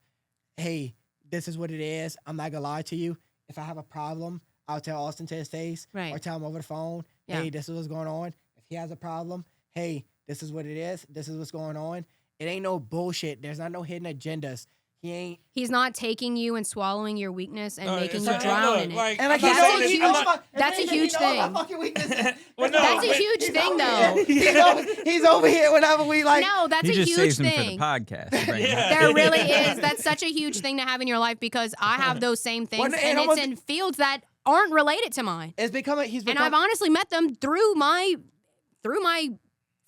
hey, this is what it is. I'm not gonna lie to you. If I have a problem, I'll tell Austin to his face, Right. or tell him over the phone. Yeah. Hey, this is what's going on. If he has a problem, hey, this is what it is. This is what's going on. It ain't no bullshit. There's not no hidden agendas. He ain't. He's not taking you and swallowing your weakness and making it's you like, drown look, in it. like, And like I'm he not that's knows, a saying he huge- knows my, that's a he huge knows my thing. fucking weaknesses. Well, no, That's a but- huge thing, over though. here. He's over here whenever we like. No, that's He a just huge saves them thing. for the podcast. to bring Yeah. them up. There really is. That's such a huge thing to have in your life because I have those same things, Well, and and it's almost- in fields that aren't related to mine. It's becoming. He's And become. I've honestly met them through my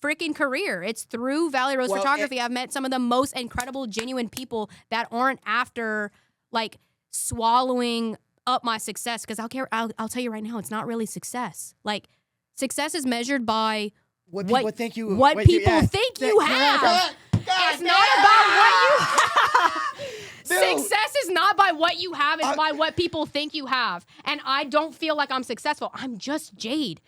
freaking career. It's through Valley Rose Well, Photography. I've met some of the most incredible, genuine people that aren't after like swallowing up my success. Because I'll tell you right now, it's not really success. Like success is measured by what what- people think you. what you- people think you have. It's not about what you have. Dude. Success is not by what you have, it's by what people think you have. And I don't feel like I'm successful. I'm just Jade.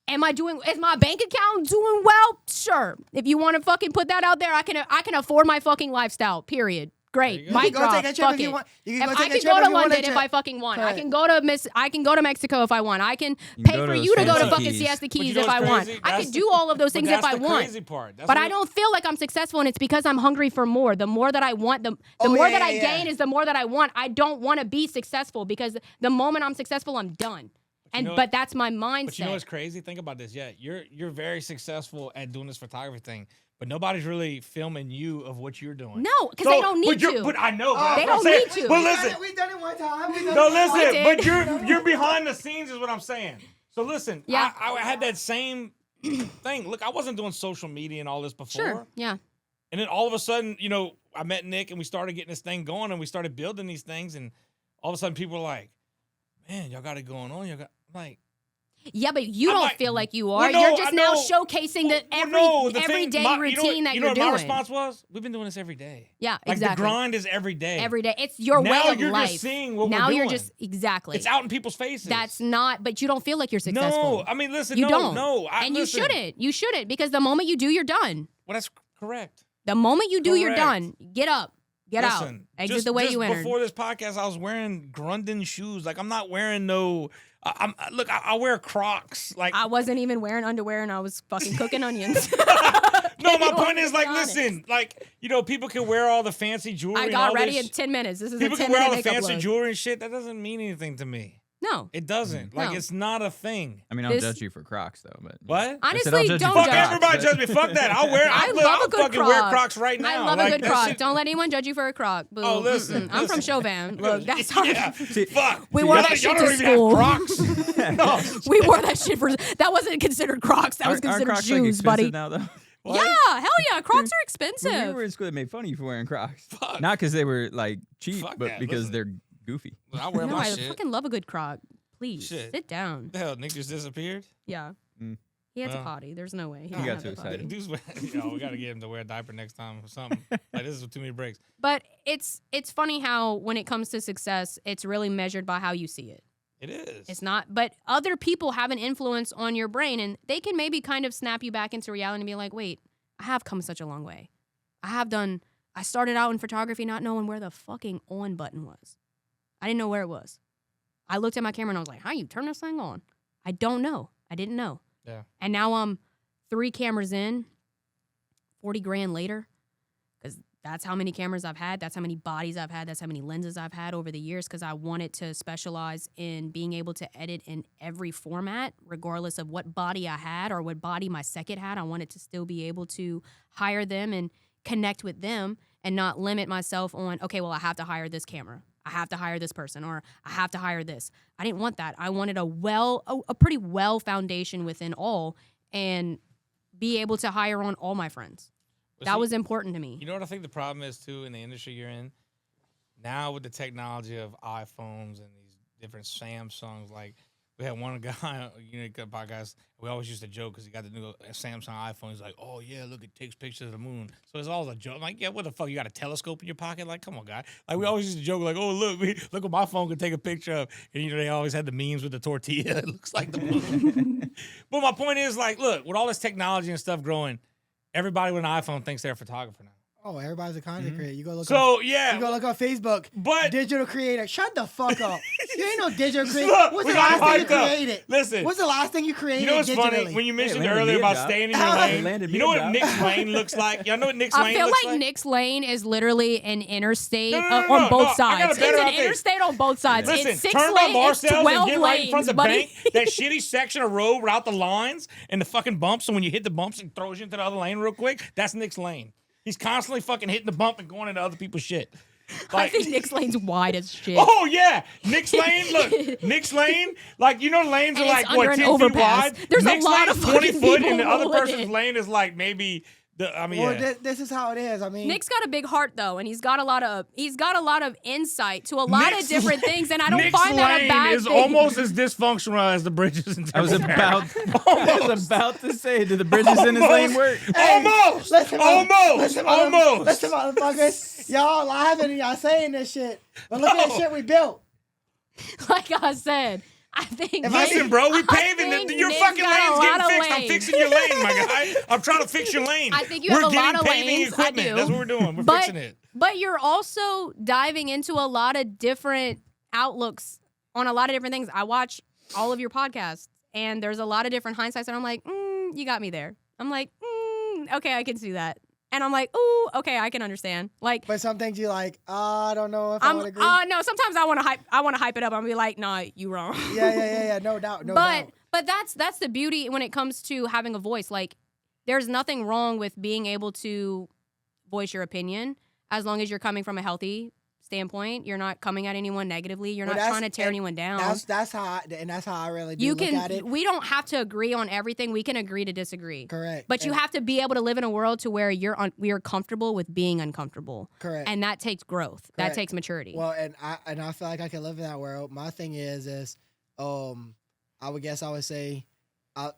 Is my bank account doing well? Sure. If you want to fucking put that out there, I can afford my fucking lifestyle. Period. Great. you go. Mic You can go drop. take a trip Fuck if you it. want. You If can go I take a can trip go if to you want London to if I fucking want. I Correct. can go to Mexico if I want. I can You can pay go for to you to go to Fancy fucking Keys. Siesta But Keys you know if what's I want. crazy? I That's can do all of those but things if that's I the want. crazy part. That's But what- I don't feel like I'm successful, and it's because I'm hungry for more. The more that I want, the Oh, more yeah, that I yeah, gain yeah. is the more that I want. I don't want to be successful because the moment I'm successful, I'm done. But that's my mindset. But you know what's crazy? Think about this. Yeah, you're very successful at doing this photography thing, but nobody's really filming you of what you're doing. No, because they don't need to. But I know. But They that's what don't I'm need saying. to. But listen, We've done it one time. no, listen. did. But you're behind the scenes, is what I'm saying. So listen, Yeah. I had that same thing. Look, I wasn't doing social media and all this before. Sure. Yeah. And then all of a sudden, I met Nick and we started getting this thing going and we started building these things. And all of a sudden, people were like, "Man, y'all got it going on." I'm like. Yeah, but you I'm don't like, feel like you are. well, no, You're just I now know. showcasing the everyday routine that you you're know what doing. my response was? We've been doing this every day. Yeah, Like exactly. the grind is every day. Every day. It's your Now way of you're life. just seeing what now we're you're doing. just exactly. It's out in people's faces. That's not. But you don't feel like you're successful. No, I mean, listen, you no, don't. no. And listen. you shouldn't. You shouldn't because the moment you do, you're done. Well, that's correct. The moment you do, you're Correct. done. Get up. Get out. Listen, Exit just, the way just you entered. Before this podcast, I was wearing Grundon shoes. Like I'm not wearing no. I wear Crocs. Like I wasn't even wearing underwear and I was fucking cooking onions. no, my Let's point is be like, honest. listen, like people can wear all the fancy jewelry. I and got all ready this in 10 minutes. This is People a can 10 wear all minute the makeup fancy look. jewelry and shit. That doesn't mean anything to me. No. It doesn't. Like No. it's not a thing. I mean, I'll This- judge you for Crocs though, but What? I said Honestly, I'll judge you don't for Fuck judge. Crocs, everybody but- judge me. Fuck that. I'll wear. I I'll love a good fucking Croc. wear Crocs right now. I love Like, a good that croc. shit- Don't let anyone judge you for a croc. Boo. Oh, listen, I'm from listen. Chauvin. Look, that's how Yeah. Fuck. We wore Y'all that don't- shit y'all to don't even school. have Crocs. No. we wore that shit for. That wasn't considered Crocs. That was Aren't considered Crocs, like, shoes, expensive buddy. now though? What? Yeah, hell yeah. Crocs are When expensive. we were in school, they made fun of you for wearing Crocs. Fuck. Not because they were like cheap, Fuck but that, because listen. they're goofy. I wear No, my I shit. fucking love a good croc. Please Shit. sit down. The hell, Nick just disappeared. Yeah. Mm. He had to Well. potty. There's no way. He He didn't got have too to potty. excited. Dude's we gotta get him to wear a diaper next time or something. Like this is too many breaks. But it's funny how when it comes to success, it's really measured by how you see it. It is. It's not, but other people have an influence on your brain and they can maybe kind of snap you back into reality and be like, wait, I have come such a long way. I started out in photography not knowing where the fucking on button was. I didn't know where it was. I looked at my camera and I was like, how you turn this thing on? I don't know. I didn't know. Yeah. And now I'm 3 cameras in, 40 grand later, because that's how many cameras I've had. That's how many bodies I've had. That's how many lenses I've had over the years because I wanted to specialize in being able to edit in every format, regardless of what body I had or what body my second had. I wanted to still be able to hire them and connect with them and not limit myself on, okay, well, I have to hire this camera. I have to hire this person or I have to hire this. I didn't want that. I wanted a pretty well foundation within all and be able to hire on all my friends. But That see, was important to me. You know what I think the problem is too in the industry you're in? Now with the technology of iPhones and these different Samsungs, like we had one guy, podcast. We always used to joke because he got the new Samsung iPhone. He's like, "Oh yeah, look, it takes pictures of the moon." So it's all a joke. I'm like, yeah, what the fuck? You got a telescope in your pocket? Like, come on, guy. Like we always used to joke, like, "Oh look, look what my phone can take a picture of." And they always had the memes with the tortilla. It looks like the moon. But my point is, like, look, with all this technology and stuff growing, everybody with an iPhone thinks they're a photographer now. Oh, everybody's a content creator. You go look. So on, yeah, you go look on Facebook. but Digital creator. Shut the fuck up. You ain't no digital creator. Look, What's we the got last thing you hyped up. created? Listen. What's the last thing you created? You know what's digitally? funny? When you mentioned landed earlier me a about job. staying in your It lane, landed me you know a what job. Nick's lane looks like? Y'all know what Nick's I lane feel looks like Nick's lane is literally an interstate No, no, on both I got a sides. better It's an idea. interstate on both sides. Listen, It's 6 turn by lanes. It's Marcel's 12 and get right in front of the lanes, bank. That shitty section of road without the lines and the fucking bumps. So when you hit the bumps, it throws you into the other lane real quick. That's Nick's lane. He's constantly fucking hitting the bump and going into other people's shit. I think Nick's lane's wide as shit. Oh yeah, Nick's lane. Look, Nick's lane. Like you know, lanes And are it's like what under 10 an feet overpass. wide. There's a Nick's lot lane of is 20 fucking foot, people and the other rolling person's in. lane is like maybe the. I mean, Well, yeah. this is how it is. I mean, Nick's got a big heart though, and he's got a lot of insight to a lot Nick's- of different things, and I don't Nick's find that a lane bad is thing. almost as dysfunctional as the bridges in I was Temple about, Barracks. I was about to say, do the bridges in his lane work? Almost. listen, Almost. Listen, motherfuckers. Y'all laughing and y'all saying this shit. But look at the shit we built. Like I said, I think. Listen, bro, we paving think it. Your Nick's fucking got a lane's lot getting of fixed. I'm lanes. fixing your lane, my guy. I'm trying to fix your lane. I think you We're have a lot getting of paving lanes. I equipment. do. That's what we're doing. We're But- fixing it. But you're also diving into a lot of different outlooks on a lot of different things. I watch all of your podcasts, and there's a lot of different hindsights, and I'm like, you got me there. I'm like, okay, I can see that. And I'm like, ooh, okay, I can understand. Like, But some things you like, I don't know if I would agree. no, sometimes I want to hype it up and be like, nah, you wrong. Yeah. No doubt. No doubt. But that's the beauty when it comes to having a voice. Like, there's nothing wrong with being able to voice your opinion as long as you're coming from a healthy standpoint. You're not coming at anyone negatively. You're Well, not that's- trying to tear anyone down. That's how I really do You look at it. can. We don't have to agree on everything. We can agree to disagree. Correct. But you have to be able to live in a world to where we are comfortable with being uncomfortable. Correct. And that takes growth. That Correct. takes maturity. Well, and I feel like I can live in that world. My thing is I would say, I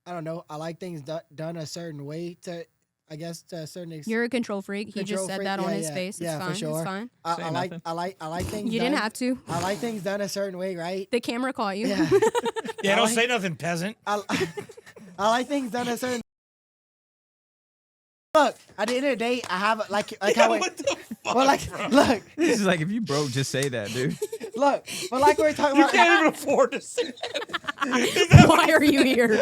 don't know. I like things done a certain way to a certain extent. You're a control freak. He just Control said freak, that on yeah, his yeah. face. It's Yeah, for fine. sure. It's fine. I Say like nothing. I like things. You done, didn't have to. I like things done a certain way, right? The camera caught you. Yeah. Yeah, I don't like- say nothing, peasant. I like things done a certain. Look, at the end of the day, I have how it, What the fuck, well, like, bro? look, This is like, if you broke, just say that, dude. look, but like we were talking You about. can't even afford to say that. Why are you here?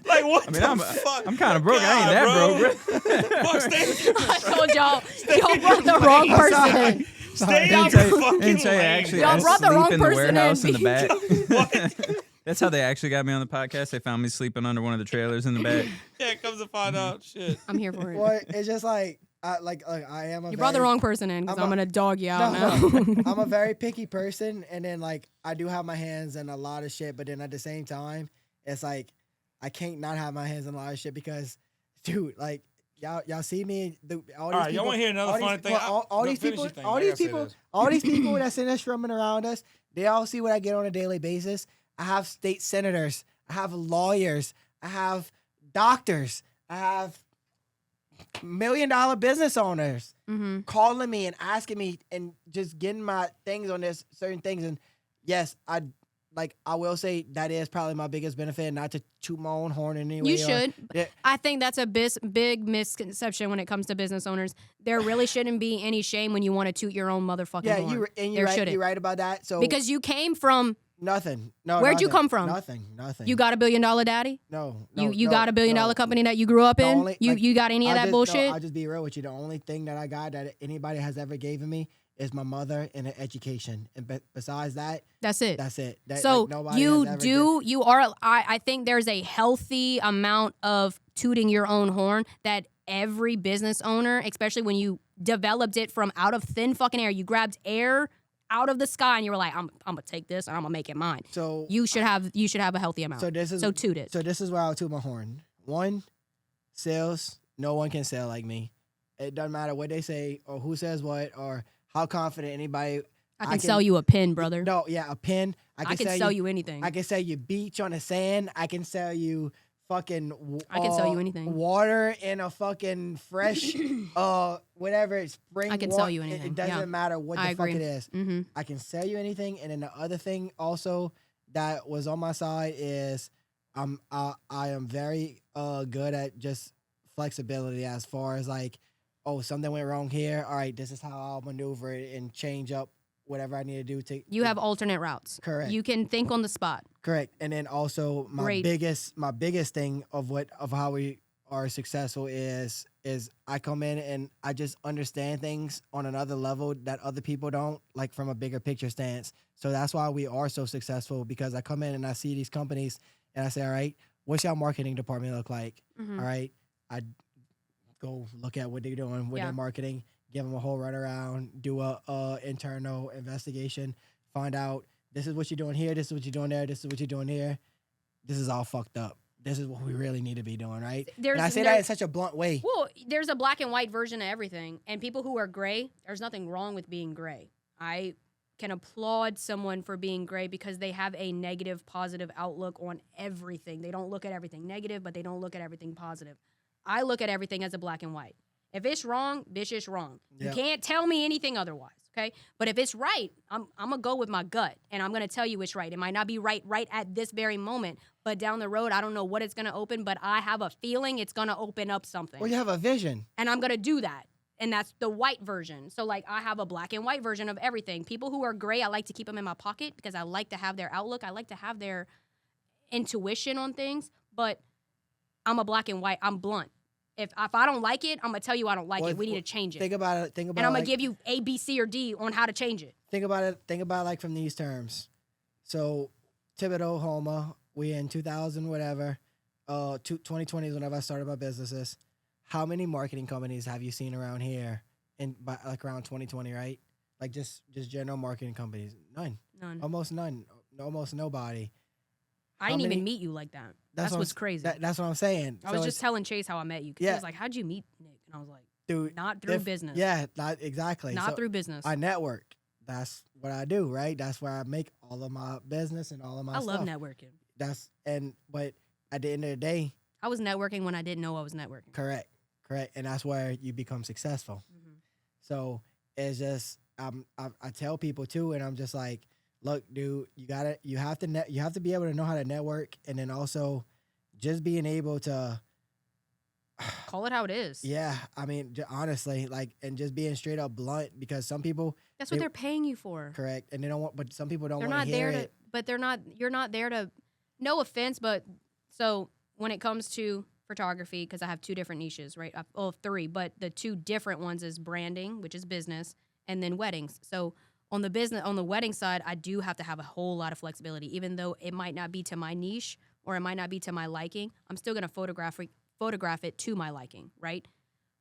Like, what I mean, the fuck? I'm kind of broke. I ain't that broke, bro. Fuck, stay, I told y'all brought the wrong person in. stay in Didn't your tell you- fucking didn't tell you lane. actually, Y'all I brought the sleep wrong in the person in. warehouse in the back. That's how they actually got me on the podcast. They found me sleeping under one of the trailers in the back. Yeah, it comes to find out. Shit. I'm here for it. Well, it's just like I am. You brought the wrong person in because I'm I'm a- gonna dog you out No, now. I'm a very picky person, and then like I do have my hands in a lot of shit, but then at the same time, it's like I can't not have my hands in a lot of shit because, dude, like y'all see me. All these All right, y'all people- want to hear another all funny these- thing? well, all No, these finish people, your thing. all I these gotta say people, this. all these people that's in there strumming around us, they all see what I get on a daily basis. I have state senators, I have lawyers, I have doctors, I have $1 million business owners Mm-hmm. calling me and asking me and just getting my things on this certain things. And yes, I will say that is probably my biggest benefit, not to toot my own horn in any way. You or- should. Yeah. I think that's a big misconception when it comes to business owners. There really shouldn't be any shame when you want to toot your own motherfucking Yeah, horn. you're There right. shouldn't. You're right about that. So Because you came from, nothing. No. Where'd you nothing. come from? Nothing. you got $1 billion daddy? No. You no, got $1 billion no. company that you grew up The in? only- like, You got any of that bullshit? I'll just be real with you. The only thing that I got that anybody has ever given me is my mother and an education. And besides that, That's it. that's it. So like, nobody you has ever you are. I think there's a healthy amount of tooting your own horn that every business owner, especially when you developed it from out of thin fucking air, you grabbed air out of the sky and you were like, I'm gonna take this and I'm gonna make it mine. So You should have a healthy amount. So this is So toot it. So this is where I'll toot my horn. One, sales. No one can sell like me. It doesn't matter what they say or who says what or how confident anybody. I can sell you a pin, brother. No, yeah, a pin. I can sell you anything. I can sell you beach on the sand. I can sell you fucking. I can sell you anything. Water in a fucking fresh, whatever spring. I can wa- sll you it- anything, It doesn't yeah. matter what I the fuck agree. it is. Mm-hmm. I can sell you anything. And then the other thing also that was on my side is I am very good at just flexibility as far as like, oh, something went wrong here. All right, this is how I'll maneuver it and change up whatever I need to do to. You have alternate routes. Correct. You can think on the spot. Correct. And then also my Great. biggest thing of how we are successful is I come in and I just understand things on another level that other people don't, like from a bigger picture stance. So that's why we are so successful, because I come in and I see these companies and I say, all right, what's your marketing department look like? Mhm. All right. I go look at what they're doing with Yeah. their marketing, give them a whole runaround, do a internal investigation, find out this is what you're doing here, this is what you're doing there, this is what you're doing here. This is all fucked up. This is what we really need to be doing, right? And I say that in such a blunt way. Well, there's a black and white version of everything. And people who are gray, there's nothing wrong with being gray. I can applaud someone for being gray because they have a negative, positive outlook on everything. They don't look at everything negative, but they don't look at everything positive. I look at everything as a black and white. If it's wrong, bitch, it's wrong. Yep. You can't tell me anything otherwise, okay? But if it's right, I'm going to go with my gut, and I'm going to tell you it's right. It might not be right at this very moment, but down the road, I don't know what it's going to open, but I have a feeling it's going to open up something. Well, you have a vision. And I'm going to do that. And that's the white version. So, like, I have a black and white version of everything. People who are gray, I like to keep them in my pocket because I like to have their outlook. I like to have their intuition on things. But I'm a black and white. I'm blunt. If I don't like it, I'm going to tell you I don't like it. We need to change it. Think about it. And I'm going to give you A, B, C, or D on how to change it. Think about it. Think about it like from these terms. So, Thibodeau, Houma, we in 2000, whatever, 2020 is whenever I started my businesses. How many marketing companies have you seen around here by like around 2020, right? Like just general marketing companies? None. None. Almost none. Almost nobody. I How didn't many- even meet you like that. That's what's crazy. That's what I'm saying. I was So just telling Chase how I met you. Because he Yeah. was like, how'd you meet Nick? And I was like, dude, not through business. Yeah, not exactly. Not So through business. I network. That's what I do, right? That's where I make all of my business and all of my I stuff. love networking. But at the end of the day, I was networking when I didn't know I was networking. correct. And that's where you become successful. Mhm. So it's just I tell people too, and I'm just like, look, dude, you have to be able to know how to network, and then also just being able to, Call it how it is. yeah, I mean, honestly, like, and just being straight up blunt, because some people That's what they're paying you for. correct, and they don't want, but some people don't They're want not to hear there it. to, but you're not there to, no offense, but so when it comes to photography, because I have two different niches, right? Well, three, but the two different ones is branding, which is business, and then weddings. So on the wedding side, I do have to have a whole lot of flexibility, even though it might not be to my niche or it might not be to my liking. I'm still going to photograph it to my liking, right?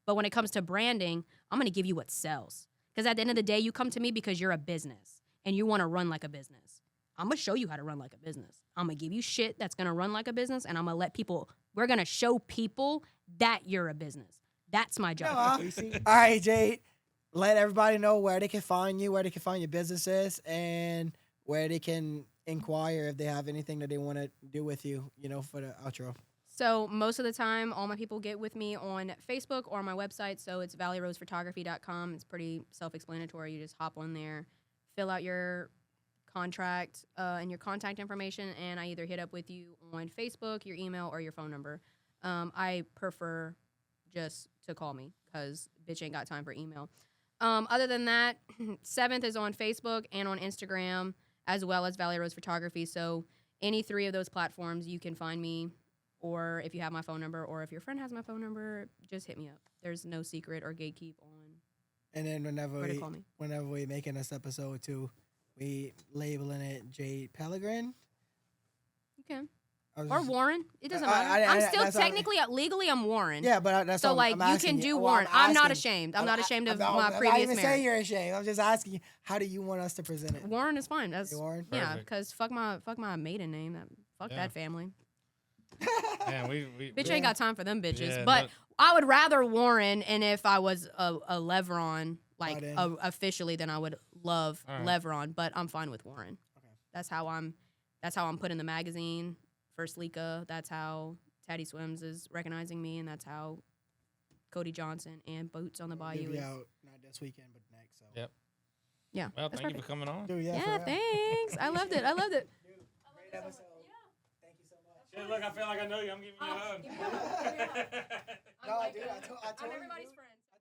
But when it comes to branding, I'm going to give you what sells. Because at the end of the day, you come to me because you're a business and you want to run like a business. I'm going to show you how to run like a business. I'm going to give you shit that's going to run like a business, and I'm going to we're going to show people that you're a business. That's my job. All right, Jade, let everybody know where they can find you, where they can find your businesses, and where they can inquire if they have anything that they want to do with you, for the outro. So most of the time, all my people get with me on Facebook or my website. So it's valleyrosephotography.com. It's pretty self-explanatory. You just hop on there, fill out your contract and your contact information, and I either hit up with you on Facebook, your email, or your phone number. I prefer just to call me because bitch ain't got time for email. Other than that, 7th is on Facebook and on Instagram, as well as Valley Rose Photography. So any three of those platforms, you can find me. Or if you have my phone number, or if your friend has my phone number, just hit me up. There's no secret or gatekeep on And then where to call me. whenever we making this episode too, we labeling it Jade Pellegrin. You can. I was Or just- Warren. It doesn't I- matter. I- I'm still that's all- technically, legally, I'm Warren. Yeah, but that's So, all like, I'm you asking can do Well, Warren. I'm not asking- ashamed. I'm not ashamed of I'm my not previous even saying marriage. you're ashamed. I'm just asking you, how do you want us to present it? Warren is fine. That's Warren? yeah, Perfect. because fuck my maiden name. Fuck Yeah. that family. Man, we Bitch ain't got time for them bitches. Yeah, but no- I would rather Warren, and if I was a Levron, like Bought in. officially, then I would love All right. Levron. But I'm fine with Warren. Okay. That's how I'm put in the magazine for Sleeka. That's how Taddy Swims is recognizing me, and that's how Cody Johnson and Boots on the We'll Bayou give you is. out not this weekend, but next. So. Yep. Yeah. Well, that's thank you perfect. for coming on. Dude, yeah, Yeah, for real. thanks. I loved it. I loved it. Great episode. Thank you so much. Shit, look, I feel like I know you. I'm giving you a hug. Give me a hug. No, dude, I told you. everybody's friend.